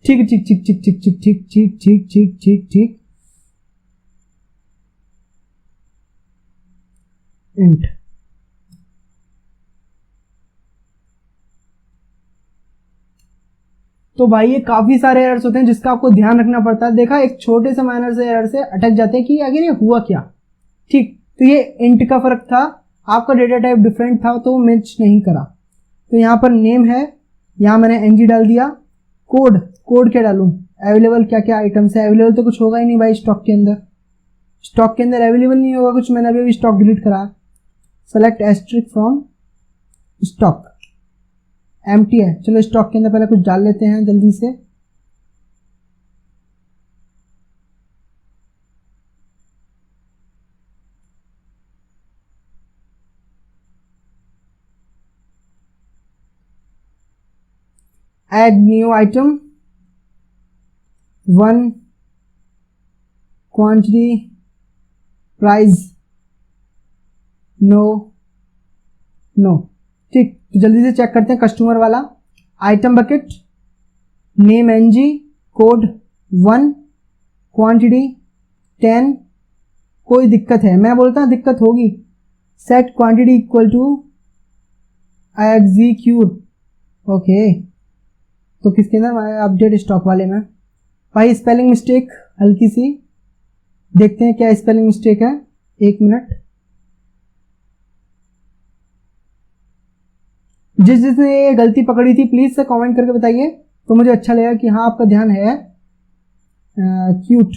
ठीक है, ठीक ठीक ठीक ठीक ठीक ठीक ठीक ठीक ठीक ठीक ठीक, इंट, तो भाई ये काफी सारे एरर्स होते हैं जिसका आपको ध्यान रखना पड़ता है। देखा, एक छोटे से माइनर से एरर से अटक जाते हैं कि आगे ये हुआ क्या। ठीक, तो ये इंट का फर्क था, आपका डेटा टाइप डिफरेंट था तो मैच नहीं करा। तो यहाँ पर नेम है, यहाँ मैंने ng डाल दिया। कोड क्या डालूं, अवेलेबल क्या क्या आइटम्स है, अवेलेबल तो कुछ होगा ही नहीं भाई स्टॉक के अंदर। स्टॉक के अंदर अवेलेबल नहीं होगा कुछ, मैंने अभी स्टॉक डिलीट करा। Select asterisk from stock, empty है। चलो स्टॉक के अंदर पहले कुछ डाल लेते हैं जल्दी से। Add new item, 1 quantity price no no. ठीक, तो जल्दी से चेक करते हैं कस्टमर वाला। Item bucket, name NG, code 1, quantity 10। कोई दिक्कत है? मैं बोलता हूँ दिक्कत होगी। Set quantity equal to execute. Okay, तो किसके अंदर? अपडेट स्टॉक वाले में। भाई स्पेलिंग मिस्टेक हल्की सी, देखते हैं क्या स्पेलिंग मिस्टेक है। 1 मिनट। जिसने ये गलती पकड़ी थी प्लीज से कमेंट करके बताइए, तो मुझे अच्छा लगेगा कि हाँ आपका ध्यान है। Cute,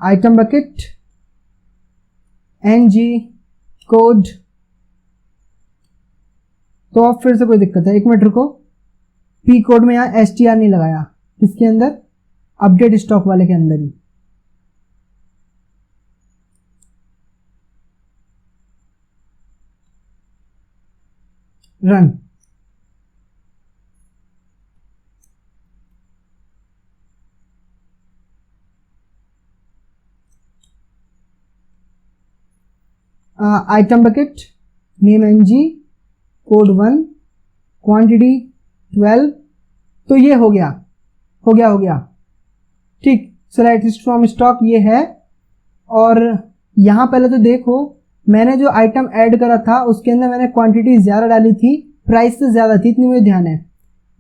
item bucket, NG, code. तो अब फिर से कोई दिक्कत है? 1 मिनट रुको। पी कोड में यहाँ STR नहीं लगाया, किसके अंदर? अपडेट स्टॉक वाले के अंदर ही। Run. Item bucket, name NG, code 1, quantity 12। तो ये हो गया, हो गया, हो गया। ठीक, सेलेक्ट फ्रॉम स्टॉक ये है। और यहाँ पहले तो देखो, मैंने जो आइटम ऐड करा था उसके अंदर मैंने क्वांटिटी ज़्यादा डाली थी, प्राइस से ज़्यादा थी, इतनी मुझे ध्यान है।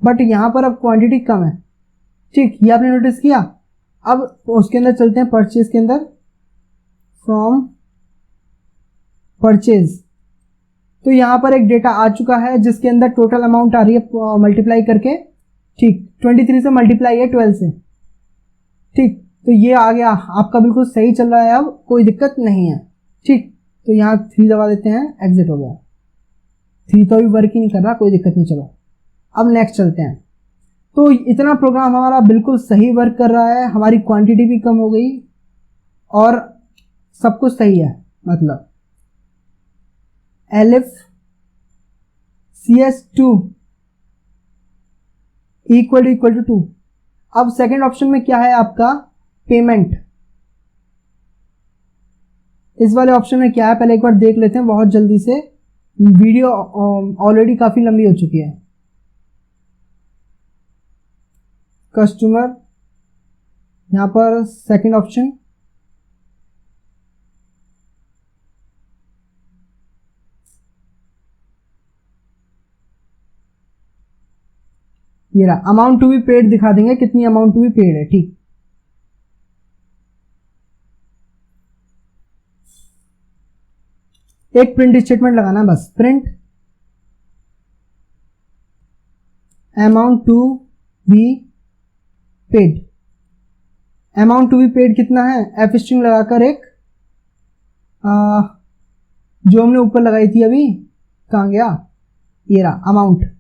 बट यहाँ पर अब क्वांटिटी कम है। ठीक, ये आपने नोटिस किया। अब उसके अंदर चलते हैं परचेज के अंदर, फ्रॉम परचेज। तो यहाँ पर एक डेटा आ चुका है जिसके अंदर टोटल अमाउंट आ रही है मल्टीप्लाई करके। ठीक, 23 से मल्टीप्लाई है 12 से। ठीक, तो ये आ गया आपका, बिल्कुल सही चल रहा है, अब कोई दिक्कत नहीं है। ठीक, तो यहाँ 3 दबा देते हैं, एग्जिट हो गया। 3 तो अभी वर्क ही नहीं कर रहा, कोई दिक्कत नहीं। चलो अब नेक्स्ट चलते हैं। तो इतना प्रोग्राम हमारा बिल्कुल सही वर्क कर रहा है, हमारी क्वांटिटी भी कम हो गई और सब कुछ सही है। मतलब एलिफ CS2 इक्वल टू 2। अब सेकेंड ऑप्शन में क्या है आपका? पेमेंट। इस वाले ऑप्शन में क्या है पहले एक बार देख लेते हैं बहुत जल्दी से, वीडियो ऑलरेडी काफी लंबी हो चुकी है। कस्टमर, यहां पर सेकेंड ऑप्शन, ये रहा अमाउंट टू बी पेड, दिखा देंगे कितनी अमाउंट टू बी पेड है। ठीक, एक प्रिंट स्टेटमेंट लगाना है बस, print amount to be paid. Amount to be paid कितना है? एफ स्ट्रिंग लगाकर एक जो हमने ऊपर लगाई थी अभी, कहाँ गया? ये रहा अमाउंट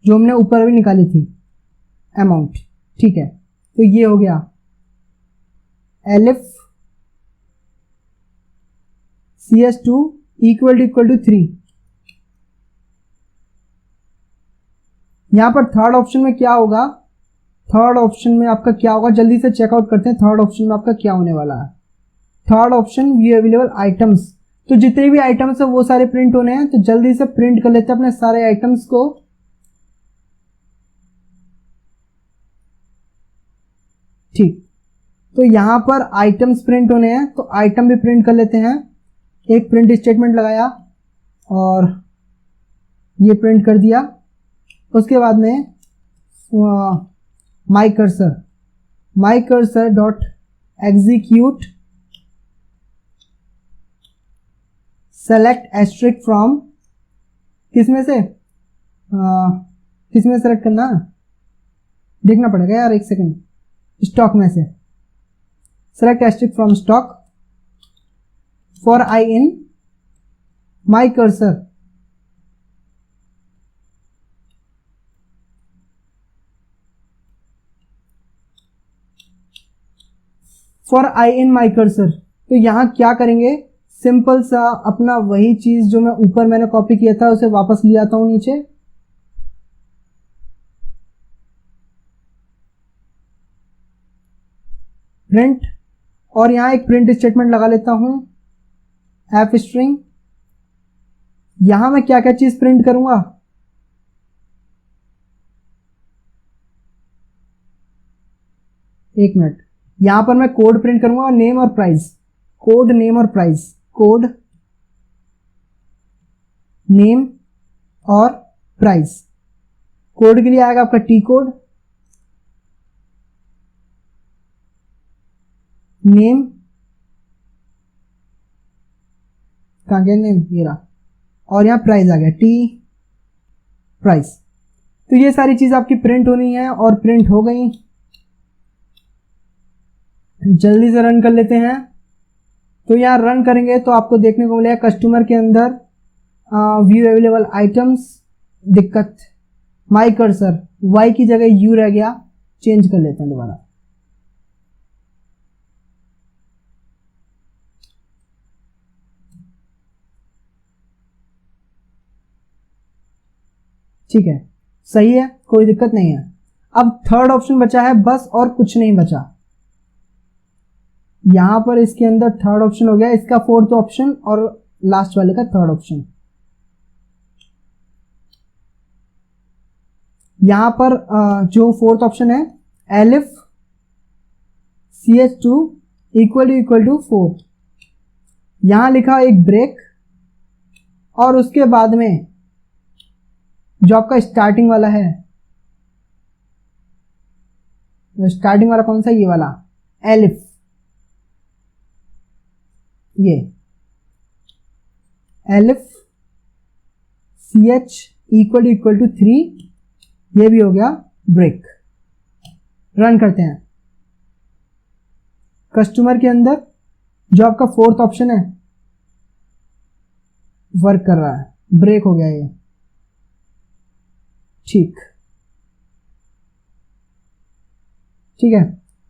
जो हमने ऊपर अभी निकाली थी, अमाउंट। ठीक है, तो ये हो गया एलिफ CS2 इक्वल टू 3। यहां पर थर्ड ऑप्शन में क्या होगा? थर्ड ऑप्शन में आपका क्या होगा? जल्दी से चेकआउट करते हैं थर्ड ऑप्शन में आपका क्या होने वाला है। Third option, view available items. तो जितने भी आइटम्स है वो सारे प्रिंट होने हैं, तो जल्दी से प्रिंट कर लेते हैं अपने सारे आइटम्स को। ठीक, तो यहां पर आइटम्स प्रिंट होने हैं, तो आइटम भी प्रिंट कर लेते हैं। एक प्रिंट स्टेटमेंट लगाया और ये प्रिंट कर दिया। उसके बाद में my cursor dot execute select asterisk from, किसमें से किसमें सेलेक्ट करना? देखना पड़ेगा यार, एक सेकंड। स्टॉक में से select asterisk from stock for i in my cursor. For i in my cursor, तो यहां क्या करेंगे, सिंपल सा अपना वही चीज जो मैं ऊपर मैंने कॉपी किया था उसे वापस ले आता हूं नीचे। प्रिंट, और यहां एक प्रिंट स्टेटमेंट लगा लेता हूं, एफ स्ट्रिंग। यहां मैं क्या क्या चीज प्रिंट करूंगा, एक मिनट, यहां पर मैं कोड प्रिंट करूंगा, नेम और प्राइस, कोड नेम और प्राइस, कोड नेम और प्राइस। कोड के लिए आएगा आपका टी कोड, नेम, कहां गया नेम, ये रहा, और यहां प्राइस आ गया, टी प्राइस। तो ये सारी चीज आपकी प्रिंट होनी है और प्रिंट हो गई। जल्दी से रन कर लेते हैं। तो यहाँ रन करेंगे तो आपको देखने को मिलेगा कस्टमर के अंदर व्यू अवेलेबल आइटम्स, दिक्कत माई कर्सर, वाई की जगह यू रह गया, चेंज कर लेते हैं दोबारा। ठीक है, सही है, कोई दिक्कत नहीं है। अब थर्ड ऑप्शन बचा है बस, और कुछ नहीं बचा। यहां पर इसके अंदर थर्ड ऑप्शन हो गया, इसका फोर्थ ऑप्शन और लास्ट वाले का थर्ड ऑप्शन। यहां पर जो फोर्थ ऑप्शन है, एलिफ CH2 इक्वल टू 4, यहां लिखा एक ब्रेक, और उसके बाद में जो आपका स्टार्टिंग वाला है, स्टार्टिंग वाला कौन सा, ये वाला एलिफ, ये एलिफ CH इक्वल टू 3, ये भी हो गया ब्रेक। रन करते हैं। कस्टमर के अंदर जो आपका फोर्थ ऑप्शन है वर्क कर रहा है, ब्रेक हो गया ये, ठीक है।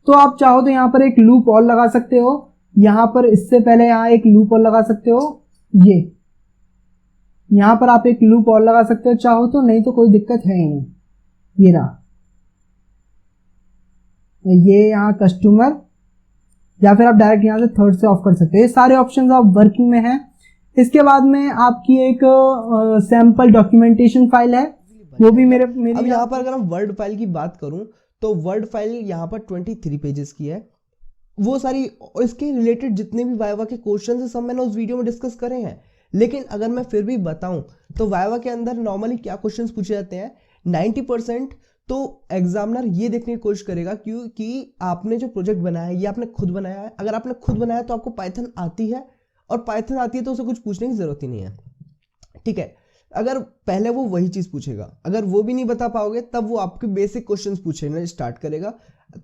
तो आप चाहो तो यहां पर एक लूप और लगा सकते हो, यहां पर इससे पहले यहां एक लूप और लगा सकते हो, ये यहां पर आप एक लूप और लगा सकते हो चाहो तो, नहीं तो कोई दिक्कत है ही नहीं। ये रहा, ये यहां कस्टमर, या फिर आप डायरेक्ट यहां से थर्ड से ऑफ कर सकते हो। ये सारे ऑप्शंस आप वर्किंग में हैं। इसके बाद में आपकी एक सैंपल डॉक्यूमेंटेशन फाइल है, वो भी मेरी अब यहाँ पर अगर हम वर्ड फाइल की बात करूं तो वर्ड फाइल यहाँ पर 23 पेजेस की है। वो सारी इसके रिलेटेड जितने भी वाइवा के क्वेश्चन है सब मैंने उस वीडियो में डिस्कस करे हैं। लेकिन अगर मैं फिर भी बताऊं तो वाइवा के अंदर नॉर्मली क्या क्वेश्चंस पूछे जाते हैं, 90% तो एग्जामिनर ये देखने की कोशिश करेगा क्योंकि आपने जो प्रोजेक्ट बनाया है ये आपने खुद बनाया है। अगर आपने खुद बनाया तो आपको पाइथन आती है, और पाइथन आती है तो उसे कुछ पूछने की जरूरत ही नहीं है, ठीक है। अगर पहले वो वही चीज पूछेगा, अगर वो भी नहीं बता पाओगे तब वो आपके बेसिक क्वेश्चंस पूछना स्टार्ट करेगा।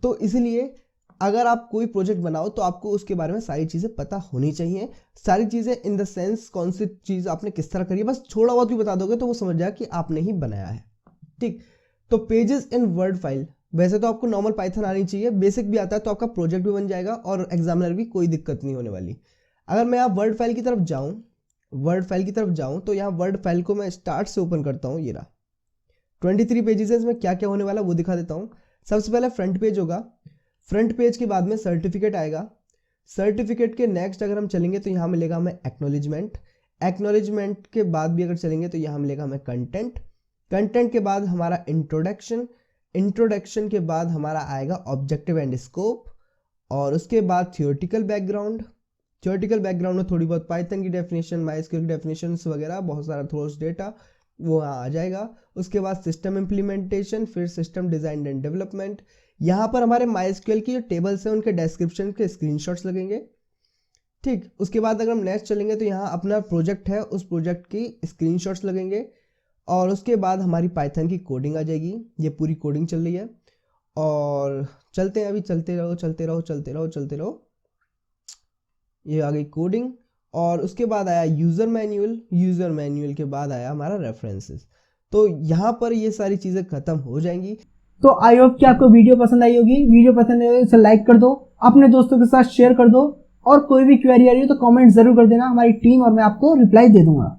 तो इसलिए अगर आप कोई प्रोजेक्ट बनाओ तो आपको उसके बारे में सारी चीजें पता होनी चाहिए। सारी चीजें इन द सेंस कौन सी चीज आपने किस तरह करी है, बस थोड़ा बहुत भी बता दोगे तो वो समझ जाए कि आपने ही बनाया है, ठीक। तो पेजेस इन वर्ड फाइल, वैसे तो आपको नॉर्मल पाइथन आनी चाहिए, बेसिक भी आता है तो आपका प्रोजेक्ट भी बन जाएगा और एग्जामिनर भी कोई दिक्कत नहीं होने वाली। अगर मैं आप वर्ड फाइल की तरफ जाऊं तो यहाँ वर्ड फाइल को मैं स्टार्ट से ओपन करता हूँ। ये रहा 23 पेजेस है, इसमें क्या क्या होने वाला वो दिखा देता हूँ। सबसे पहले फ्रंट पेज होगा, फ्रंट पेज के बाद में सर्टिफिकेट आएगा। सर्टिफिकेट के नेक्स्ट अगर हम चलेंगे तो यहाँ मिलेगा हमें एक्नॉलेजमेंट। एक्नॉलेजमेंट के बाद भी अगर चलेंगे तो यहाँ मिलेगा हमें कंटेंट। कंटेंट के बाद हमारा इंट्रोडक्शन। इंट्रोडक्शन के बाद हमारा आएगा ऑब्जेक्टिव एंड स्कोप, और उसके बाद थियोरेटिकल बैकग्राउंड। थियोरेटिकल बैकग्राउंड में थोड़ी बहुत पाइथन की डेफिनेशन, माइस्क्यूएल की डेफिनेशंस वगैरह, बहुत सारा सोर्स डेटा वो आ जाएगा। उसके बाद सिस्टम इम्प्लीमेंटेशन, फिर सिस्टम डिजाइन एंड डेवलपमेंट। यहाँ पर हमारे माइस्क्यूएल की जो टेबल्स हैं उनके डिस्क्रिप्शन के स्क्रीनशॉट्स लगेंगे, ठीक। उसके बाद अगर हम नेक्स्ट चलेंगे तो यहाँ अपना प्रोजेक्ट है, उस प्रोजेक्ट की स्क्रीनशॉट्स लगेंगे, और उसके बाद हमारी पाइथन की कोडिंग आ जाएगी। ये पूरी कोडिंग चल रही है। और चलते हैं, अभी चलते रहो चलते रहो चलते रहो चलते रहो। ये आ गई कोडिंग, और उसके बाद आया यूज़र मैनुअल, यूज़र मैनुअल के बाद आया हमारा रेफरेंसेस। तो यहाँ पर ये सारी चीज़ें ख़त्म हो जाएंगी। तो आई होप कि आपको वीडियो पसंद आई होगी। वीडियो पसंद आई हो इसे लाइक कर दो, अपने दोस्तों के साथ शेयर कर दो, और कोई भी क्वेरी आ रही हो तो कमेंट जरूर कर देना, हमारी टीम और मैं आपको रिप्लाई दे दूंगा।